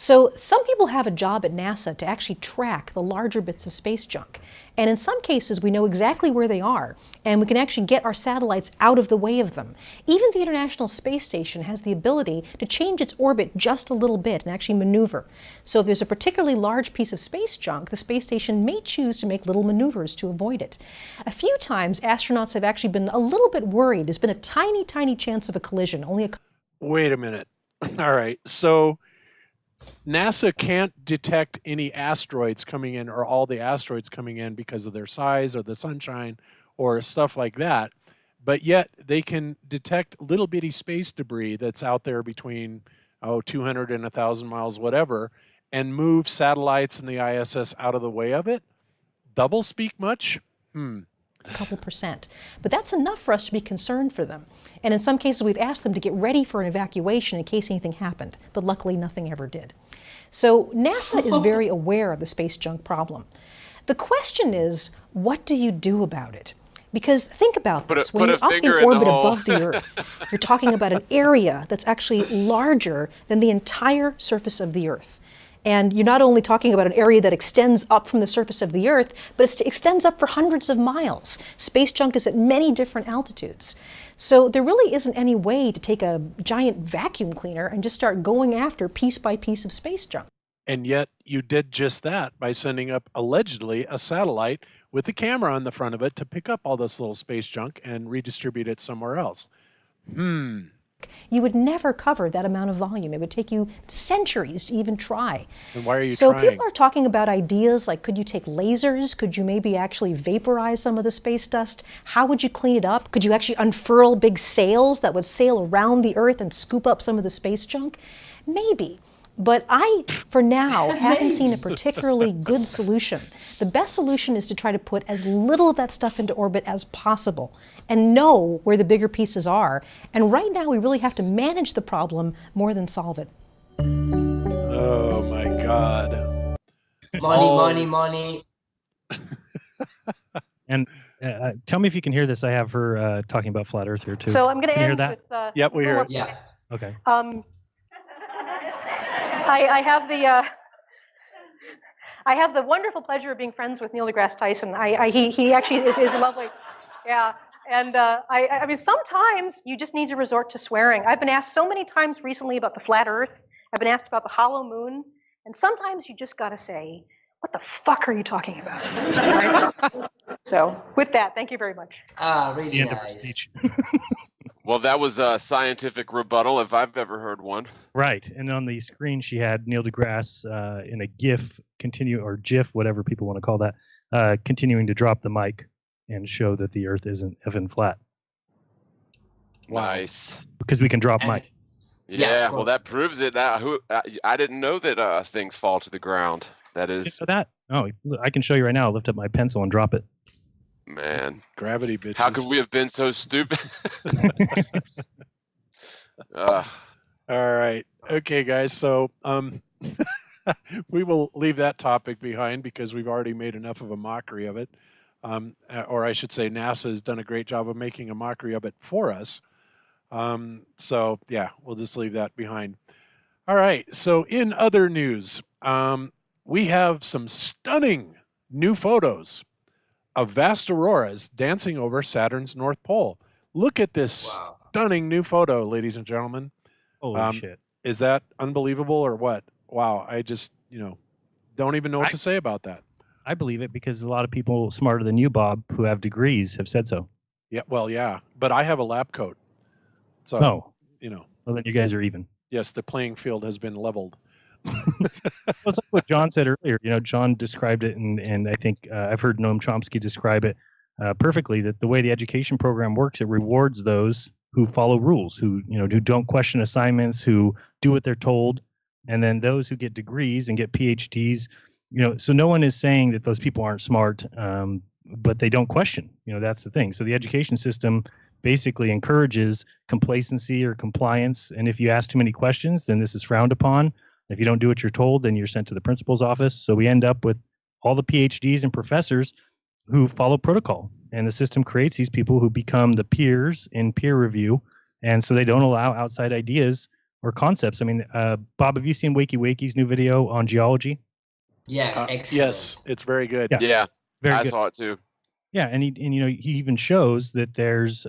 Speaker 19: So some people have a job at NASA to actually track the larger bits of space junk. And in some cases, we know exactly where they are, and we can actually get our satellites out of the way of them. Even the International Space Station has the ability to change its orbit just a little bit and actually maneuver. So if there's a particularly large piece of space junk, the space station may choose to make little maneuvers to avoid it. A few times, astronauts have actually been a little bit worried. There's been a tiny, tiny chance of a collision.
Speaker 2: Wait a minute. All right. So NASA can't detect any asteroids coming in or all the asteroids coming in because of their size or the sunshine or stuff like that. But yet they can detect little bitty space debris that's out there between 200 and 1,000 miles, whatever, and move satellites and the ISS out of the way of it. Double speak much?
Speaker 19: A couple percent. But that's enough for us to be concerned for them. And in some cases, we've asked them to get ready for an evacuation in case anything happened. But luckily, nothing ever did. So NASA is very aware of the space junk problem. The question is, what do you do about it? Because think about this. When you're up in orbit above the Earth, you're talking about an area that's actually larger than the entire surface of the Earth. And you're not only talking about an area that extends up from the surface of the Earth, but it extends up for hundreds of miles. Space junk is at many different altitudes. So there really isn't any way to take a giant vacuum cleaner and just start going after piece by piece of space junk.
Speaker 2: And yet you did just that by sending up, allegedly, a satellite with a camera on the front of it to pick up all this little space junk and redistribute it somewhere else.
Speaker 19: You would never cover that amount of volume. It would take you centuries to even try.
Speaker 2: And why are you
Speaker 19: so
Speaker 2: trying?
Speaker 19: People are talking about ideas like, could you take lasers? Could you maybe actually vaporize some of the space dust? How would you clean it up? Could you actually unfurl big sails that would sail around the Earth and scoop up some of the space junk? Maybe. But I, for now, haven't seen a particularly good solution. The best solution is to try to put as little of that stuff into orbit as possible and know where the bigger pieces are. And right now, we really have to manage the problem more than solve it.
Speaker 2: Oh, my God.
Speaker 5: Money.
Speaker 3: And tell me if you can hear this. I have her talking about flat Earth here, too.
Speaker 20: So I'm going to
Speaker 3: Can you hear
Speaker 20: end
Speaker 3: that?
Speaker 20: with...
Speaker 2: Yep, we hear it.
Speaker 5: Yeah.
Speaker 3: Okay.
Speaker 20: I have the wonderful pleasure of being friends with Neil deGrasse Tyson. He actually is lovely. Yeah. And I mean, sometimes you just need to resort to swearing. I've been asked so many times recently about the flat Earth. I've been asked about the hollow moon. And sometimes you just got to say, what the fuck are you talking about? Right? So with that, thank you very much.
Speaker 5: Really
Speaker 3: The end of her
Speaker 5: nice.
Speaker 3: speech.
Speaker 4: Well, that was a scientific rebuttal if I've ever heard one.
Speaker 3: Right. And on the screen, she had Neil deGrasse in a GIF, or GIF, whatever people want to call that, continuing to drop the mic and show that the Earth isn't effing flat.
Speaker 4: Nice.
Speaker 3: Because we can drop mic.
Speaker 4: Yeah, well, that proves it. I didn't know that things fall to the ground. That is...
Speaker 3: So that? Oh, look, I can show you right now. I'll lift up my pencil and drop it.
Speaker 4: Man.
Speaker 2: Gravity, bitches.
Speaker 4: How could we have been so stupid?
Speaker 2: All right. Okay, guys. So we will leave that topic behind because we've already made enough of a mockery of it. Or I should say NASA has done a great job of making a mockery of it for us. So, yeah, we'll just leave that behind. All right. So in other news, we have some stunning new photos of vast auroras dancing over Saturn's North Pole. Look at this stunning new photo, ladies and gentlemen.
Speaker 3: Holy shit.
Speaker 2: Is that unbelievable or what? Wow, I just, don't even know what to say about that.
Speaker 3: I believe it because a lot of people smarter than you, Bob, who have degrees have said so.
Speaker 2: Yeah, well, yeah, but I have a lab coat. So,
Speaker 3: Well, then you guys are even.
Speaker 2: Yes, the playing field has been leveled.
Speaker 3: Well, it's like what John said earlier. John described it, and I think I've heard Noam Chomsky describe it perfectly. That the way the education program works, it rewards those who follow rules, who don't question assignments, who do what they're told, and then those who get degrees and get PhDs. So no one is saying that those people aren't smart, but they don't question. That's the thing. So the education system basically encourages complacency or compliance, and if you ask too many questions, then this is frowned upon. If you don't do what you're told, then you're sent to the principal's office. So we end up with all the PhDs and professors who follow protocol. And the system creates these people who become the peers in peer review. And so they don't allow outside ideas or concepts. I mean, Bob, have you seen Wakey's new video on geology?
Speaker 5: Yeah, excellent.
Speaker 2: Yes, it's very good.
Speaker 4: Yeah,
Speaker 3: very
Speaker 4: I
Speaker 3: good.
Speaker 4: saw it too.
Speaker 3: Yeah, and he even shows that there's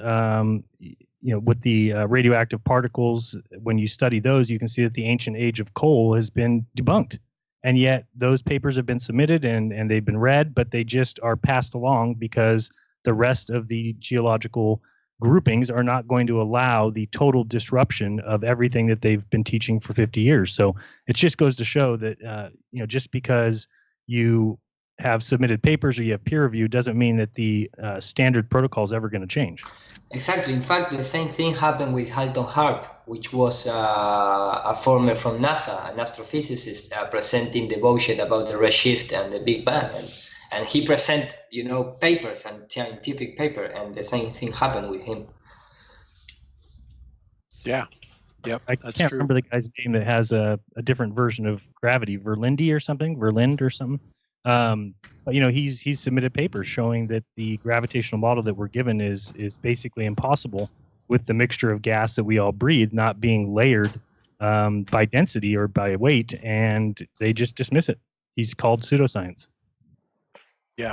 Speaker 3: with the radioactive particles, when you study those, you can see that the ancient age of coal has been debunked, and yet those papers have been submitted and they've been read, but they just are passed along because the rest of the geological groupings are not going to allow the total disruption of everything that they've been teaching for 50 years. So it just goes to show that just because you have submitted papers or you have peer review doesn't mean that the standard protocol is ever going to change.
Speaker 5: Exactly. In fact, the same thing happened with Halton Harp, which was a former from NASA, an astrophysicist, presenting the bullshit about the redshift and the Big Bang. And he present, papers and scientific paper, and the same thing happened with him.
Speaker 2: Yeah. Yep.
Speaker 3: I can't remember the guy's name that has a different version of gravity, Verlind or something. But he's submitted papers showing that the gravitational model that we're given is basically impossible with the mixture of gas that we all breathe not being layered by density or by weight, and they just dismiss it. He's called pseudoscience.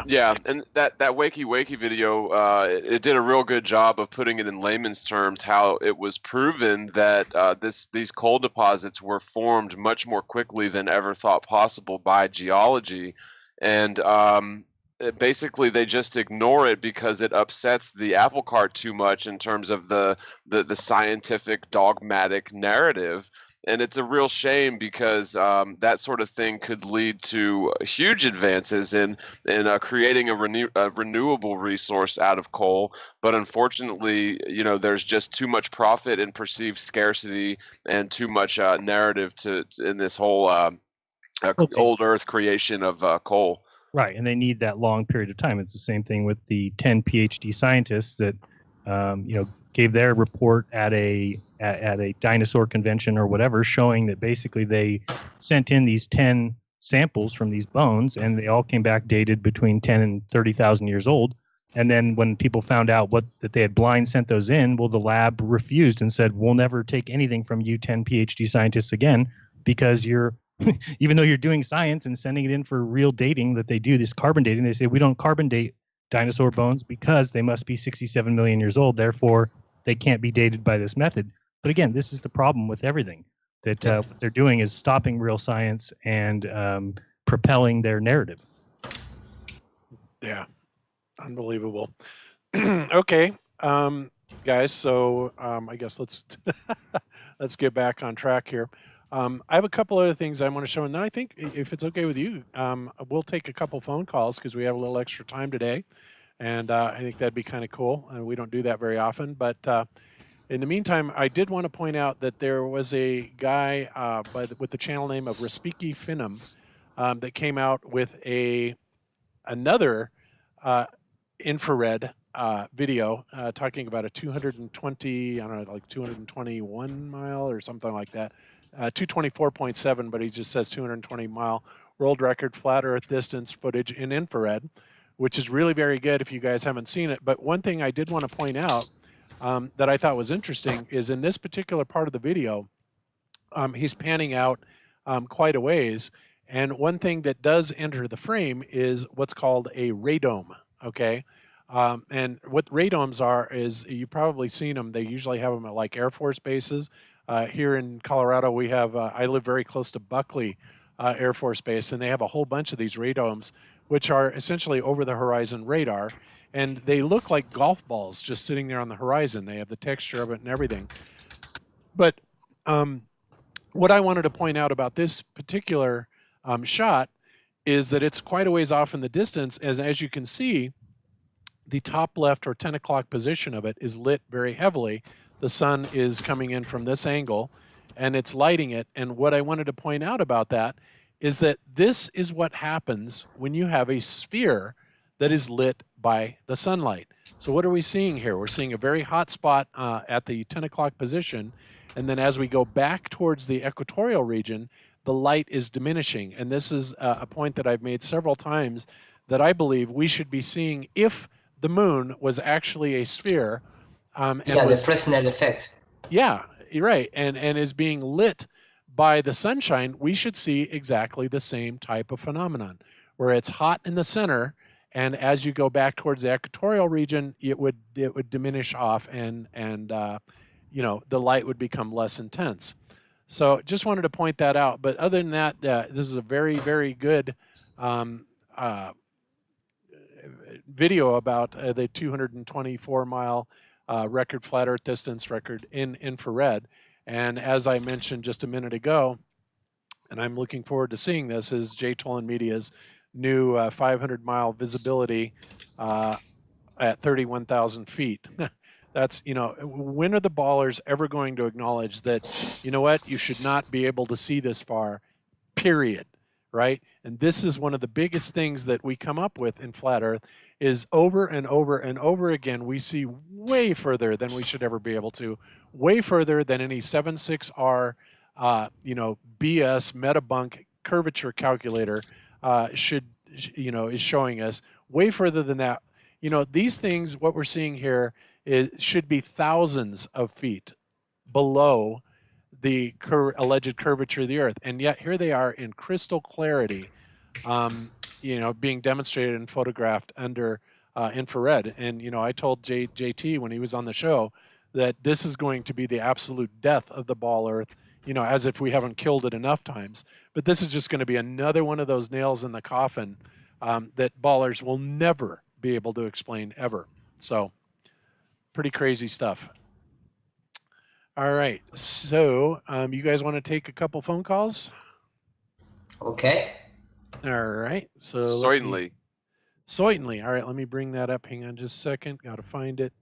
Speaker 4: Yeah, and that Wakey video, it did a real good job of putting it in layman's terms how it was proven that these coal deposits were formed much more quickly than ever thought possible by geology, and basically they just ignore it because it upsets the apple cart too much in terms of the scientific dogmatic narrative. And it's a real shame because that sort of thing could lead to huge advances in creating a renewable resource out of coal. But unfortunately, there's just too much profit and perceived scarcity and too much narrative in this whole old Earth creation of coal.
Speaker 3: Right, and they need that long period of time. It's the same thing with the 10 PhD scientists that gave their report at a dinosaur convention or whatever, showing that basically they sent in these 10 samples from these bones, and they all came back dated between 10 and 30,000 years old. And then when people found out that they had blind sent those in, well, the lab refused and said, "We'll never take anything from you 10 PhD scientists again, because you're even though you're doing science and sending it in for real dating that they do, this carbon dating, they say we don't carbon date dinosaur bones because they must be 67 million years old. Therefore, they can't be dated by this method." But again, this is the problem with everything, that what they're doing is stopping real science and propelling their narrative.
Speaker 2: Yeah. Unbelievable. Okay. Guys, so I guess let's get back on track here. I have a couple other things I want to show, and then I think if it's okay with you, we'll take a couple phone calls because we have a little extra time today, and I think that'd be kind of cool. And we don't do that very often, but in the meantime, I did want to point out that there was a guy with the channel name of Respiki Finum that came out with another infrared video talking about a 220, I don't know, like 221 mile or something like that. 224.7, but he just says 220 mile world record flat Earth distance footage in infrared, which is really very good if you guys haven't seen it. But one thing I did want to point out that I thought was interesting is in this particular part of the video, he's panning out quite a ways. And one thing that does enter the frame is what's called a radome, okay? And what radomes are is, you've probably seen them. They usually have them at like Air Force bases. Here in Colorado, we have, I live very close to Buckley Air Force Base, and they have a whole bunch of these radomes, which are essentially over-the-horizon radar. And they look like golf balls just sitting there on the horizon. They have the texture of it and everything. But what I wanted to point out about this particular shot is that it's quite a ways off in the distance. As you can see, the top left or 10 o'clock position of it is lit very heavily. The sun is coming in from this angle, and it's lighting it. And what I wanted to point out about that is that this is what happens when you have a sphere that is lit by the sunlight. So what are we seeing here? We're seeing a very hot spot at the 10 o'clock position. And then as we go back towards the equatorial region, the light is diminishing. And this is a point that I've made several times, that I believe we should be seeing if the moon was actually a sphere.
Speaker 5: The Fresnel effect.
Speaker 2: Yeah, right, and is being lit by the sunshine, we should see exactly the same type of phenomenon, where it's hot in the center, and as you go back towards the equatorial region, it would diminish off, and the light would become less intense. So just wanted to point that out. But other than that, this is a very, very good video about the 224-mile record flat Earth distance record in infrared. And as I mentioned just a minute ago, and I'm looking forward to seeing this, is Jay Tolan Media's new 500-mile visibility at 31,000 feet. That's, when are the ballers ever going to acknowledge that, you know what, you should not be able to see this far, period, right? And this is one of the biggest things that we come up with in Flat Earth is over and over and over again, we see way further than we should ever be able to, way further than any 7.6R, BS metabunk curvature calculator is showing us, way further than that. These things, what we're seeing here, should be thousands of feet below the alleged curvature of the Earth, and yet here they are in crystal clarity, being demonstrated and photographed under infrared. And I told JT when he was on the show that this is going to be the absolute death of the ball Earth, as if we haven't killed it enough times. But this is just going to be another one of those nails in the coffin that ballers will never be able to explain ever. So pretty crazy stuff. All right. So you guys want to take a couple phone calls? Okay. All right. So
Speaker 4: Certainly.
Speaker 2: All right. Let me bring that up. Hang on just a second. Got to find it.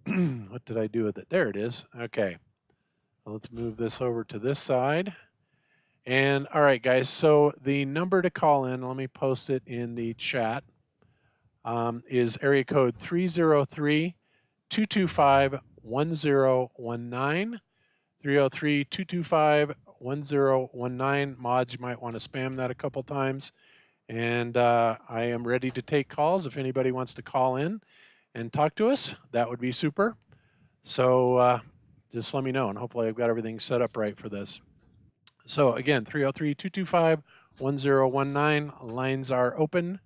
Speaker 2: What did I do with it? There it is. Okay. Well, let's move this over to this side. And all right, guys. So the number to call in, let me post it in the chat, is area code 303-225-1019. 303-225-1019. Mods, you might want to spam that a couple times. And I am ready to take calls. If anybody wants to call in and talk to us, that would be super. So just let me know, and hopefully I've got everything set up right for this. So again, 303-225-1019. Lines are open,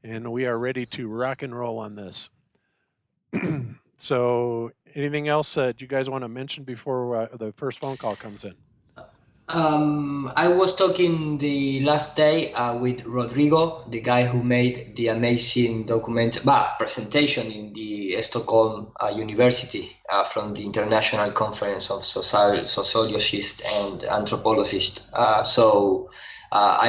Speaker 2: and we are ready to rock and roll on this. So anything else that you guys want to mention before the first phone call comes in?
Speaker 5: I was talking the last day with Rodrigo, the guy who made the amazing presentation in the Stockholm University from the International Conference of Sociologists and Anthropologists. I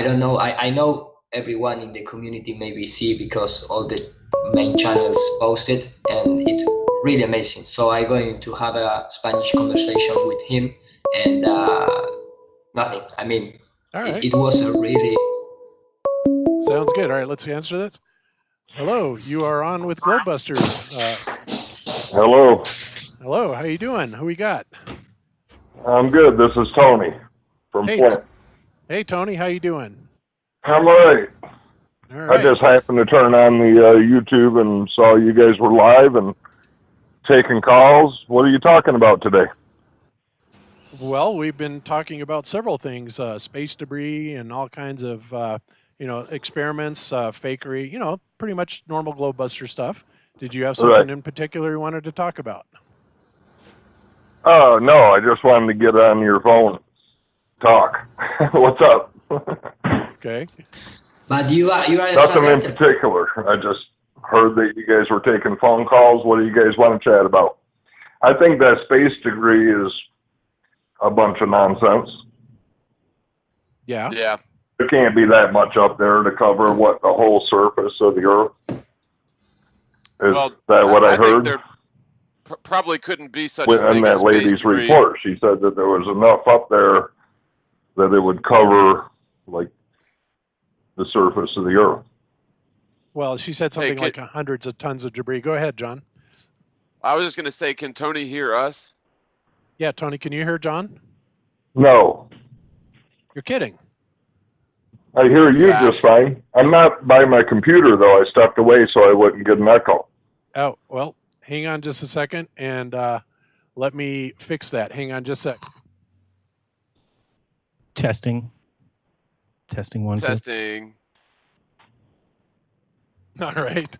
Speaker 5: don't know. I know everyone in the community maybe see because all the main channels posted, and it's really amazing. So I'm going to have a Spanish conversation with him, and nothing. I mean, it was a really...
Speaker 2: Sounds good. All right, let's answer this. Hello, you are on with Globebusters.
Speaker 21: Hello.
Speaker 2: Hello, how you doing? Who we got?
Speaker 21: I'm good. This is Tony from Flint.
Speaker 2: Hey, Tony, how you doing?
Speaker 21: I'm all right.
Speaker 2: All right.
Speaker 21: I just happened to turn on the YouTube and saw you guys were live and taking calls. What are you talking about today?
Speaker 2: Well, we've been talking about several things, space debris and all kinds of, experiments, fakery, pretty much normal Globebuster stuff. Did you have something in particular you wanted to talk about?
Speaker 21: Oh, no, I just wanted to get on your phone, talk. What's up?
Speaker 2: Okay.
Speaker 5: But you are
Speaker 21: nothing in particular. I just heard that you guys were taking phone calls. What do you guys want to chat about? I think that space degree is a bunch of nonsense.
Speaker 2: Yeah.
Speaker 4: Yeah.
Speaker 21: There can't be that much up there to cover what the whole surface of the Earth is. That what I heard?
Speaker 4: Think there probably couldn't be such
Speaker 21: a thing in that
Speaker 4: as
Speaker 21: lady's
Speaker 4: space debris.
Speaker 21: report. She said that there was enough up there that it would cover like the surface of the Earth.
Speaker 2: Well, she said something like hundreds of tons of debris. Go ahead, John.
Speaker 4: I was just going to say, can Tony hear us?
Speaker 2: Yeah, Tony, can you hear John?
Speaker 21: No.
Speaker 2: You're kidding.
Speaker 21: I hear you just fine. I'm not by my computer, though. I stepped away so I wouldn't get an echo.
Speaker 2: Oh, well, hang on just a second, and Let me fix that. Hang on just a sec.
Speaker 3: Testing. Testing 1, 2.
Speaker 4: Testing.
Speaker 2: All right.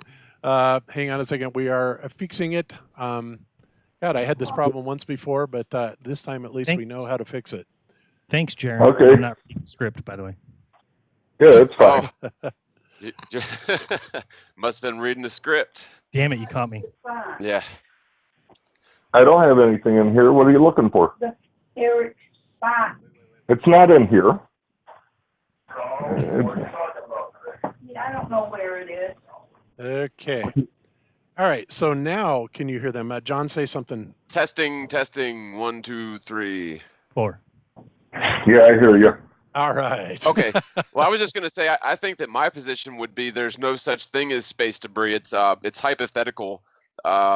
Speaker 2: Hang on a second. We are fixing it. God, I had this problem once before, but this time at least we know how to fix it.
Speaker 3: Thanks, Jaron.
Speaker 21: Okay.
Speaker 3: I'm not reading the script, by the way.
Speaker 21: Yeah, it's fine.
Speaker 4: Must have been reading the script.
Speaker 3: Damn it, you caught me.
Speaker 4: Yeah.
Speaker 21: I don't have anything in here. What are you looking for?
Speaker 1: Eric's spot.
Speaker 21: It's not in here.
Speaker 1: Yeah, I don't know where it is.
Speaker 2: Okay. All right. So now, can you hear them? John, say something.
Speaker 4: Testing. 1, 2, 3.
Speaker 3: 4.
Speaker 21: Yeah, I hear you.
Speaker 2: All right.
Speaker 4: Okay. Well, I was just going to say, I think that my position would be there's no such thing as space debris. It's hypothetical,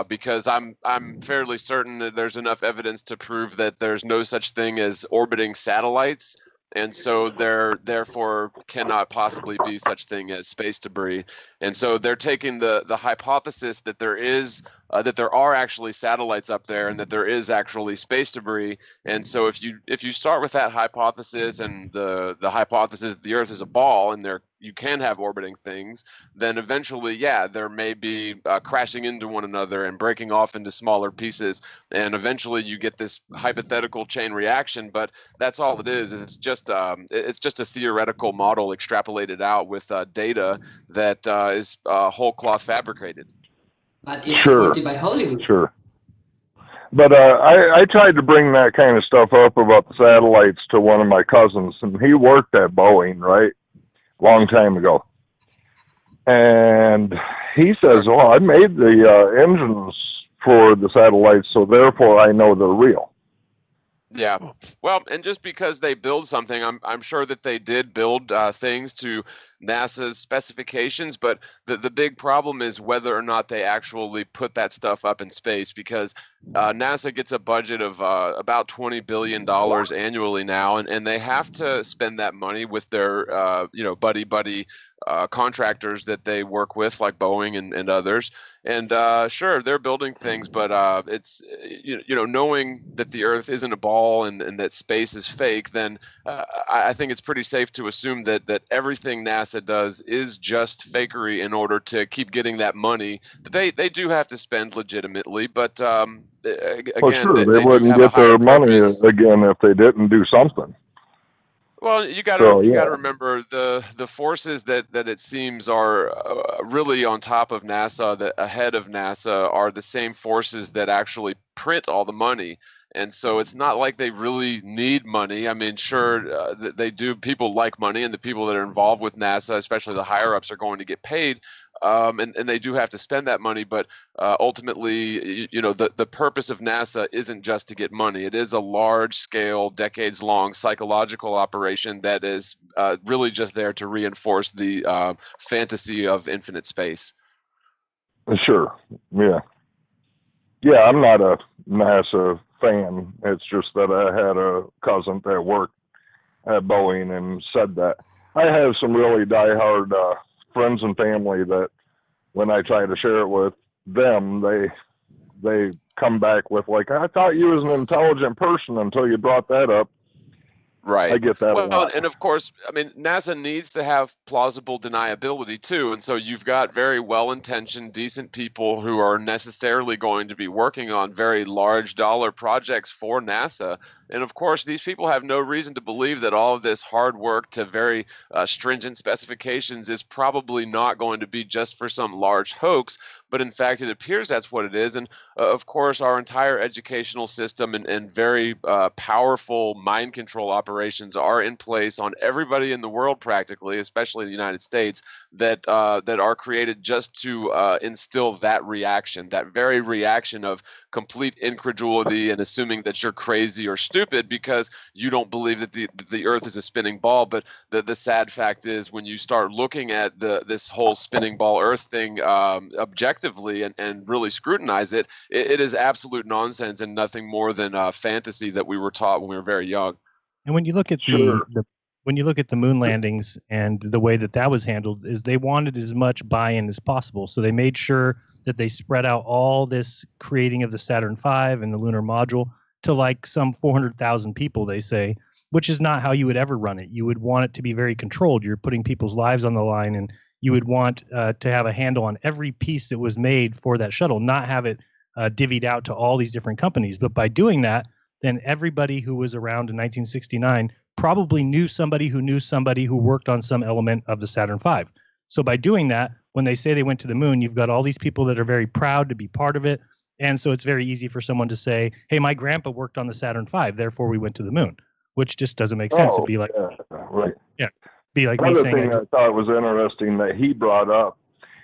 Speaker 4: because I'm fairly certain that there's enough evidence to prove that there's no such thing as orbiting satellites. And so there therefore cannot possibly be such thing as space debris. And so they're taking the hypothesis that there are actually satellites up there and that there is actually space debris. And so if you start with that hypothesis and the hypothesis that the Earth is a ball and you can have orbiting things, then eventually, yeah, there may be crashing into one another and breaking off into smaller pieces. And eventually you get this hypothetical chain reaction, but that's all it is. It's just a theoretical model extrapolated out with data that is whole cloth fabricated.
Speaker 5: But it's
Speaker 21: Sure.
Speaker 5: supported by Hollywood.
Speaker 21: Sure. But I tried to bring that kind of stuff up about the satellites to one of my cousins, and he worked at Boeing, right? Long time ago. And he says, well, I made the engines for the satellites, so therefore I know they're real.
Speaker 4: Yeah. Well, and just because they build something, I'm sure that they did build things to NASA's specifications, but the big problem is whether or not they actually put that stuff up in space, because NASA gets a budget of about $20 billion annually now, and they have to spend that money with their buddy contractors that they work with, like Boeing and others. And sure, they're building things, but it's knowing that the Earth isn't a ball and that space is fake, then I think it's pretty safe to assume that everything NASA does is just fakery in order to keep getting that money that they do have to spend legitimately. But again,
Speaker 21: Well, sure, they
Speaker 4: do
Speaker 21: wouldn't
Speaker 4: have a
Speaker 21: get their
Speaker 4: higher
Speaker 21: money
Speaker 4: purpose.
Speaker 21: again if they didn't do something.
Speaker 4: Well, you got
Speaker 21: So,
Speaker 4: to
Speaker 21: yeah.
Speaker 4: remember the forces that it seems are really on top of NASA, that ahead of NASA, are the same forces that actually print all the money. And so it's not like they really need money. I mean, sure, they do. People like money, and the people that are involved with NASA, especially the higher ups, are going to get paid. And they do have to spend that money, but ultimately, the purpose of NASA isn't just to get money. It is a large-scale, decades-long psychological operation that is really just there to reinforce the fantasy of infinite space.
Speaker 21: Sure, yeah. Yeah, I'm not a NASA fan. It's just that I had a cousin that worked at Boeing and said that. I have some really diehard friends and family that when I try to share it with them, they come back with like, I thought you was an intelligent person until you brought that up.
Speaker 4: Right.
Speaker 21: I get that a
Speaker 4: Well,
Speaker 21: lot.
Speaker 4: and of course, I mean, NASA needs to have plausible deniability too. And so you've got very well-intentioned, decent people who are necessarily going to be working on very large dollar projects for NASA. And of course, these people have no reason to believe that all of this hard work to very stringent specifications is probably not going to be just for some large hoax. But in fact, it appears that's what it is. And of course, our entire educational system and very powerful mind control operations are in place on everybody in the world, practically, especially in the United States, that are created just to instill that reaction, that very reaction of complete incredulity and assuming that you're crazy or stupid because you don't believe that the Earth is a spinning ball. But the sad fact is, when you start looking at this whole spinning ball Earth thing objectively and really scrutinize it, it is absolute nonsense and nothing more than fantasy that we were taught when we were very young.
Speaker 3: And when you look at
Speaker 21: Sure.
Speaker 3: when you look at the moon landings and the way that that was handled, is they wanted as much buy-in as possible. So they made sure that they spread out all this creating of the Saturn V and the lunar module to like some 400,000 people, they say, which is not how you would ever run it. You would want it to be very controlled. You're putting people's lives on the line, and you would want to have a handle on every piece that was made for that shuttle, not have it divvied out to all these different companies. But by doing that, then everybody who was around in 1969 probably knew somebody who worked on some element of the Saturn V. So by doing that, when they say they went to the moon, you've got all these people that are very proud to be part of it. And so it's very easy for someone to say, hey, my grandpa worked on the Saturn V, therefore we went to the moon, which just doesn't make sense. It'd be like,
Speaker 21: right.
Speaker 3: Yeah, be like me
Speaker 21: Another
Speaker 3: saying,
Speaker 21: thing I thought was interesting that he brought up,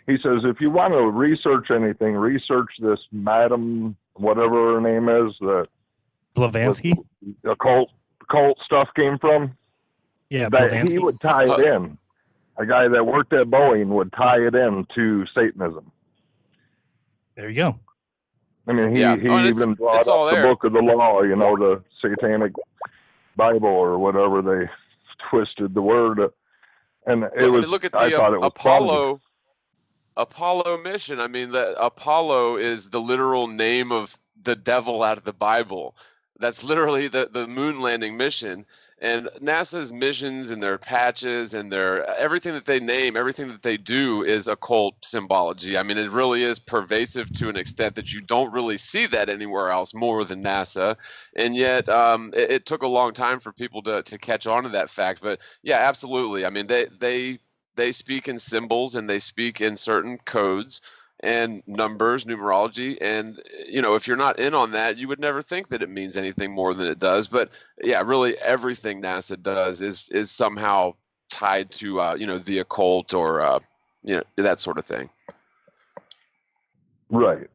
Speaker 21: he says, if you want to research anything, research this Madam, whatever her name is, that
Speaker 3: Blavatsky,
Speaker 21: the cult stuff came from.
Speaker 3: Yeah,
Speaker 21: that
Speaker 3: Blavatsky.
Speaker 21: he would tie it in. A guy that worked at Boeing would tie it in to Satanism.
Speaker 3: There you go.
Speaker 21: I mean, he
Speaker 4: it's
Speaker 21: even brought
Speaker 4: all
Speaker 21: up the
Speaker 4: there.
Speaker 21: Book of the Law, you know, the Satanic Bible or whatever they twisted the word. And it was,
Speaker 4: look at
Speaker 21: I
Speaker 4: the
Speaker 21: thought it was funny.
Speaker 4: Apollo mission. I mean, the Apollo is the literal name of the devil out of the Bible. That's literally the moon landing mission. And NASA's missions and their patches and their everything that they name, everything that they do is occult symbology. I mean, it really is pervasive to an extent that you don't really see that anywhere else more than NASA. And yet it took a long time for people to catch on to that fact. But yeah, absolutely. I mean, they speak in symbols and they speak in certain codes and numbers, numerology, and you know, if you're not in on that, you would never think that it means anything more than it does. But yeah, really everything NASA does is somehow tied to you know, the occult or you know, that sort of thing.
Speaker 21: Right.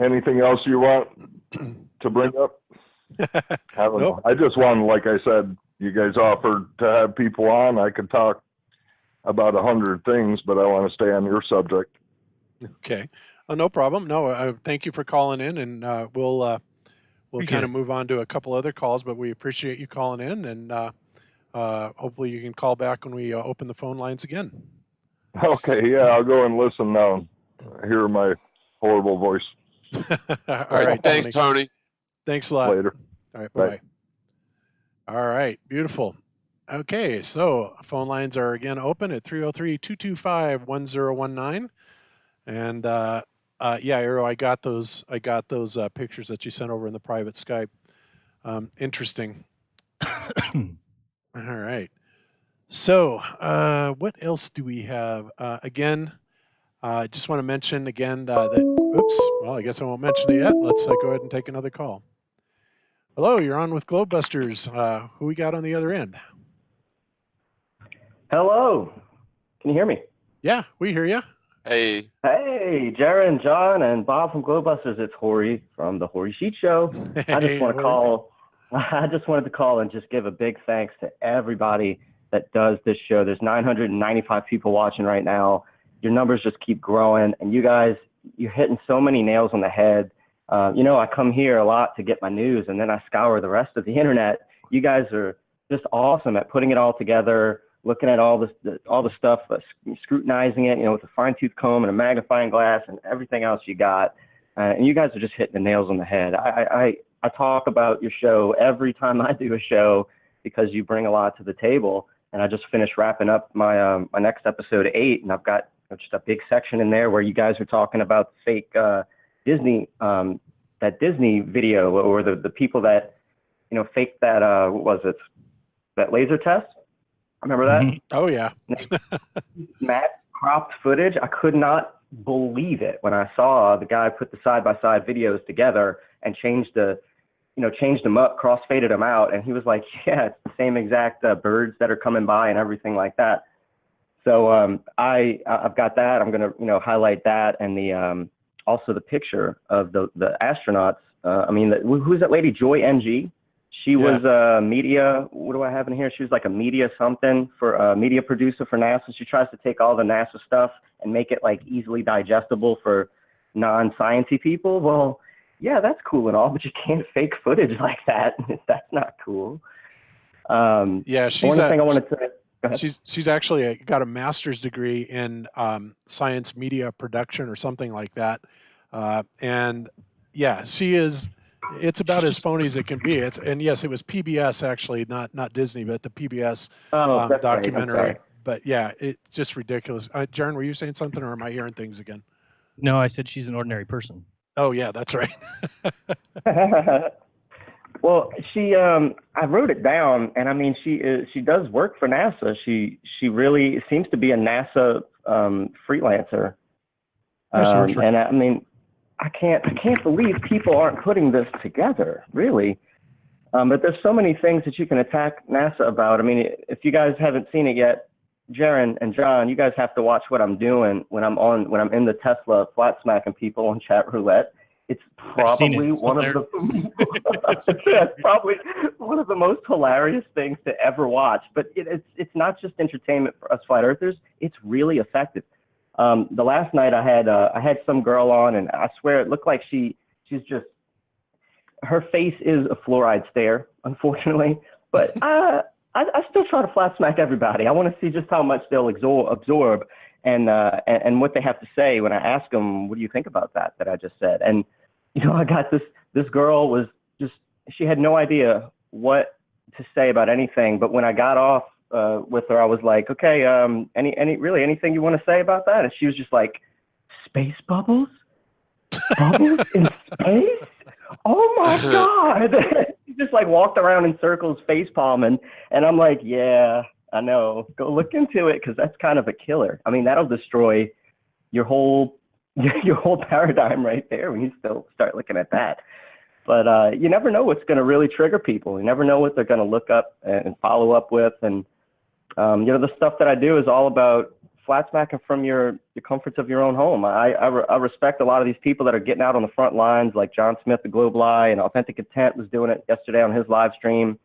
Speaker 21: Anything else you want to bring up? I don't know. I just wanted, like I said, you guys offered to have people on. I could talk about 100 things, but I want to stay on your subject.
Speaker 2: Okay. No problem. No, thank you for calling in, and we'll kind of move on to a couple other calls, but we appreciate you calling in, and hopefully you can call back when we open the phone lines again.
Speaker 21: Okay, yeah, I'll go and listen now. Hear my horrible voice.
Speaker 2: All right,
Speaker 4: thanks, Tony.
Speaker 2: Thanks a lot.
Speaker 21: Later.
Speaker 2: All right, bye-bye. All right, beautiful. Okay, so phone lines are again open at 303-225-1019. And yeah, Arrow, I got those pictures that you sent over in the private Skype. Interesting. All right. So what else do we have? Again, I just want to mention again that oops, well, I guess I won't mention it yet. Let's go ahead and take another call. Hello, you're on with Globebusters. Who we got on the other end?
Speaker 7: Hello. Can you hear me?
Speaker 2: Yeah, we hear you.
Speaker 4: Hey.
Speaker 7: Hey, Jared and John and Bob from Globebusters. It's Hori from the Hori Sheet Show. I just wanted to call and just give a big thanks to everybody that does this show. There's 995 people watching right now. Your numbers just keep growing, and you guys, you're hitting so many nails on the head. You know, I come here a lot to get my news, and then I scour the rest of the internet. You guys are just awesome at putting it all together, looking at all the stuff, scrutinizing it, you know, with a fine-tooth comb and a magnifying glass and everything else you got. And you guys are just hitting the nails on the head. I talk about your show every time I do a show because you bring a lot to the table. And I just finished wrapping up my my next episode 8, and I've got just a big section in there where you guys are talking about fake Disney, that Disney video, or the people that, you know, faked that, what was it, that laser test? Remember that?
Speaker 2: Mm-hmm. Oh, yeah.
Speaker 7: Matt cropped footage. I could not believe it when I saw the guy put the side-by-side videos together and changed them up, cross-faded them out. And he was like, yeah, it's the same exact birds that are coming by and everything like that. So I've got that. I'm going to, you know, highlight that, and the also the picture of the astronauts. Who's that lady? Joy NG. She was a media. What do I have in here? She was like a media something for a media producer for NASA. She tries to take all the NASA stuff and make it like easily digestible for non-sciencey people. Well, yeah, that's cool and all, but you can't fake footage like that. That's not cool.
Speaker 2: Yeah,
Speaker 7: one thing I wanted to. Go ahead.
Speaker 2: She's actually got a master's degree in science media production or something like that, and yeah, she is. It's about as phony as it can be. And yes, it was PBS actually, not Disney, but the PBS
Speaker 7: Oh, that's right. I'm
Speaker 2: documentary.
Speaker 7: sorry.
Speaker 2: But yeah, it's just ridiculous. Jaron, were you saying something, or am I hearing things again?
Speaker 3: No, I said she's an ordinary person.
Speaker 2: Oh yeah, that's right.
Speaker 7: Well, I wrote it down, and I mean, she does work for NASA. She really seems to be a NASA freelancer. And I mean, I can't believe people aren't putting this together, really. But there's so many things that you can attack NASA about. I mean, if you guys haven't seen it yet, Jaron and John, you guys have to watch what I'm doing when I'm in the Tesla flat smacking people on chat roulette. It's probably one of the most hilarious things to ever watch. But it's not just entertainment for us flat earthers. It's really effective. The last night I had some girl on, and I swear it looked like she's just, her face is a fluoride stare, unfortunately. But I still try to flat smack everybody. I want to see just how much they'll absorb and what they have to say when I ask them, what do you think about that I just said? And, you know, I got this girl was just, she had no idea what to say about anything. But when I got off with her, I was like, okay, anything you want to say about that? And she was just like, space bubbles? Bubbles in space? Oh my God. She just like walked around in circles, face palming. And I'm like, yeah, I know. Go look into it, because that's kind of a killer. I mean, that'll destroy your whole paradigm right there when you still start looking at that. But you never know what's going to really trigger people. You never know what they're going to look up and follow up with. And you know, the stuff that I do is all about flat smacking from the comforts of your own home. I respect a lot of these people that are getting out on the front lines, like John Smith, the Globe Lie, and Authentic Intent was doing it yesterday on his live stream.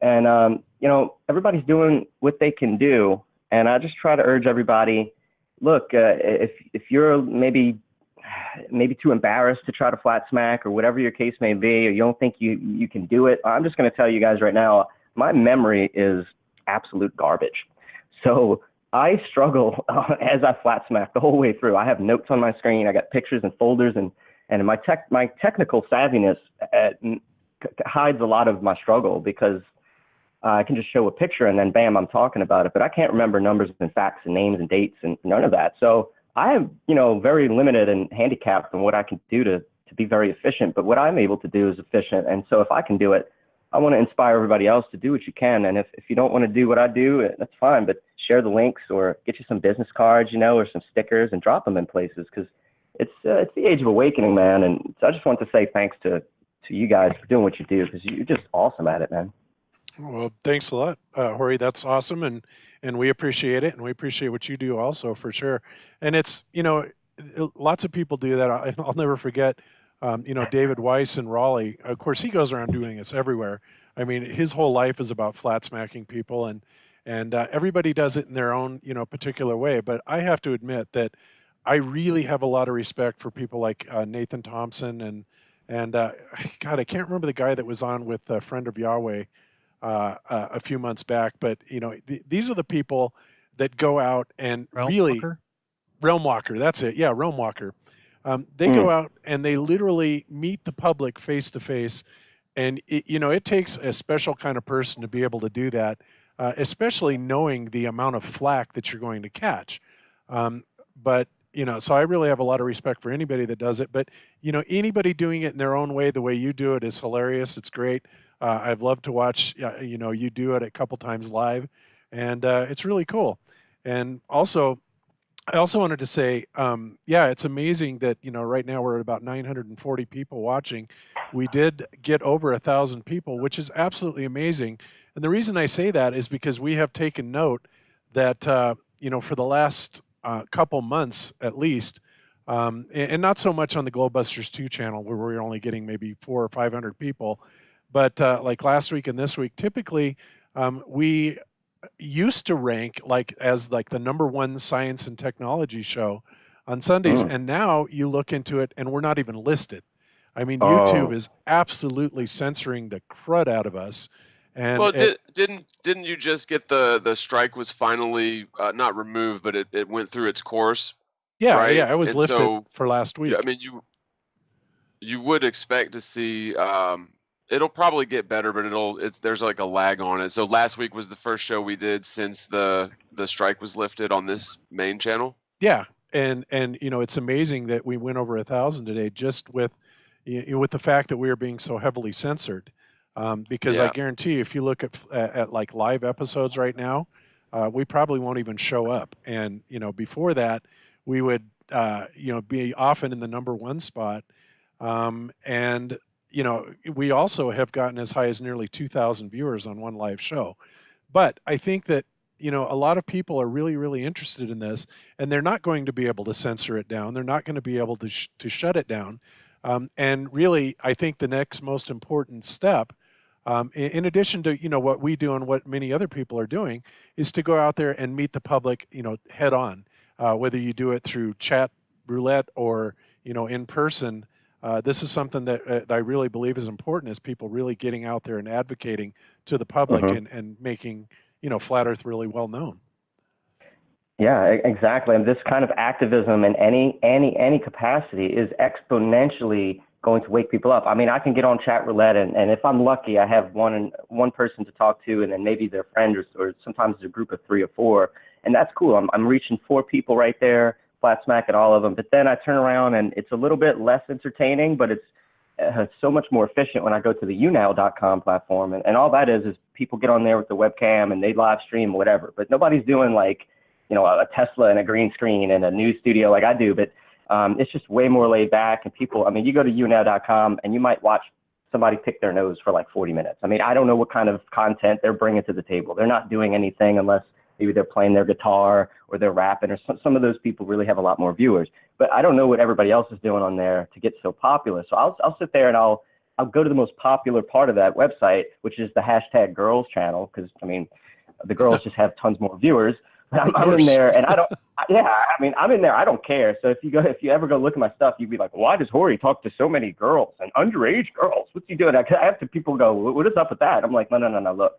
Speaker 7: And you know, everybody's doing what they can do. And I just try to urge everybody, look, if you're maybe too embarrassed to try to flat smack, or whatever your case may be, or you don't think you can do it, I'm just going to tell you guys right now, my memory is absolute garbage. So I struggle as I flat smack the whole way through. I have notes on my screen. I got pictures and folders, and my technical savviness hides a lot of my struggle, because I can just show a picture and then bam, I'm talking about it. But I can't remember numbers and facts and names and dates and none of that. So I am, you know, very limited and handicapped in what I can do to be very efficient. But what I'm able to do is efficient. And so if I can do it, I want to inspire everybody else to do what you can. And if you don't want to do what I do, that's fine. But share the links, or get you some business cards, you know, or some stickers, and drop them in places, because it's the age of awakening, man. And so I just want to say thanks to you guys for doing what you do, because you're just awesome at it, man.
Speaker 2: Well, thanks a lot, Jorge. That's awesome, and we appreciate it, and we appreciate what you do also, for sure. And it's, you know, lots of people do that. I'll never forget, you know, David Weiss in Raleigh. Of course, he goes around doing this everywhere. I mean, his whole life is about flat smacking people, and everybody does it in their own, you know, particular way. But I have to admit that I really have a lot of respect for people like Nathan Thompson and God, I can't remember the guy that was on with a Friend of Yahweh a few months back, but you know, these are the people that go out and Realm Walker, that's it. Yeah, Realm Walker. They go out and they literally meet the public face to face, and you know, it takes a special kind of person to be able to do that, especially knowing the amount of flack that you're going to catch. But you know, so I really have a lot of respect for anybody that does it. But you know, anybody doing it in their own way, the way you do it, is hilarious. It's great. I've loved to watch, you know, you do it a couple times live, and it's really cool. And also, I also wanted to say, yeah, it's amazing that, you know, right now we're at about 940 people watching. We did get over 1,000 people, which is absolutely amazing. And the reason I say that is because we have taken note that, you know, for the last couple months at least, and not so much on the Globebusters 2 channel, where we're only getting maybe 400 or 500 people, but like last week and this week, typically we used to rank as the #1 science and technology show on Sundays, and now you look into it and we're not even listed. I mean, YouTube is absolutely censoring the crud out of us. And
Speaker 4: well, didn't you just get the strike was finally not removed, but it went through its course?
Speaker 2: Yeah,
Speaker 4: right?
Speaker 2: yeah, it was
Speaker 4: And
Speaker 2: lifted
Speaker 4: so,
Speaker 2: for last week.
Speaker 4: I mean, you would expect to see it'll probably get better, but there's like a lag on it. So last week was the first show we did since the strike was lifted on this main channel.
Speaker 2: Yeah, and it's amazing that we went over 1,000 today just with the fact that we are being so heavily censored. Because I guarantee you, if you look at like live episodes right now, we probably won't even show up. And before that, we would be often in the #1 spot. And we also have gotten as high as nearly 2,000 viewers on one live show. But I think that a lot of people are really, really interested in this, and they're not going to be able to censor it down. They're not going to be able to shut it down. And really, I think the next most important step, in addition to what we do and what many other people are doing, is to go out there and meet the public head on, whether you do it through chat roulette or in person. This is something that I really believe is important, is people really getting out there and advocating to the public and making Flat Earth really well known.
Speaker 7: Yeah, exactly. And this kind of activism in any capacity is exponentially going to wake people up. I mean, I can get on chat roulette, and if I'm lucky, I have one person to talk to, and then maybe their friend, or sometimes it's a group of 3 or 4, and that's cool. I'm reaching 4 people right there, flat smack at all of them. But then I turn around, and it's a little bit less entertaining, but it's so much more efficient when I go to the YouNow.com platform, and all that is people get on there with the webcam and they live stream whatever. But nobody's doing like a Tesla and a green screen and a news studio like I do. But it's just way more laid back, and people, I mean, you go to YouNow.com and you might watch somebody pick their nose for like 40 minutes. I mean, I don't know what kind of content they're bringing to the table. They're not doing anything unless maybe they're playing their guitar or they're rapping, or some of those people really have a lot more viewers. But I don't know what everybody else is doing on there to get so popular. So I'll sit there and I'll go to the most popular part of that website, which is the #girls channel, because I mean, the girls just have tons more viewers. I'm in there, and I'm in there. I don't care. So if you ever go look at my stuff, you'd be like, why does Hori talk to so many girls and underage girls? What's he doing? I have to people go, what is up with that? I'm like, no. Look,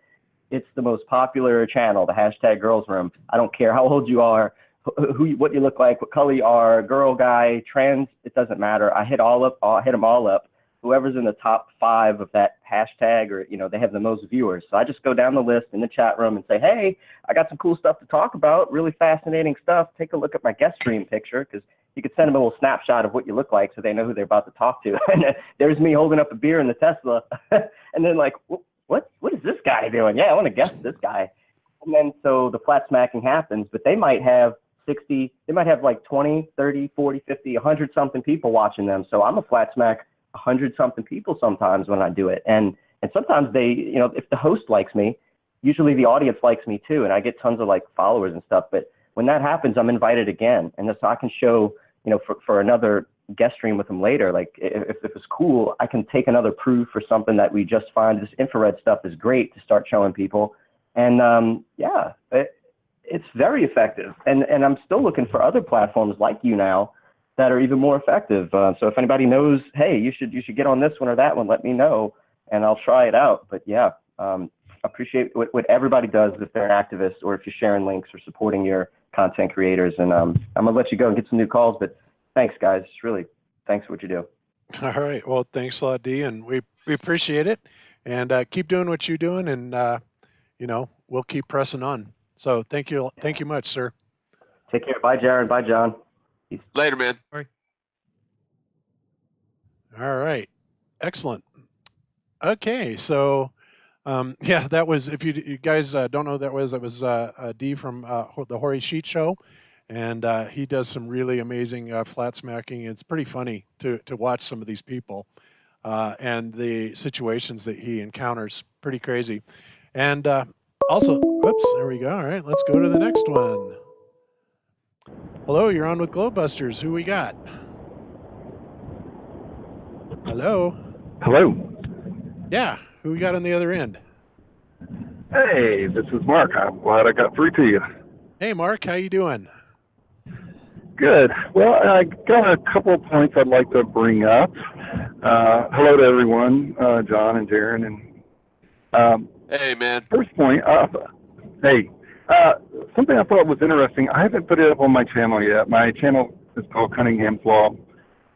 Speaker 7: it's the most popular channel, the #girls room. I don't care how old you are, what you look like, what color you are, girl, guy, trans. It doesn't matter. I hit them all up. Whoever's in the top 5 of that hashtag, or they have the most viewers. So I just go down the list in the chat room and say, hey, I got some cool stuff to talk about, really fascinating stuff. Take a look at my guest stream picture, because you could send them a little snapshot of what you look like so they know who they're about to talk to. And there's me holding up a beer in the Tesla, and then like, what is this guy doing? Yeah, I want to guess this guy. And then so the flat smacking happens, but they might have 60, they might have like 20, 30, 40, 50, 100 something people watching them. So I'm a flat smack 100 something people sometimes when I do it. And sometimes they, if the host likes me, usually the audience likes me too. And I get tons of like followers and stuff. But when that happens, I'm invited again. And so I can show, for another guest stream with them later, like if it's cool, I can take another proof for something that we just find. This infrared stuff is great to start showing people. And it's very effective. And I'm still looking for other platforms like YouNow that are even more effective. So if anybody knows, hey, you should get on this one or that one, let me know, and I'll try it out. But yeah, appreciate what everybody does if they're an activist, or if you're sharing links or supporting your content creators. And I'm gonna let you go and get some new calls, but thanks guys, really, thanks for what you do.
Speaker 2: All right, well, thanks a lot, D, and we appreciate it, and keep doing what you're doing, and we'll keep pressing on. So thank you much, sir.
Speaker 7: Take care. Bye, Jared. Bye, John.
Speaker 4: Later, man.
Speaker 2: All right. Excellent. Okay. So, that was, if you guys don't know, that was D from the Hori Sheet Show. And he does some really amazing flat smacking. It's pretty funny to watch some of these people and the situations that he encounters. Pretty crazy. And also, whoops, there we go. All right. Let's go to the next one. Hello, you're on with Globebusters. Who we got? Hello?
Speaker 6: Hello.
Speaker 2: Yeah, who we got on the other end?
Speaker 6: Hey, this is Mark. I'm glad I got through to you.
Speaker 2: Hey, Mark, how you doing?
Speaker 6: Good. Well, I got a couple of points I'd like to bring up. Hello to everyone, John and Darren. And
Speaker 4: Hey, man.
Speaker 6: first point, hey, something I thought was interesting. I haven't put it up on my channel yet. My channel is called Cunningham's Law.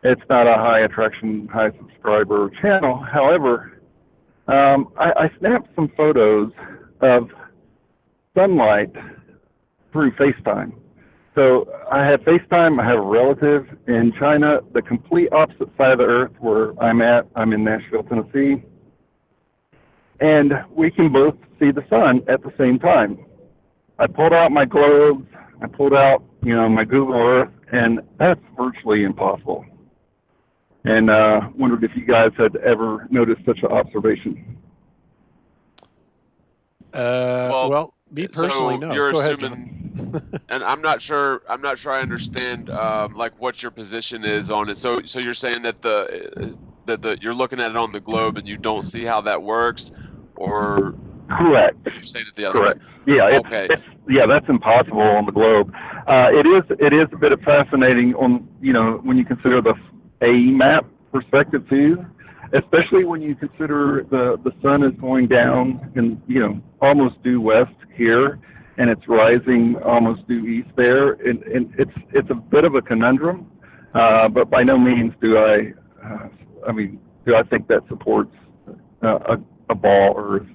Speaker 6: It's not a high attraction, high subscriber channel. However, I snapped some photos of sunlight through FaceTime. So I have FaceTime, I have a relative in China, the complete opposite side of the earth where I'm at. I'm in Nashville, Tennessee. And we can both see the sun at the same time. I pulled out my globes, I pulled out, my Google Earth, and that's virtually impossible. And wondered if you guys had ever noticed such an observation.
Speaker 2: Well, me personally,
Speaker 4: so
Speaker 2: no.
Speaker 4: You're
Speaker 2: Go
Speaker 4: assuming,
Speaker 2: ahead, John.
Speaker 4: and I'm not sure I understand like what your position is on it. So you're saying that the you're looking at it on the globe and you don't see how that works, or
Speaker 6: Correct.
Speaker 4: you're saying it the other
Speaker 6: Correct.
Speaker 4: way?
Speaker 6: Yeah.
Speaker 4: Okay.
Speaker 6: Yeah, that's impossible on the globe. It is a bit fascinating on when you consider the AE map perspective too, especially when you consider the sun is going down and almost due west here, and it's rising almost due east there, and it's a bit of a conundrum, but by no means do I think that supports a ball Earth.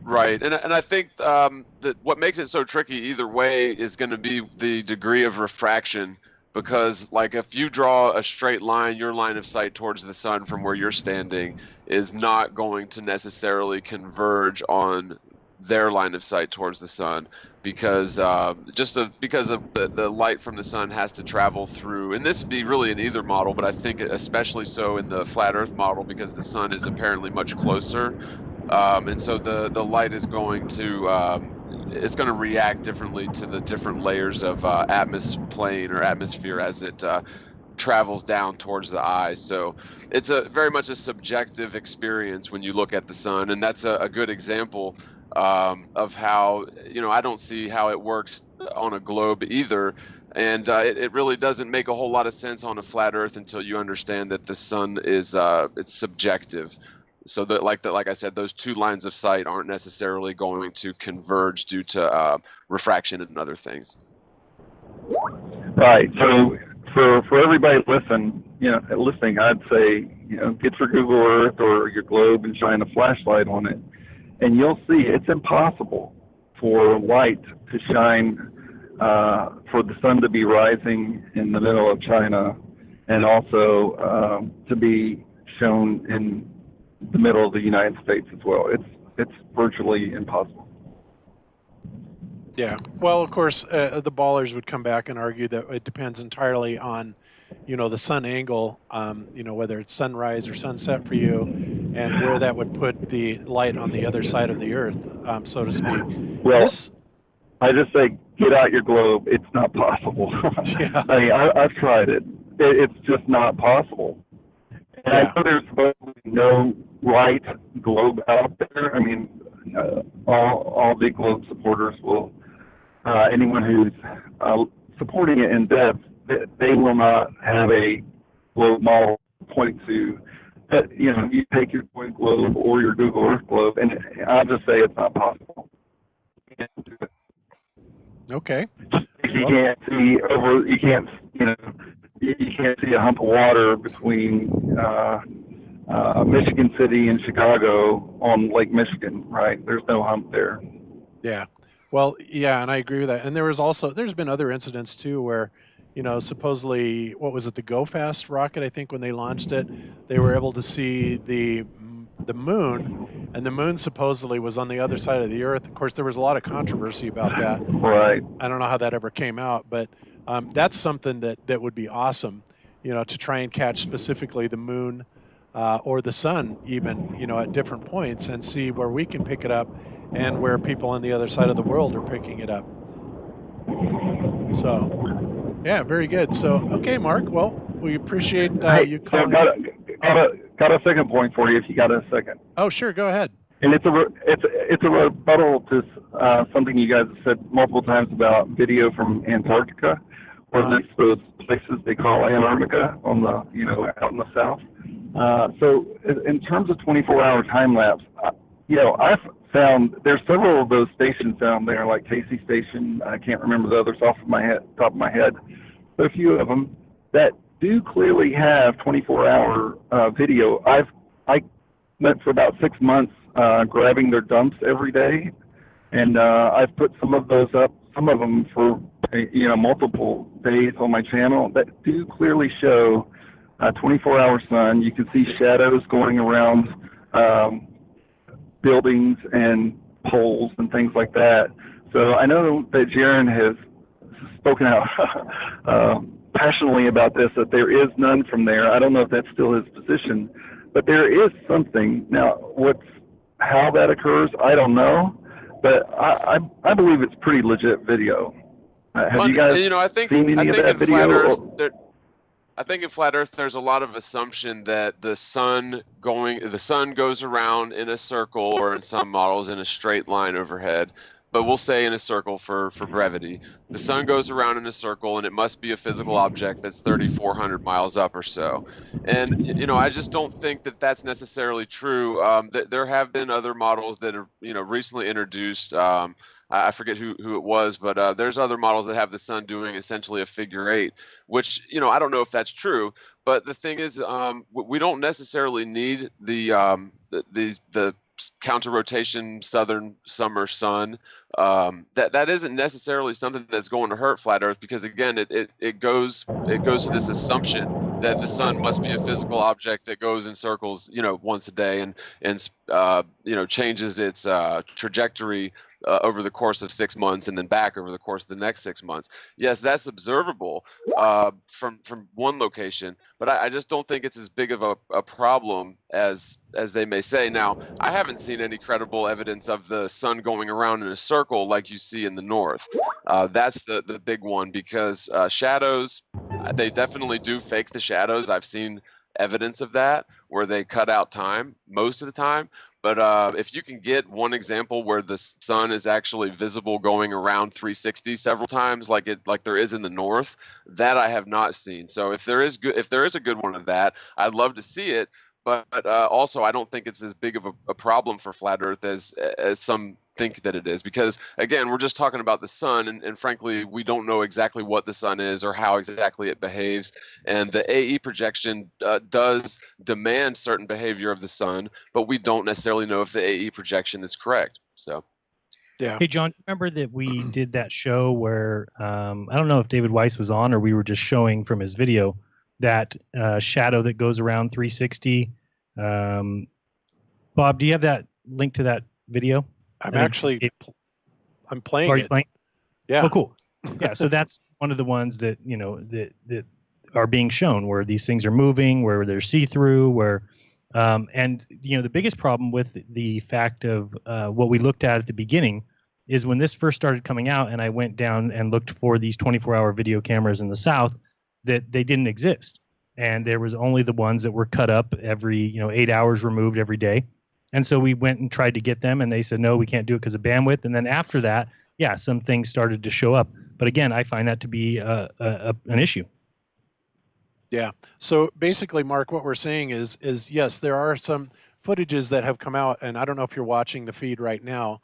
Speaker 4: Right, and I think that what makes it so tricky either way is going to be the degree of refraction, because like if you draw a straight line, your line of sight towards the sun from where you're standing is not going to necessarily converge on their line of sight towards the sun, because because of the light from the sun has to travel through, and this would be really in either model, but I think especially so in the flat Earth model because the sun is apparently much closer. And so the light is going to it's going to react differently to the different layers of atmosphere as it travels down towards the eye. So it's very much a subjective experience when you look at the sun, and that's a good example of how I don't see how it works on a globe either. And it really doesn't make a whole lot of sense on a flat Earth until you understand that the sun is it's subjective. So that, like I said, those two lines of sight aren't necessarily going to converge due to refraction and other things.
Speaker 6: Right. So for everybody listening, I'd say get your Google Earth or your globe and shine a flashlight on it, and you'll see it's impossible for light to shine, for the sun to be rising in the middle of China, and also to be shown in the middle of the United States as well. It's virtually impossible.
Speaker 2: Yeah. Well, of course, the ballers would come back and argue that it depends entirely on, the sun angle, whether it's sunrise or sunset for you, and where that would put the light on the other side of the Earth, so to speak.
Speaker 6: Well, I just say get out your globe. It's not possible.
Speaker 2: Yeah.
Speaker 6: I've tried it. It's just not possible. And I know there's supposed to be no right globe out there. I mean, all big globe supporters will, anyone who's supporting it in depth, they will not have a globe model to point to. You take your point globe or your Google Earth globe, and I'll just say it's not possible. You can't do it.
Speaker 2: Okay.
Speaker 6: You can't see over. You can't. You can't see a hump of water between Michigan City and Chicago on Lake Michigan, right? There's no hump there.
Speaker 2: Yeah. Well, yeah, and I agree with that. And there's been other incidents too where, supposedly, what was it, the Go Fast rocket, I think, when they launched it, they were able to see the moon, and the moon supposedly was on the other side of the Earth. Of course, there was a lot of controversy about that.
Speaker 6: Right.
Speaker 2: I don't know how that ever came out, but that's something that would be awesome, to try and catch specifically the moon or the sun even, at different points and see where we can pick it up and where people on the other side of the world are picking it up. So, yeah, very good. So, okay, Mark, well, we appreciate you calling.
Speaker 6: Got a second point for you if you got a second.
Speaker 2: Oh, sure, go ahead.
Speaker 6: And it's a rebuttal to something you guys have said multiple times about video from Antarctica, or at least those places they call Antarctica on the, out in the south. So in terms of 24-hour time lapse, I've found there's several of those stations down there, like Casey Station. I can't remember the others off of top of my head, but a few of them that do clearly have 24-hour video. I went for about 6 months grabbing their dumps every day, and I've put some of those up, some of them for multiple days on my channel that do clearly show 24-hour sun. You can see shadows going around buildings and poles and things like that. So I know that Jaron has spoken out passionately about this, that there is none from there. I don't know if that's still his position, but there is something. Now, how that occurs, I don't know, but I believe it's pretty legit video. Have you guys seen any of that video?
Speaker 4: I think in flat Earth, there's a lot of assumption that the sun goes around in a circle, or in some models in a straight line overhead. But we'll say in a circle for brevity. The sun goes around in a circle, and it must be a physical object that's 3,400 miles up or so. And I just don't think that that's necessarily true. There have been other models that are recently introduced. I forget who it was, but there's other models that have the sun doing essentially a figure eight, which I don't know if that's true. But the thing is, we don't necessarily need the counter rotation southern summer sun. That isn't necessarily something that's going to hurt flat Earth, because again, it goes to this assumption that the sun must be a physical object that goes in circles once a day and changes its trajectory over the course of 6 months and then back over the course of the next 6 months. Yes, that's observable from one location, but I just don't think it's as big of a problem as they may say. Now, I haven't seen any credible evidence of the sun going around in a circle like you see in the north. That's the big one, because shadows, they definitely do fake the shadows. I've seen evidence of that where they cut out time most of the time. But if you can get one example where the sun is actually visible going around 360 several times, like there is in the north, that I have not seen. So if there is a good one of that, I'd love to see it. But also, I don't think it's as big of a problem for flat Earth as some think that it is, because again, we're just talking about the sun, and frankly, we don't know exactly what the sun is or how exactly it behaves. And the AE projection does demand certain behavior of the sun, but we don't necessarily know if the AE projection is correct. So.
Speaker 2: Yeah.
Speaker 3: Hey, John, remember that we did that show where I don't know if David Weiss was on, or we were just showing from his video that shadow that goes around 360. Bob, do you have that link to that video?
Speaker 2: I'm playing it.
Speaker 3: Playing?
Speaker 2: Yeah.
Speaker 3: Oh, cool. Yeah. So that's one of the ones that that are being shown, where these things are moving, where they're see-through, where and the biggest problem with the fact of what we looked at the beginning is when this first started coming out, and I went down and looked for these 24-hour video cameras in the South, that they didn't exist. And there was only the ones that were cut up every 8 hours removed every day. And so we went and tried to get them, and they said, no, we can't do it because of bandwidth. And then after that, yeah, some things started to show up. But again, I find that to be an issue.
Speaker 2: Yeah. So basically, Mark, what we're saying is yes, there are some footages that have come out, and I don't know if you're watching the feed right now,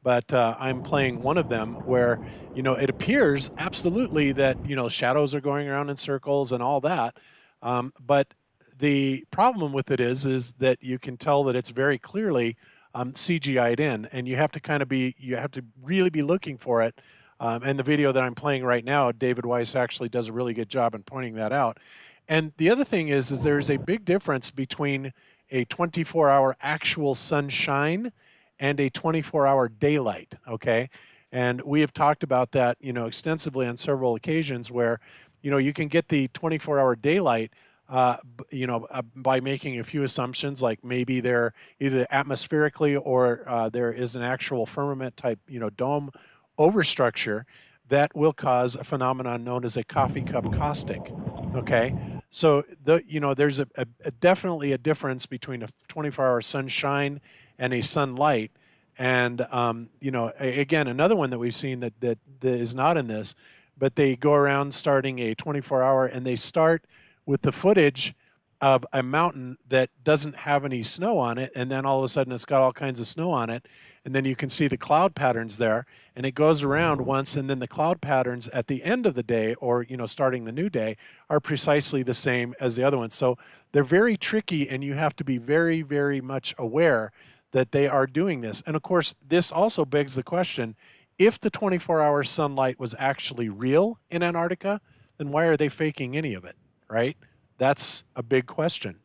Speaker 2: but I'm playing one of them where, it appears absolutely that, shadows are going around in circles and all that. But the problem with it is that you can tell that it's very clearly CGI'd in, and you have to really be looking for it. And the video that I'm playing right now, David Weiss actually does a really good job in pointing that out. And the other thing is there's a big difference between a 24-hour actual sunshine and a 24-hour daylight. Okay. And we have talked about that, extensively on several occasions where, you can get the 24-hour daylight, by making a few assumptions, like maybe they're either atmospherically or there is an actual firmament type, dome overstructure that will cause a phenomenon known as a coffee cup caustic. Okay. So there's definitely a difference between a 24-hour sunshine and a sunlight. And, again, another one that we've seen that is not in this, but they go around starting a 24-hour, and they start with the footage of a mountain that doesn't have any snow on it, and then all of a sudden it's got all kinds of snow on it, and then you can see the cloud patterns there, and it goes around once, and then the cloud patterns at the end of the day, or starting the new day, are precisely the same as the other ones. So they're very tricky, and you have to be very, very much aware that they are doing this. And of course, this also begs the question, if the 24-hour sunlight was actually real in Antarctica, then why are they faking any of it, right? That's a big question.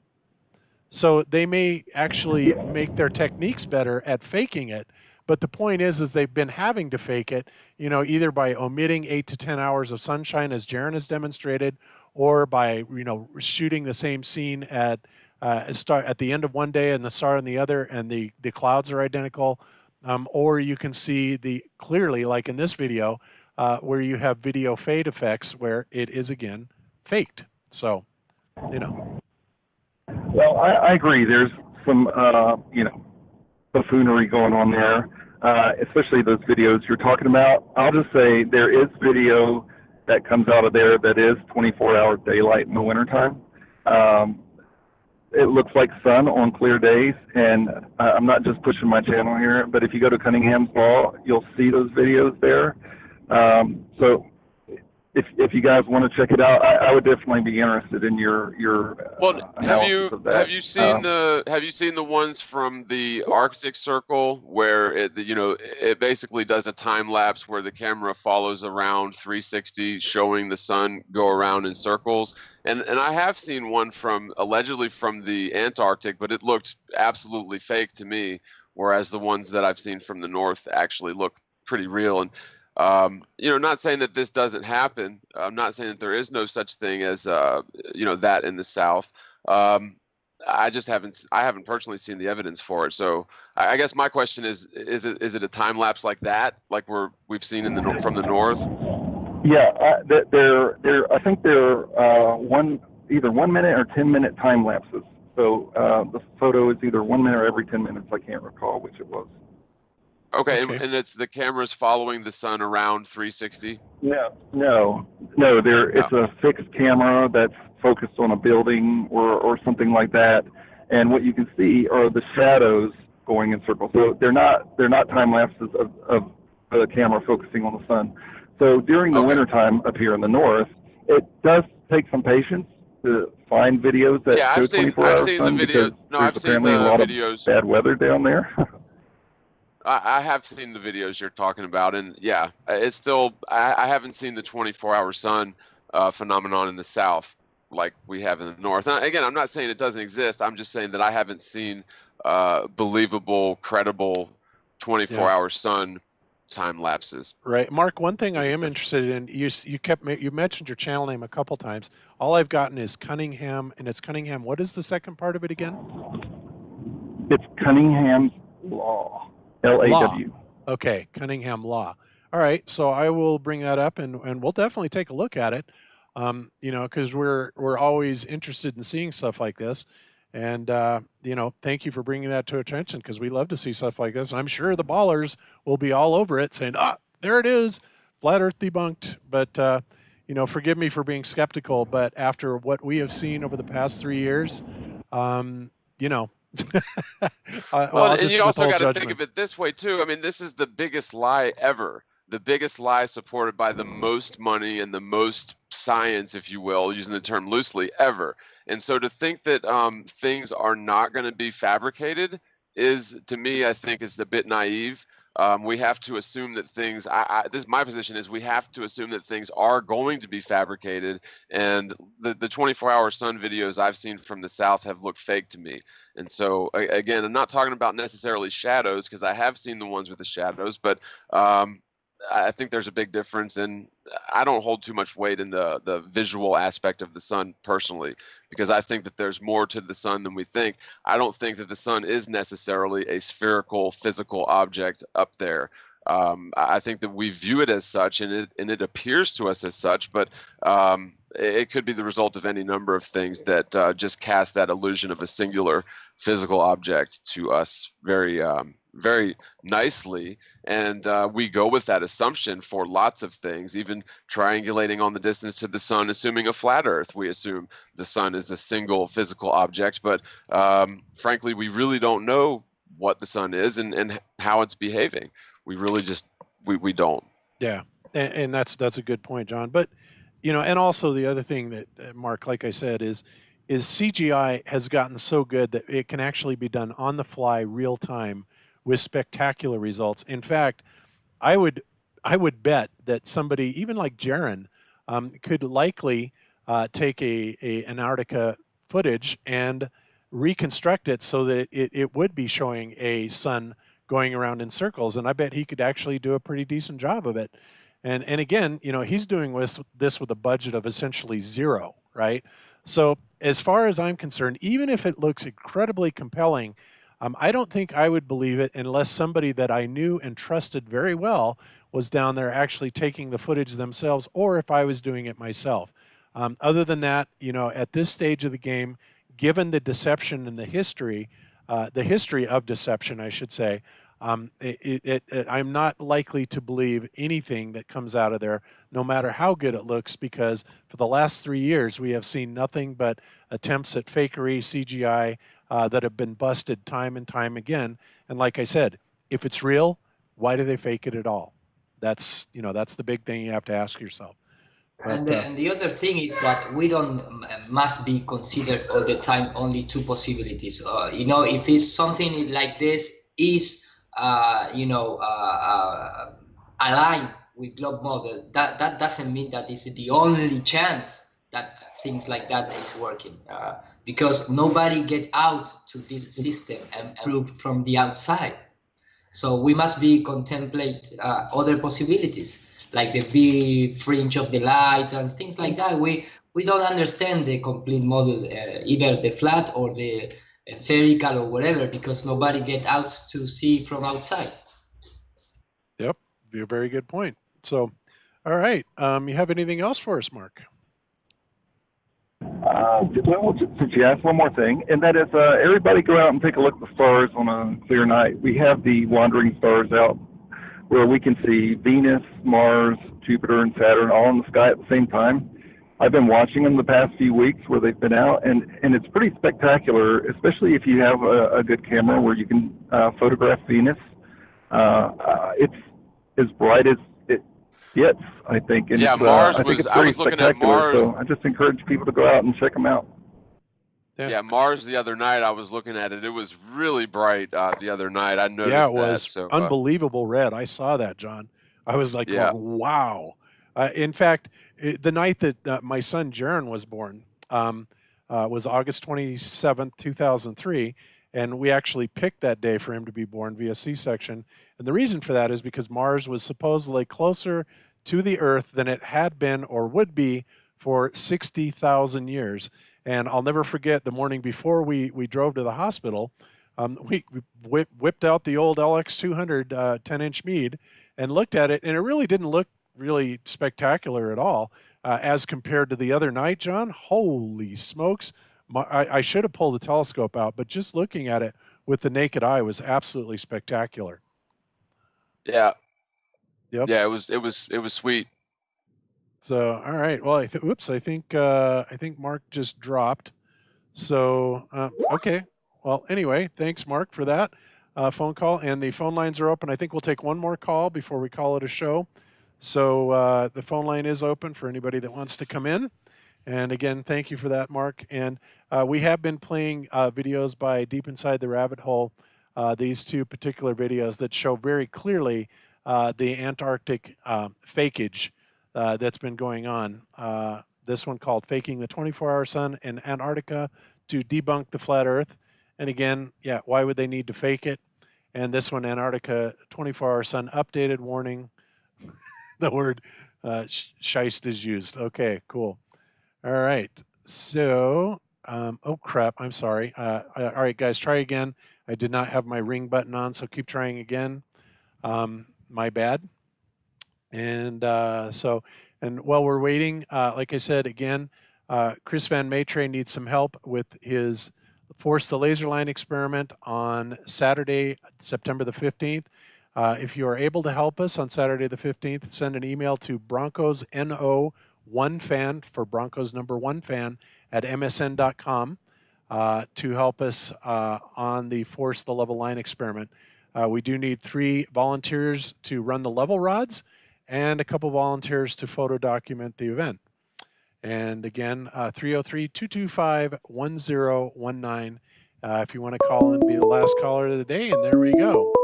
Speaker 2: So they may actually make their techniques better at faking it, but the point is they've been having to fake it, either by omitting 8 to 10 hours of sunshine, as Jaron has demonstrated, or by, shooting the same scene at the end of one day and the start on the other, and the clouds are identical. Or you can see clearly, like in this video, where you have video fade effects where it is again faked. So,
Speaker 6: Well, I agree. There's some, buffoonery going on there, especially those videos you're talking about. I'll just say there is video that comes out of there that is 24-hour daylight in the wintertime. It looks like sun on clear days, and I'm not just pushing my channel here, but if you go to Cunningham's Law, you'll see those videos there. So if you guys want to check it out, I would definitely be interested in your analysis of that.
Speaker 4: Have you seen the ones from the Arctic Circle where it basically does a time lapse where the camera follows around 360, showing the sun go around in circles? And I have seen one allegedly from the Antarctic, but it looked absolutely fake to me, whereas the ones that I've seen from the north actually look pretty real. And not saying that this doesn't happen. I'm not saying that there is no such thing as that in the South. I haven't personally seen the evidence for it. So I guess my question is it a time lapse like that, like we've seen from the north?
Speaker 6: Yeah, I think they're either 1 minute or 10-minute time lapses. So the photo is either 1 minute or every 10 minutes. I can't recall which it was.
Speaker 4: Okay. And it's the camera's following the sun around 360?
Speaker 6: No. It's a fixed camera that's focused on a building or something like that, and what you can see are the shadows going in circles. So they're not time lapses of the camera focusing on the sun. So during the wintertime up here in the north, it does take some patience to find videos that show 24-hour sun, because there's apparently a lot of bad weather down there.
Speaker 4: I have seen the videos you're talking about, and yeah, it's still, I haven't seen the 24-hour sun phenomenon in the South like we have in the North. And again, I'm not saying it doesn't exist. I'm just saying that I haven't seen believable, credible 24-hour sun time lapses.
Speaker 2: Right. Mark, one thing I am interested in, you mentioned your channel name a couple times. All I've gotten is Cunningham, and it's Cunningham. What is the second part of it again?
Speaker 6: It's Cunningham's Law. L-A-W.
Speaker 2: Okay, Cunningham Law. All right, so I will bring that up, and we'll definitely take a look at it. Because we're always interested in seeing stuff like this, and thank you for bringing that to attention, because we love to see stuff like this. And I'm sure the ballers will be all over it, saying, there it is, flat Earth debunked. But forgive me for being skeptical, but after what we have seen over the past 3 years,
Speaker 4: well, and you also got to think of it this way too. I mean, this is the biggest lie ever. The biggest lie supported by the most money and the most science, if you will, using the term loosely, ever. And so to think that things are not going to be fabricated is, to me, I think is a bit naive. We have to assume that things, my position is we have to assume that things are going to be fabricated, and the 24-hour sun videos I've seen from the South have looked fake to me. And so, again, I'm not talking about necessarily shadows, because I have seen the ones with the shadows, but I think there's a big difference, and I don't hold too much weight in the visual aspect of the sun personally, because I think that there's more to the sun than we think. I don't think that the sun is necessarily a spherical physical object up there. I think that we view it as such, and it appears to us as such, but it could be the result of any number of things that just cast that illusion of a singular physical object to us very very nicely, and we go with that assumption for lots of things, even triangulating on the distance to the sun. Assuming a flat earth, we assume the sun is a single physical object, but frankly we really don't know what the sun is and how it's behaving. We really just we don't.
Speaker 2: Yeah, and that's a good point, John. But and also the other thing that Mark, like I said, is CGI has gotten so good that it can actually be done on the fly, real time, with spectacular results. In fact, I would bet that somebody even like Jaron could likely take a Antarctica footage and reconstruct it so that it would be showing a sun going around in circles, and I bet he could actually do a pretty decent job of it. And again, he's doing this with a budget of essentially zero, right? So as far as I'm concerned, even if it looks incredibly compelling, I don't think I would believe it unless somebody that I knew and trusted very well was down there actually taking the footage themselves, or if I was doing it myself. Other than that, at this stage of the game, given the deception and the history of deception, I should say, I'm not likely to believe anything that comes out of there, no matter how good it looks, because for the last 3 years, we have seen nothing but attempts at fakery, CGI, that have been busted time and time again. And like I said, if it's real, why do they fake it at all? That's the big thing you have to ask yourself. But,
Speaker 5: and the other thing is that we don't must be considered all the time only two possibilities. If it's something like this is aligned with globe model, that doesn't mean that it's the only chance that things like that is working, because nobody get out to this system and look from the outside. So we must be contemplate other possibilities, like the big fringe of the light and things like that. We don't understand the complete model, either the flat or the spherical or whatever, because nobody get out to see from outside.
Speaker 2: Yep, a very good point. So, all right, you have anything else for us, Mark?
Speaker 6: Well, since you asked, one more thing, and that is everybody go out and take a look at the stars on a clear night. We have the wandering stars out where we can see Venus, Mars, Jupiter, and Saturn all in the sky at the same time. I've been watching them the past few weeks where they've been out, and it's pretty spectacular, especially if you have a good camera where you can photograph Venus. It's as bright as it gets, I think. And
Speaker 4: yeah,
Speaker 6: I think it's pretty spectacular. So I just encourage people to go out and check them out.
Speaker 4: Yeah, Mars the other night, I was looking at it. It was really bright the other night. I noticed that.
Speaker 2: Yeah, it was unbelievable red. I saw that, John. I was like,
Speaker 4: yeah.
Speaker 2: Wow. In fact, the night that my son Jaron was born was August 27th, 2003. And we actually picked that day for him to be born via C-section. And the reason for that is because Mars was supposedly closer to the Earth than it had been or would be for 60,000 years. And I'll never forget the morning before we drove to the hospital, we whipped out the old LX200 10-inch Meade and looked at it, and it really didn't look really spectacular at all as compared to the other night, John. Holy smokes. I should have pulled the telescope out, but just looking at it with the naked eye was absolutely spectacular.
Speaker 4: Yeah.
Speaker 2: Yep.
Speaker 4: Yeah, it was sweet.
Speaker 2: So, all right. Well, I think Mark just dropped. So, okay. Well, anyway, thanks, Mark, for that phone call. And the phone lines are open. I think we'll take one more call before we call it a show. So the phone line is open for anybody that wants to come in. And again, thank you for that, Mark. And we have been playing videos by Deep Inside the Rabbit Hole, these two particular videos that show very clearly the Antarctic fakeage that's been going on. This one called Faking the 24-Hour Sun in Antarctica to Debunk the Flat Earth. And again, yeah, why would they need to fake it? And this one, Antarctica 24-Hour Sun Updated Warning. The word scheist is used. Okay, cool. All right. So, oh crap, I'm sorry. All right, guys, try again. I did not have my ring button on, so keep trying again. My bad. And and while we're waiting, like I said, again, Chris Van Maitre needs some help with his force the laser line experiment on Saturday, September the 15th. If you are able to help us on Saturday the 15th, send an email to Broncos NO 1 fan for Broncos number 1 fan at msn.com to help us on the force the level line experiment. We do need 3 volunteers to run the level rods and a couple volunteers to photo document the event. And again, 303-225-1019 if you want to call and be the last caller of the day. And there we go.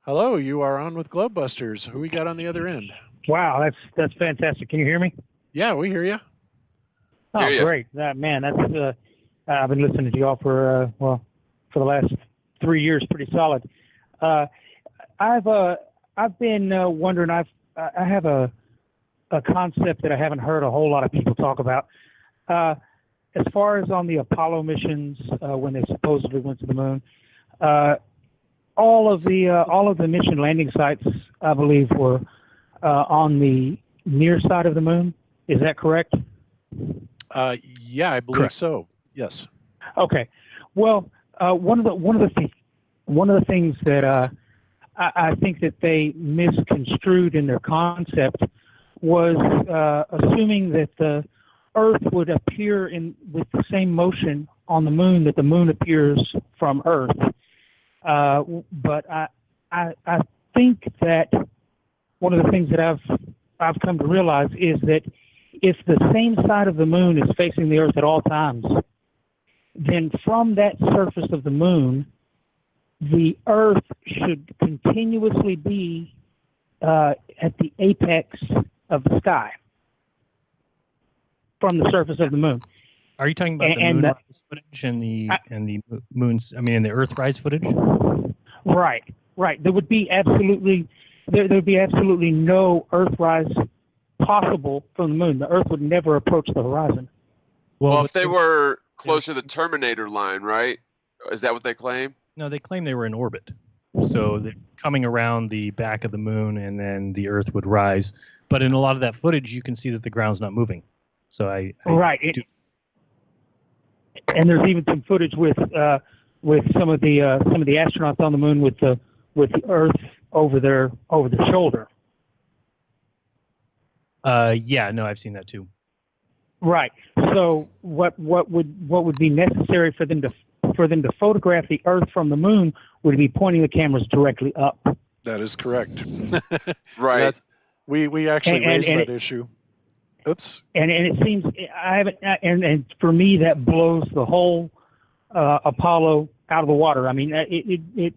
Speaker 2: Hello, you are on with Globebusters. Who we got on the other end?
Speaker 8: Wow, that's fantastic. Can you hear me?
Speaker 2: Yeah, we hear you.
Speaker 8: Oh, great. Man, that's I've been listening to y'all for for the last 3 years, pretty solid. I've been wondering. I have a concept that I haven't heard a whole lot of people talk about. As far as on the Apollo missions, when they supposedly went to the moon, all of the mission landing sites, I believe, were on the near side of the moon. Is that correct?
Speaker 2: Yeah, I believe so. Yes.
Speaker 8: Okay. Well, one of the things that I think that they misconstrued in their concept was assuming that the Earth would appear with the same motion on the moon that the moon appears from Earth. But I think that one of the things that I've come to realize is that if the same side of the moon is facing the Earth at all times, then from that surface of the moon, the Earth should continuously be at the apex of the sky from the surface of the moon.
Speaker 3: Are you talking about the moonrise footage and the moon's? I mean, and the Earthrise footage?
Speaker 8: Right. There would be absolutely no Earthrise possible from the moon. The Earth would never approach the horizon.
Speaker 4: Well, if they were closer to the Terminator line, right? Is that what they claim?
Speaker 3: No, they claim they were in orbit. So they're coming around the back of the moon, and then the Earth would rise. But in a lot of that footage, you can see that the ground's not moving. So I and there's even some footage with some of the astronauts on the moon with the Earth over their shoulder. Yeah, no, I've seen that too.
Speaker 8: Right. So what would be necessary for them to photograph the Earth from the moon would be pointing the cameras directly up.
Speaker 2: That is correct.
Speaker 4: Right.
Speaker 2: We actually raised that issue. Oops.
Speaker 8: And it seems and for me that blows the whole Apollo out of the water. I mean, it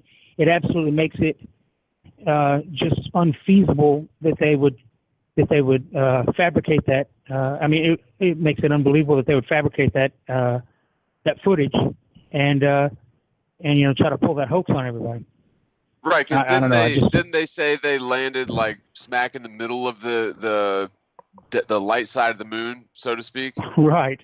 Speaker 8: absolutely makes it just unfeasible that they would fabricate that. I mean, it makes it unbelievable that they would fabricate that footage and try to pull that hoax on everybody.
Speaker 4: Right, because didn't they say they landed like smack in the middle of the light side of the moon, so to speak?
Speaker 8: Right.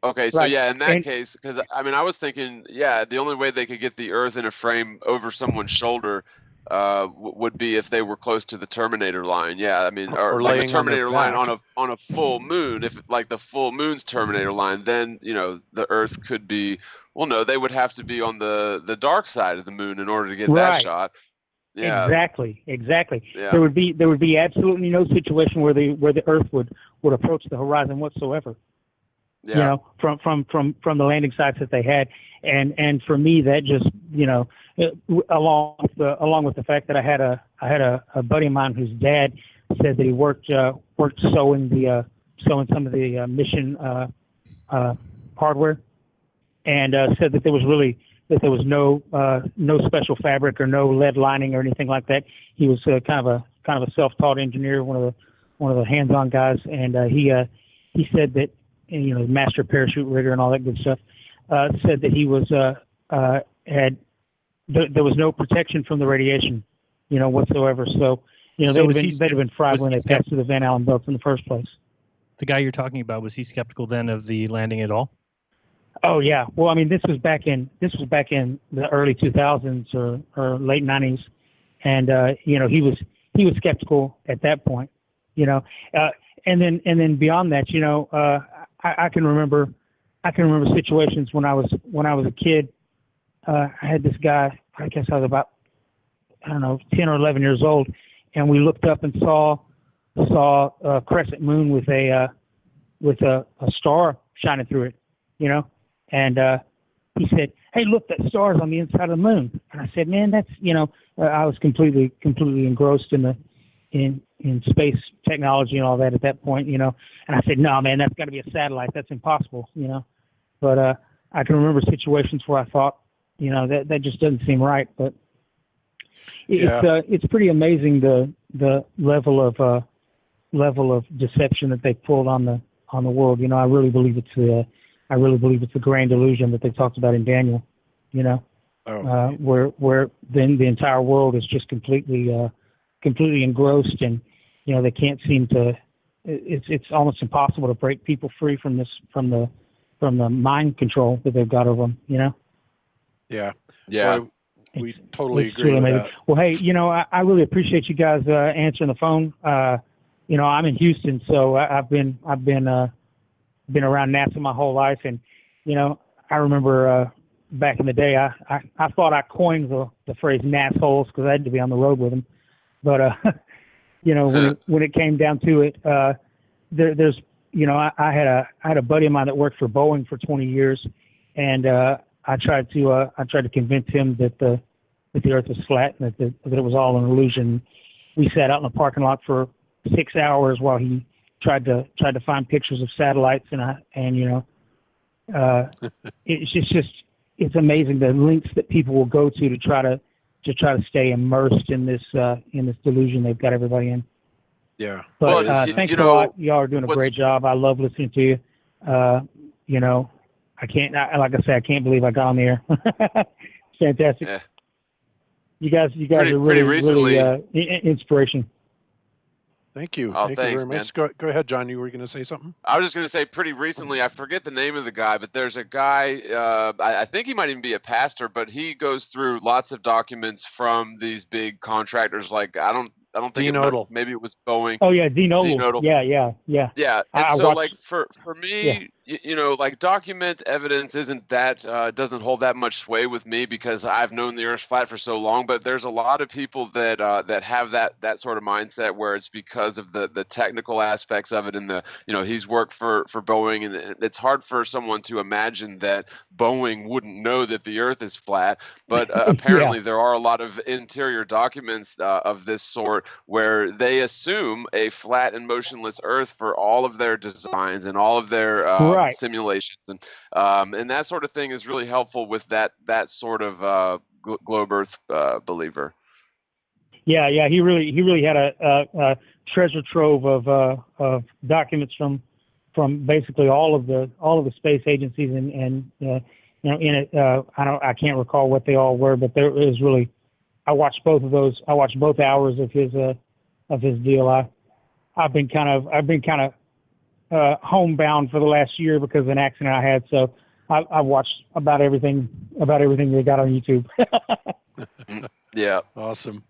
Speaker 4: Okay, so yeah, in that case, because I mean, I was thinking, yeah, the only way they could get the Earth in a frame over someone's shoulder would be if they were close to the Terminator line. Yeah, I mean, or like the Terminator line on a full moon. If like the full moon's Terminator line, then the Earth could be. Well, no, they would have to be on the dark side of the moon in order to get that shot. Yeah.
Speaker 8: Exactly.
Speaker 4: Yeah.
Speaker 8: There would be absolutely no situation where the Earth would approach the horizon whatsoever.
Speaker 4: Yeah.
Speaker 8: From the landing sites that they had, and for me that just along with the fact that I had a buddy of mine whose dad said that he worked sewing some of the mission hardware, and said that there was no special fabric or no lead lining or anything like that. He was kind of a self-taught engineer, one of the hands-on guys, and he said that master parachute rigger and all that good stuff. Said that he was there was no protection from the radiation, whatsoever. So they'd have been fried when they passed through the Van Allen belts in the first place.
Speaker 3: The guy you're talking about, was he skeptical then of the landing at all?
Speaker 8: Oh yeah. Well, I mean, this was back in the early 2000s or late 90s, and he was skeptical at that point, and then beyond that, I can remember I can remember situations when I was a kid. I had this guy. I guess I was about, I don't know, 10 or 11 years old, and we looked up and saw a crescent moon with a star shining through it, you know. And he said, "Hey, look, that star's on the inside of the moon." And I said, "Man, that's, you know," I was completely engrossed in space technology and all that at that point, you know. And I said, "No, man, that's got to be a satellite. That's impossible," you know. But I can remember situations where I thought, you know, that just doesn't seem right. But it's pretty amazing the level of deception that they pulled on the world. You know, I really believe it's a grand illusion that they talked about in Daniel. You know, where then the entire world is just completely engrossed, and you know they can't seem to. It's almost impossible to break people free from the mind control that they've got over them. You know.
Speaker 2: Yeah.
Speaker 4: Yeah.
Speaker 2: Boy, we totally agree
Speaker 8: really
Speaker 2: with
Speaker 8: amazing.
Speaker 2: that.
Speaker 8: Well, hey, you know, I really appreciate you guys answering the phone. You know, I'm in Houston, so I've been around NASA my whole life, and you know, I remember back in the day, I thought I coined the phrase "nassholes" because I had to be on the road with them. But you know, when it came down to it, there's you know, I had a buddy of mine that worked for Boeing for 20 years, and I tried to convince him that the Earth was flat and that it was all an illusion. We sat out in the parking lot for 6 hours while he tried to find pictures of satellites, and you know, it's amazing the lengths that people will go to try to stay immersed in this delusion they've got everybody in.
Speaker 2: Yeah.
Speaker 8: But thanks a lot. Y'all are doing a great job. I love listening to you. You know, like I said, I can't believe I got on the air. Fantastic.
Speaker 4: Yeah.
Speaker 8: You guys are really inspiration.
Speaker 2: Thank you.
Speaker 4: Oh,
Speaker 2: Thank
Speaker 4: thanks,
Speaker 2: you very much. Go ahead, John. You were going to say something?
Speaker 4: I was just going to say pretty recently, I forget the name of the guy, but there's a guy, I think he might even be a pastor, but he goes through lots of documents from these big contractors. Like, I don't think maybe it was Boeing.
Speaker 8: Oh yeah, Dean Odle.
Speaker 4: Dean Odle.
Speaker 8: Yeah.
Speaker 4: Yeah, and
Speaker 8: I
Speaker 4: so
Speaker 8: watched,
Speaker 4: like for me, you know, like document evidence isn't that doesn't hold that much sway with me because I've known the Earth's flat for so long. But there's a lot of people that that have that sort of mindset where it's because of the technical aspects of it, and he's worked for Boeing, and it's hard for someone to imagine that Boeing wouldn't know that the Earth is flat. But apparently there are a lot of interior documents of this sort where they assume a flat and motionless Earth for all of their designs and all of their simulations, and that sort of thing is really helpful with that sort of globe Earth believer.
Speaker 8: Yeah, he really had a treasure trove of documents from basically all of the space agencies, and you know, in it I can't recall what they all were, but there is really. I watched both of those. I watched both hours of his deal. I've been kind of homebound for the last year because of an accident I had. So I've watched about everything they got on YouTube.
Speaker 4: Yeah.
Speaker 2: Awesome.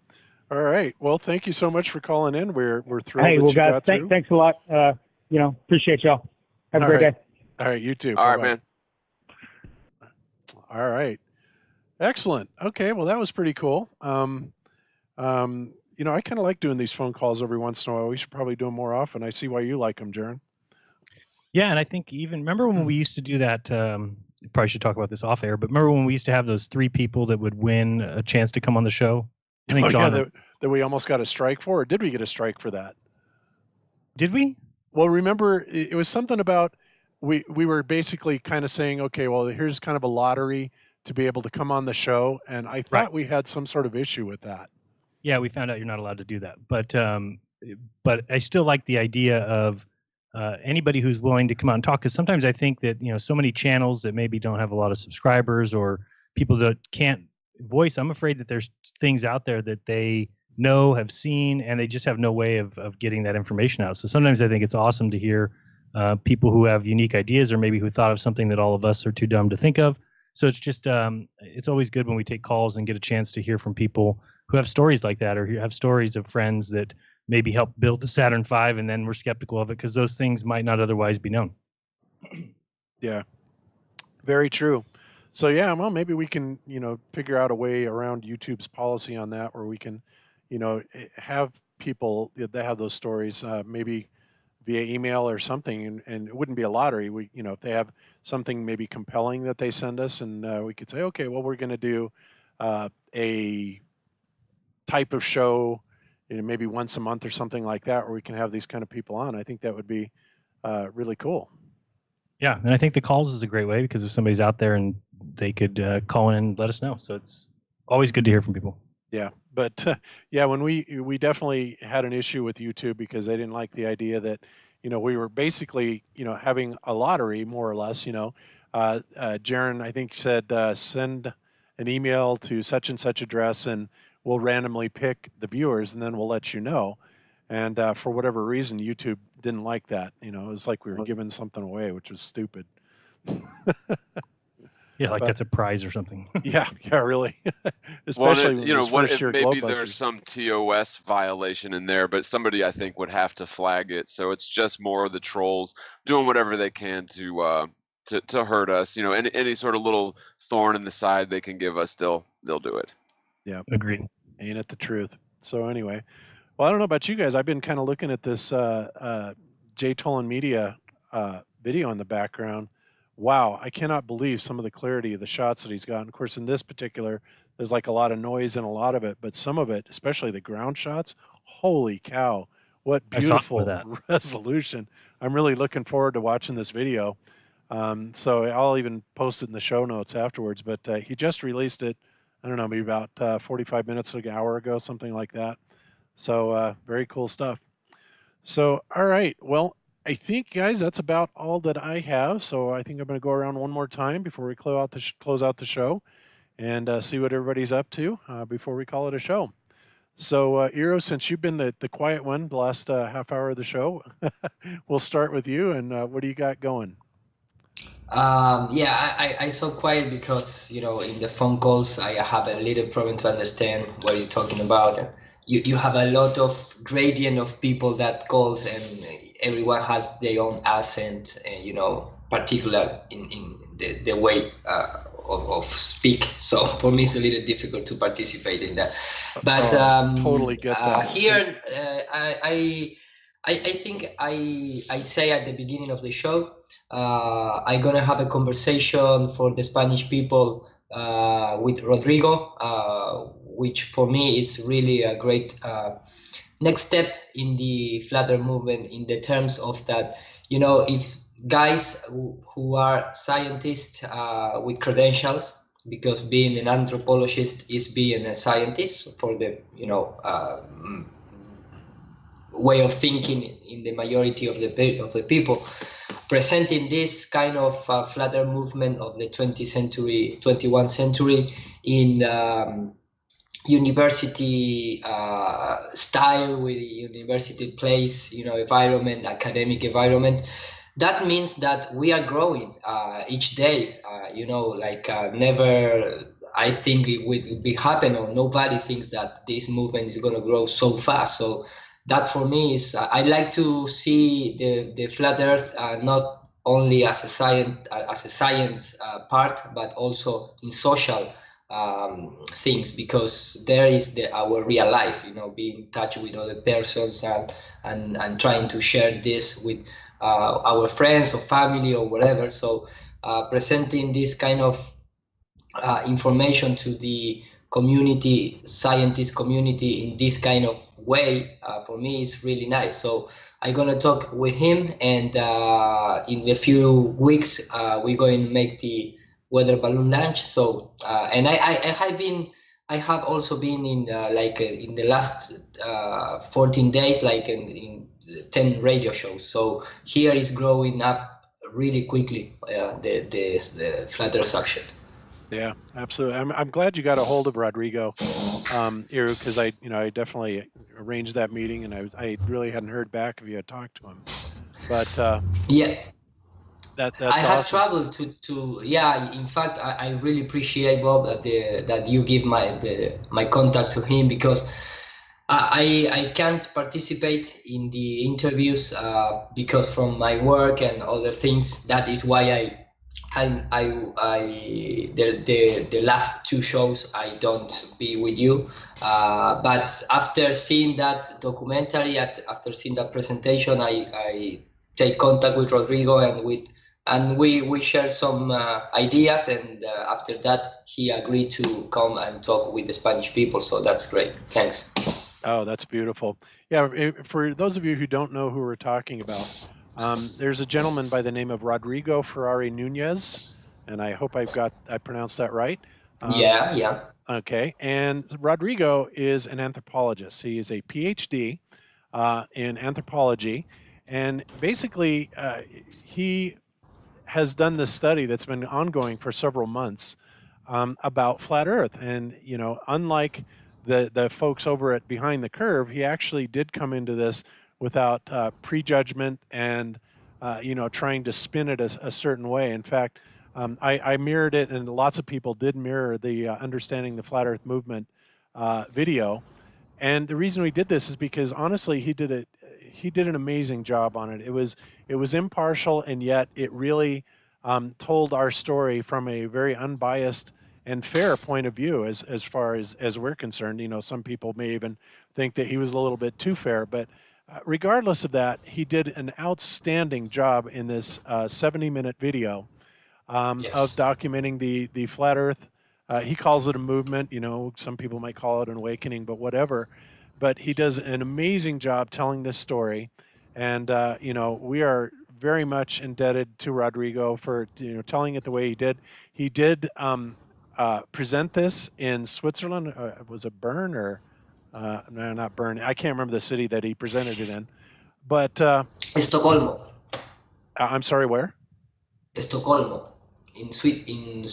Speaker 2: All right. Well, thank you so much for calling in. We're thrilled.
Speaker 8: Hey,
Speaker 2: that
Speaker 8: well,
Speaker 2: you
Speaker 8: guys,
Speaker 2: got through.
Speaker 8: thanks a lot. You know, appreciate y'all. Have a great day.
Speaker 2: All right. You too.
Speaker 4: All right,
Speaker 2: Bye-bye.
Speaker 4: man.
Speaker 2: All right. Excellent. Okay. Well, that was pretty cool. You know, I kind of like doing these phone calls every once in a while. We should probably do them more often. I see why you like them, Jaron.
Speaker 3: Yeah, and I think remember when we used to do that, probably should talk about this off air, but remember when we used to have those 3 people that would win a chance to come on the show? I think John,
Speaker 2: that we almost got a strike for, or did we get a strike for that?
Speaker 3: Did we?
Speaker 2: Well, remember, it was something about we were basically kind of saying, okay, well, here's kind of a lottery to be able to come on the show, and I thought we had some sort of issue with that.
Speaker 3: Yeah, we found out you're not allowed to do that, but I still like the idea of anybody who's willing to come out and talk, because sometimes I think that so many channels that maybe don't have a lot of subscribers or people that can't voice, I'm afraid that there's things out there that they know, have seen, and they just have no way of getting that information out. So sometimes I think it's awesome to hear people who have unique ideas, or maybe who thought of something that all of us are too dumb to think of. So it's just it's always good when we take calls and get a chance to hear from people who have stories like that, or who have stories of friends that maybe helped build the Saturn V and then we're skeptical of it because those things might not otherwise be known.
Speaker 2: Yeah. Very true. So yeah, well, maybe we can, figure out a way around YouTube's policy on that, where we can, have people that have those stories, maybe via email or something, and it wouldn't be a lottery. We, if they have something maybe compelling that they send us, and we could say, okay, well, we're going to do a type of show, maybe once a month or something like that, where we can have these kind of people on. I think that would be really cool.
Speaker 3: Yeah, and I think the calls is a great way, because if somebody's out there and they could call in and let us know. So it's always good to hear from people.
Speaker 2: Yeah, but yeah, when we definitely had an issue with YouTube, because they didn't like the idea that we were basically having a lottery, more or less. Jaron, I think, said send an email to such and such address, and we'll randomly pick the viewers, and then we'll let you know. And for whatever reason, YouTube didn't like that. It was like we were giving something away, which was stupid.
Speaker 3: Yeah, like that's a prize or something.
Speaker 2: Yeah, really. Especially
Speaker 4: maybe there's some TOS violation in there, but somebody, I think, would have to flag it. So it's just more of the trolls doing whatever they can to hurt us. Any sort of little thorn in the side they can give us, they'll do it.
Speaker 2: Yeah,
Speaker 3: agreed.
Speaker 2: Ain't it the truth? So anyway, well, I don't know about you guys. I've been kind of looking at this Jay Tolan Media video in the background. Wow, I cannot believe some of the clarity of the shots that he's got. Of course, in this particular, there's like a lot of noise in a lot of it, but some of it, especially the ground shots, holy cow, what beautiful resolution. I'm really looking forward to watching this video. So I'll even post it in the show notes afterwards, but he just released it, I don't know, maybe about 45 minutes, like an hour ago, something like that. So very cool stuff. So, all right, well, I think, guys, that's about all that I have. So I think I'm going to go around one more time before we close out the show, and see what everybody's up to before we call it a show. So, Eero, since you've been the quiet one the last half hour of the show, we'll start with you. And what do you got going?
Speaker 5: I so quiet because in the phone calls I have a little problem to understand what you're talking about. You have a lot of gradient of people that calls, and everyone has their own accent, particular in the way of speak. So for me, it's a little difficult to participate in that. But
Speaker 2: totally get that.
Speaker 5: Here, I think I say at the beginning of the show, I'm gonna have a conversation for the Spanish people with Rodrigo, which for me is really a great next step in the flat earth movement, in the terms of that, if guys who are scientists with credentials, because being an anthropologist is being a scientist for the way of thinking in the majority of the people, presenting this kind of flat earth movement of the 20th century, 21st century in university style, with university place, environment, academic environment. That means that we are growing each day, never. I think it would be happen, or nobody thinks that this movement is going to grow so fast. So that for me is, I like to see the flat earth not only as a science part, but also in social things, because there is our real life, being in touch with other persons and trying to share this with our friends or family or whatever. So presenting this kind of information to the community, scientist community, in this kind of way, for me is really nice. So I'm gonna talk with him, and in a few weeks we're going to make the weather balloon launch. So and I have also been in in the last 14 days, like in 10 radio shows. So here is growing up really quickly, the flat earth subject.
Speaker 2: Yeah, absolutely. I'm glad you got a hold of Rodrigo, Eero, because I definitely arranged that meeting, and I really hadn't heard back if you had talked to him. But
Speaker 5: yeah,
Speaker 2: that's
Speaker 5: I
Speaker 2: awesome.
Speaker 5: have traveled to in fact I really appreciate, Bob, that you give my contact to him, because I can't participate in the interviews because from my work and other things. That is why The last two shows I don't be with you, but after seeing that documentary, after seeing that presentation, I take contact with Rodrigo and we share some ideas, and after that he agreed to come and talk with the Spanish people. So that's great. Thanks.
Speaker 2: Oh, that's beautiful. Yeah, for those of you who don't know who we're talking about, there's a gentleman by the name of Rodrigo Ferrari Nunez, and I hope I pronounced that right.
Speaker 5: Yeah.
Speaker 2: Okay, and Rodrigo is an anthropologist. He is a PhD in anthropology, and basically he has done this study that's been ongoing for several months about flat Earth. And unlike the folks over at Behind the Curve, he actually did come into this without prejudgment and trying to spin it a certain way. In fact, I mirrored it, and lots of people did mirror the Understanding the Flat Earth Movement video. And the reason we did this is because honestly, he did an amazing job on it. It was impartial, and yet it really told our story from a very unbiased and fair point of view as far as we're concerned. Some people may even think that he was a little bit too fair, but regardless of that, he did an outstanding job in this 70-minute video of documenting the flat Earth. He calls it a movement. Some people might call it an awakening, but whatever. But he does an amazing job telling this story, and we are very much indebted to Rodrigo for telling it the way he did. He did present this in Switzerland. Was it Bern or no, not Bern? I can't remember the city that he presented it in, but
Speaker 5: Estocolmo.
Speaker 2: I'm sorry, where?
Speaker 5: Estocolmo, in Sweden.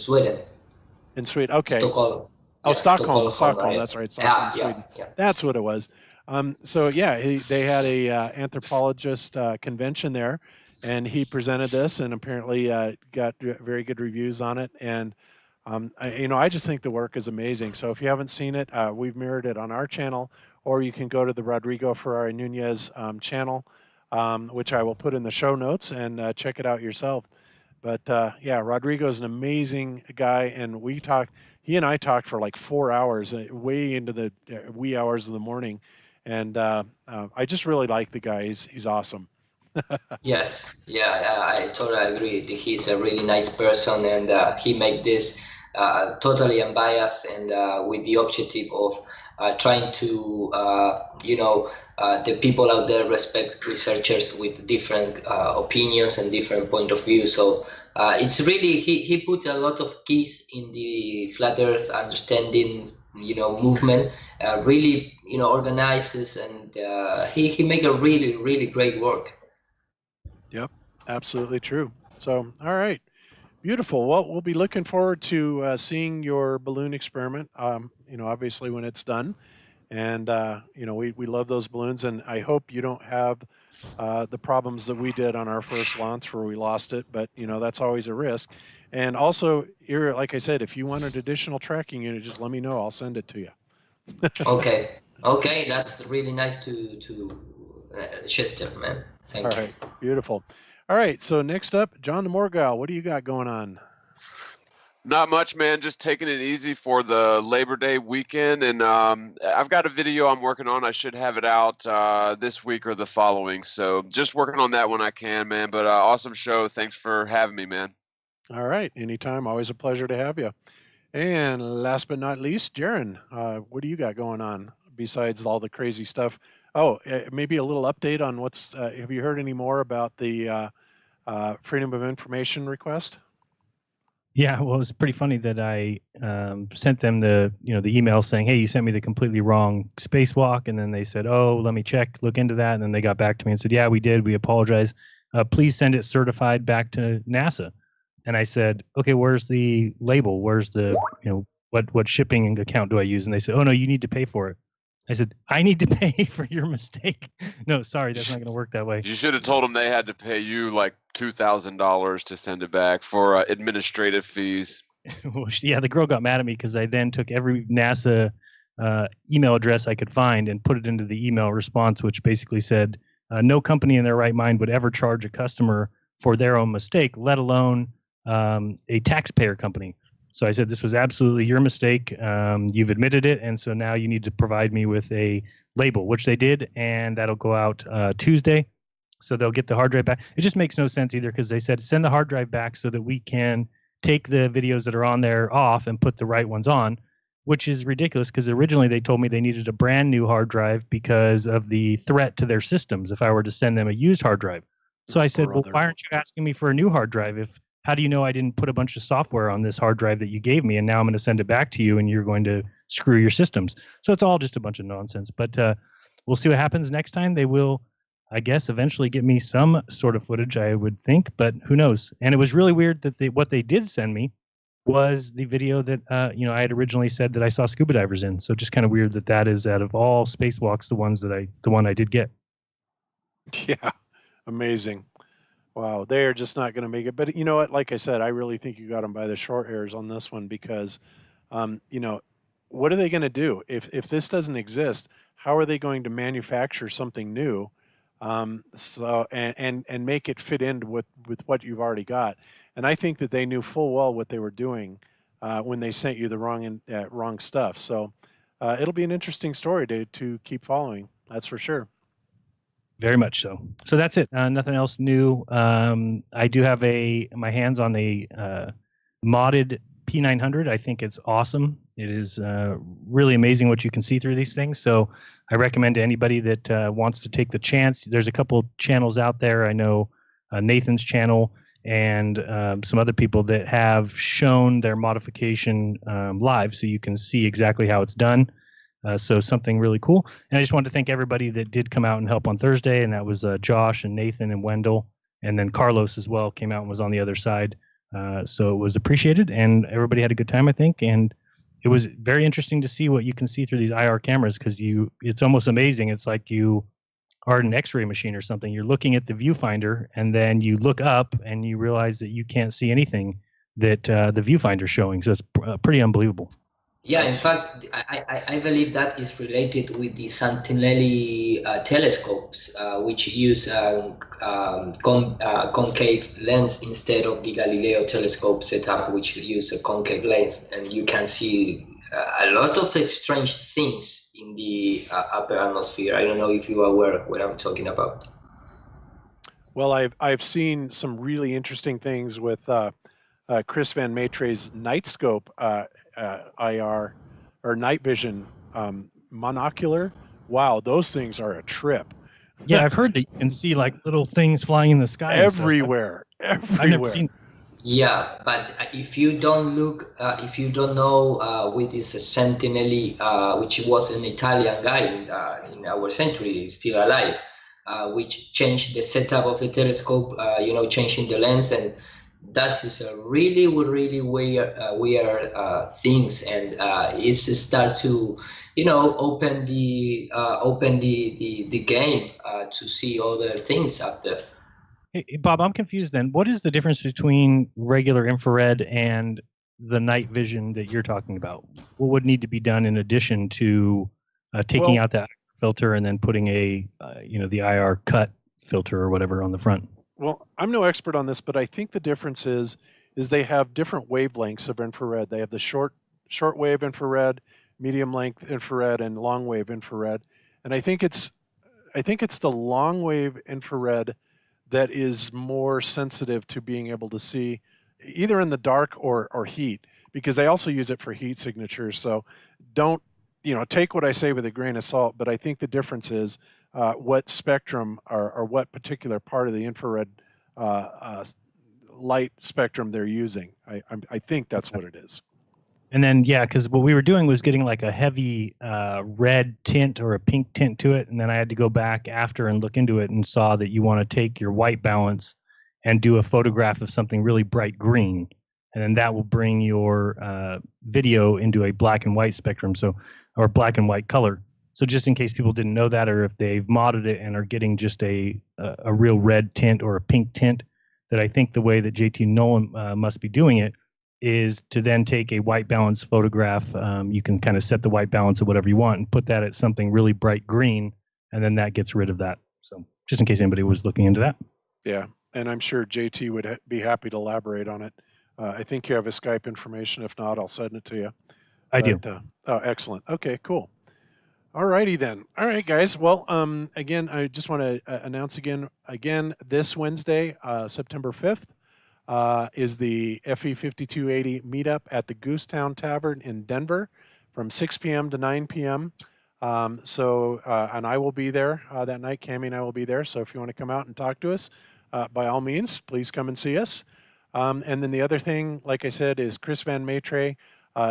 Speaker 2: In Sweden, okay.
Speaker 5: Stockholm.
Speaker 2: Oh,
Speaker 5: Yeah,
Speaker 2: Stockholm.
Speaker 5: Right.
Speaker 2: That's right. Stockholm, Sweden.
Speaker 5: Yeah.
Speaker 2: That's what it was. So yeah, they had a anthropologist convention there, and he presented this, and apparently got very good reviews on it. And I just think the work is amazing. So if you haven't seen it, we've mirrored it on our channel, or you can go to the Rodrigo Ferrari Nunez channel, which I will put in the show notes, and check it out yourself. But yeah, Rodrigo is an amazing guy, and he and I talked for like 4 hours, way into the wee hours of the morning, and I just really like the guy. He's awesome.
Speaker 5: Yes, I totally agree. He's a really nice person, and he made this totally unbiased and with the objective of trying to, the people out there respect researchers with different opinions and different point of view. So it's really, he put a lot of keys in the flat Earth understanding, movement, really, organizes, and he make a really, really great work.
Speaker 2: Yep, absolutely true. So, all right. Beautiful. Well, we'll be looking forward to seeing your balloon experiment, obviously when it's done. And, we love those balloons, and I hope you don't have the problems that we did on our first launch where we lost it, but, that's always a risk. And also, like I said, if you want an additional tracking unit, just let me know. I'll send it to you.
Speaker 5: Okay, that's really nice to Chester, man. Thank you.
Speaker 2: All right, beautiful. All right, so next up, John Morgal, what do you got going on?
Speaker 4: Not much, man. Just taking it easy for the Labor Day weekend, and I've got a video I'm working on. I should have it out this week or the following. So just working on that when I can, man. But awesome show. Thanks for having me, man.
Speaker 2: All right, anytime. Always a pleasure to have you. And last but not least, Jaron, what do you got going on besides all the crazy stuff? Oh, maybe a little update on have you heard any more about the Freedom of Information request?
Speaker 3: Yeah, well, it was pretty funny that I sent them the email saying, "Hey, you sent me the completely wrong spacewalk," and then they said, "Oh, let me look into that," and then they got back to me and said, "Yeah, we did. We apologize. Please send it certified back to NASA." And I said, "Okay, where's the label? Where's the what shipping account do I use?" And they said, "Oh no, you need to pay for it." I said, "I need to pay for your mistake." No, sorry, that's not going to work that way.
Speaker 4: You should have told them they had to pay you like $2,000 to send it back for administrative fees.
Speaker 3: Well, yeah, the girl got mad at me because I then took every NASA email address I could find and put it into the email response, which basically said, no company in their right mind would ever charge a customer for their own mistake, let alone a taxpayer company. So I said, this was absolutely your mistake. You've admitted it. And so now you need to provide me with a label, which they did. And that'll go out Tuesday. So they'll get the hard drive back. It just makes no sense either, because they said, send the hard drive back so that we can take the videos that are on there off and put the right ones on, which is ridiculous, because originally they told me they needed a brand new hard drive because of the threat to their systems if I were to send them a used hard drive. So I said, well, why aren't you asking me for a new hard drive? How do you know I didn't put a bunch of software on this hard drive that you gave me, and now I'm going to send it back to you and you're going to screw your systems? So it's all just a bunch of nonsense. But we'll see what happens next time. They will, I guess, eventually get me some sort of footage, I would think, but who knows? And it was really weird that what they did send me was the video that I had originally said that I saw scuba divers in. So just kind of weird that is, out of all spacewalks, the one I did get.
Speaker 2: Yeah, amazing. Wow, they are just not going to make it. But you know what? Like I said, I really think you got them by the short hairs on this one, because, what are they going to do if this doesn't exist? How are they going to manufacture something new, and make it fit in with what you've already got? And I think that they knew full well what they were doing when they sent you the wrong stuff. So it'll be an interesting story to keep following. That's for sure.
Speaker 3: Very much so. So that's it. Nothing else new. I do have my hands on a modded P900. I think it's awesome. It is really amazing what you can see through these things. So I recommend to anybody that wants to take the chance. There's a couple channels out there. I know Nathan's channel and some other people that have shown their modification live, so you can see exactly how it's done. So something really cool. And I just wanted to thank everybody that did come out and help on Thursday. And that was Josh and Nathan and Wendell. And then Carlos as well came out and was on the other side. So it was appreciated. And everybody had a good time, I think. And it was very interesting to see what you can see through these IR cameras, because it's almost amazing. It's like you are an X-ray machine or something. You're looking at the viewfinder, and then you look up and you realize that you can't see anything that the viewfinder's showing. So it's pretty unbelievable.
Speaker 5: Yeah, in fact, I believe that is related with the Santinelli telescopes, which use concave lens instead of the Galileo telescope setup, which use a concave lens, and you can see a lot of strange things in the upper atmosphere. I don't know if you are aware of what I'm talking about.
Speaker 2: Well, I've seen some really interesting things with Chris Van Matre's Nightscope IR or night vision monocular. Wow, those things are a trip.
Speaker 3: Yeah, I've heard that you can see like little things flying in the sky
Speaker 2: everywhere.
Speaker 3: I've never seen.
Speaker 5: Yeah, but if you don't look, if you don't know with this Santinelli, which was an Italian guy in our century, still alive, which changed the setup of the telescope, changing the lens, and that is a really weird things, and it's start to open the game to see other things out there.
Speaker 3: Hey, Bob, I'm confused then. What is the difference between regular infrared and the night vision that you're talking about? What would need to be done in addition to taking out that filter and then putting the IR cut filter or whatever on the front?
Speaker 2: Well, I'm no expert on this, but I think the difference is they have different wavelengths of infrared. They have the short wave infrared, medium length infrared, and long wave infrared. And I think it's the long wave infrared that is more sensitive to being able to see either in the dark or heat, because they also use it for heat signatures. So don't take what I say with a grain of salt, but I think the difference is what spectrum or what particular part of the infrared light spectrum they're using. I think that's what it is.
Speaker 3: And then, yeah, because what we were doing was getting like a heavy red tint or a pink tint to it. And then I had to go back after and look into it and saw that you want to take your white balance and do a photograph of something really bright green. And then that will bring your video into a black and white spectrum, or black and white color. So just in case people didn't know that, or if they've modded it and are getting just a real red tint or a pink tint, that I think the way that JT Nolan must be doing it is to then take a white balance photograph. You can kind of set the white balance of whatever you want and put that at something really bright green, and then that gets rid of that. So just in case anybody was looking into that.
Speaker 2: Yeah, and I'm sure JT would be happy to elaborate on it I think you have his Skype information. If not, I'll send it to you.
Speaker 3: I do.
Speaker 2: Oh, excellent. Okay, cool. All righty then. All right, guys. Well, again, I just want to announce again, this Wednesday, September 5th, is the FE 5280 meetup at the Goosetown Tavern in Denver from 6 p.m. to 9 p.m. And I will be there that night. Cammie and I will be there. So if you want to come out and talk to us, by all means, please come and see us. And then the other thing, like I said, is Chris Van Maitre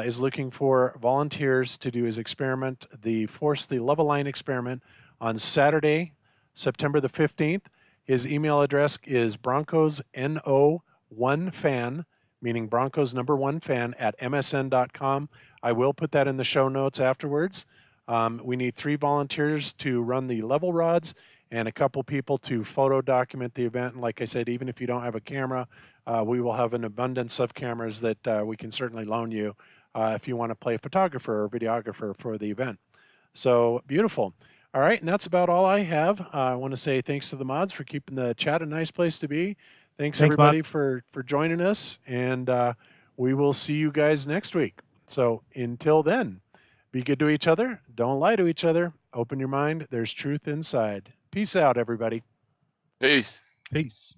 Speaker 2: is looking for volunteers to do his experiment, the Force the Love Line experiment, on Saturday, September the 15th. His email address is broncosno1fan, meaning Broncos #1 fan, at msn.com. I will put that in the show notes afterwards. We need 3 volunteers to run the level rods and a couple people to photo document the event. And like I said, even if you don't have a camera, we will have an abundance of cameras that we can certainly loan you if you want to play photographer or videographer for the event. So beautiful. All right, and that's about all I have. I want to say thanks to the mods for keeping the chat a nice place to be. Thanks everybody
Speaker 3: Mod.
Speaker 2: for joining us, and we will see you guys next week. So until then, be good to each other. Don't lie to each other. Open your mind. There's truth inside. Peace out, everybody.
Speaker 4: Peace.
Speaker 3: Peace.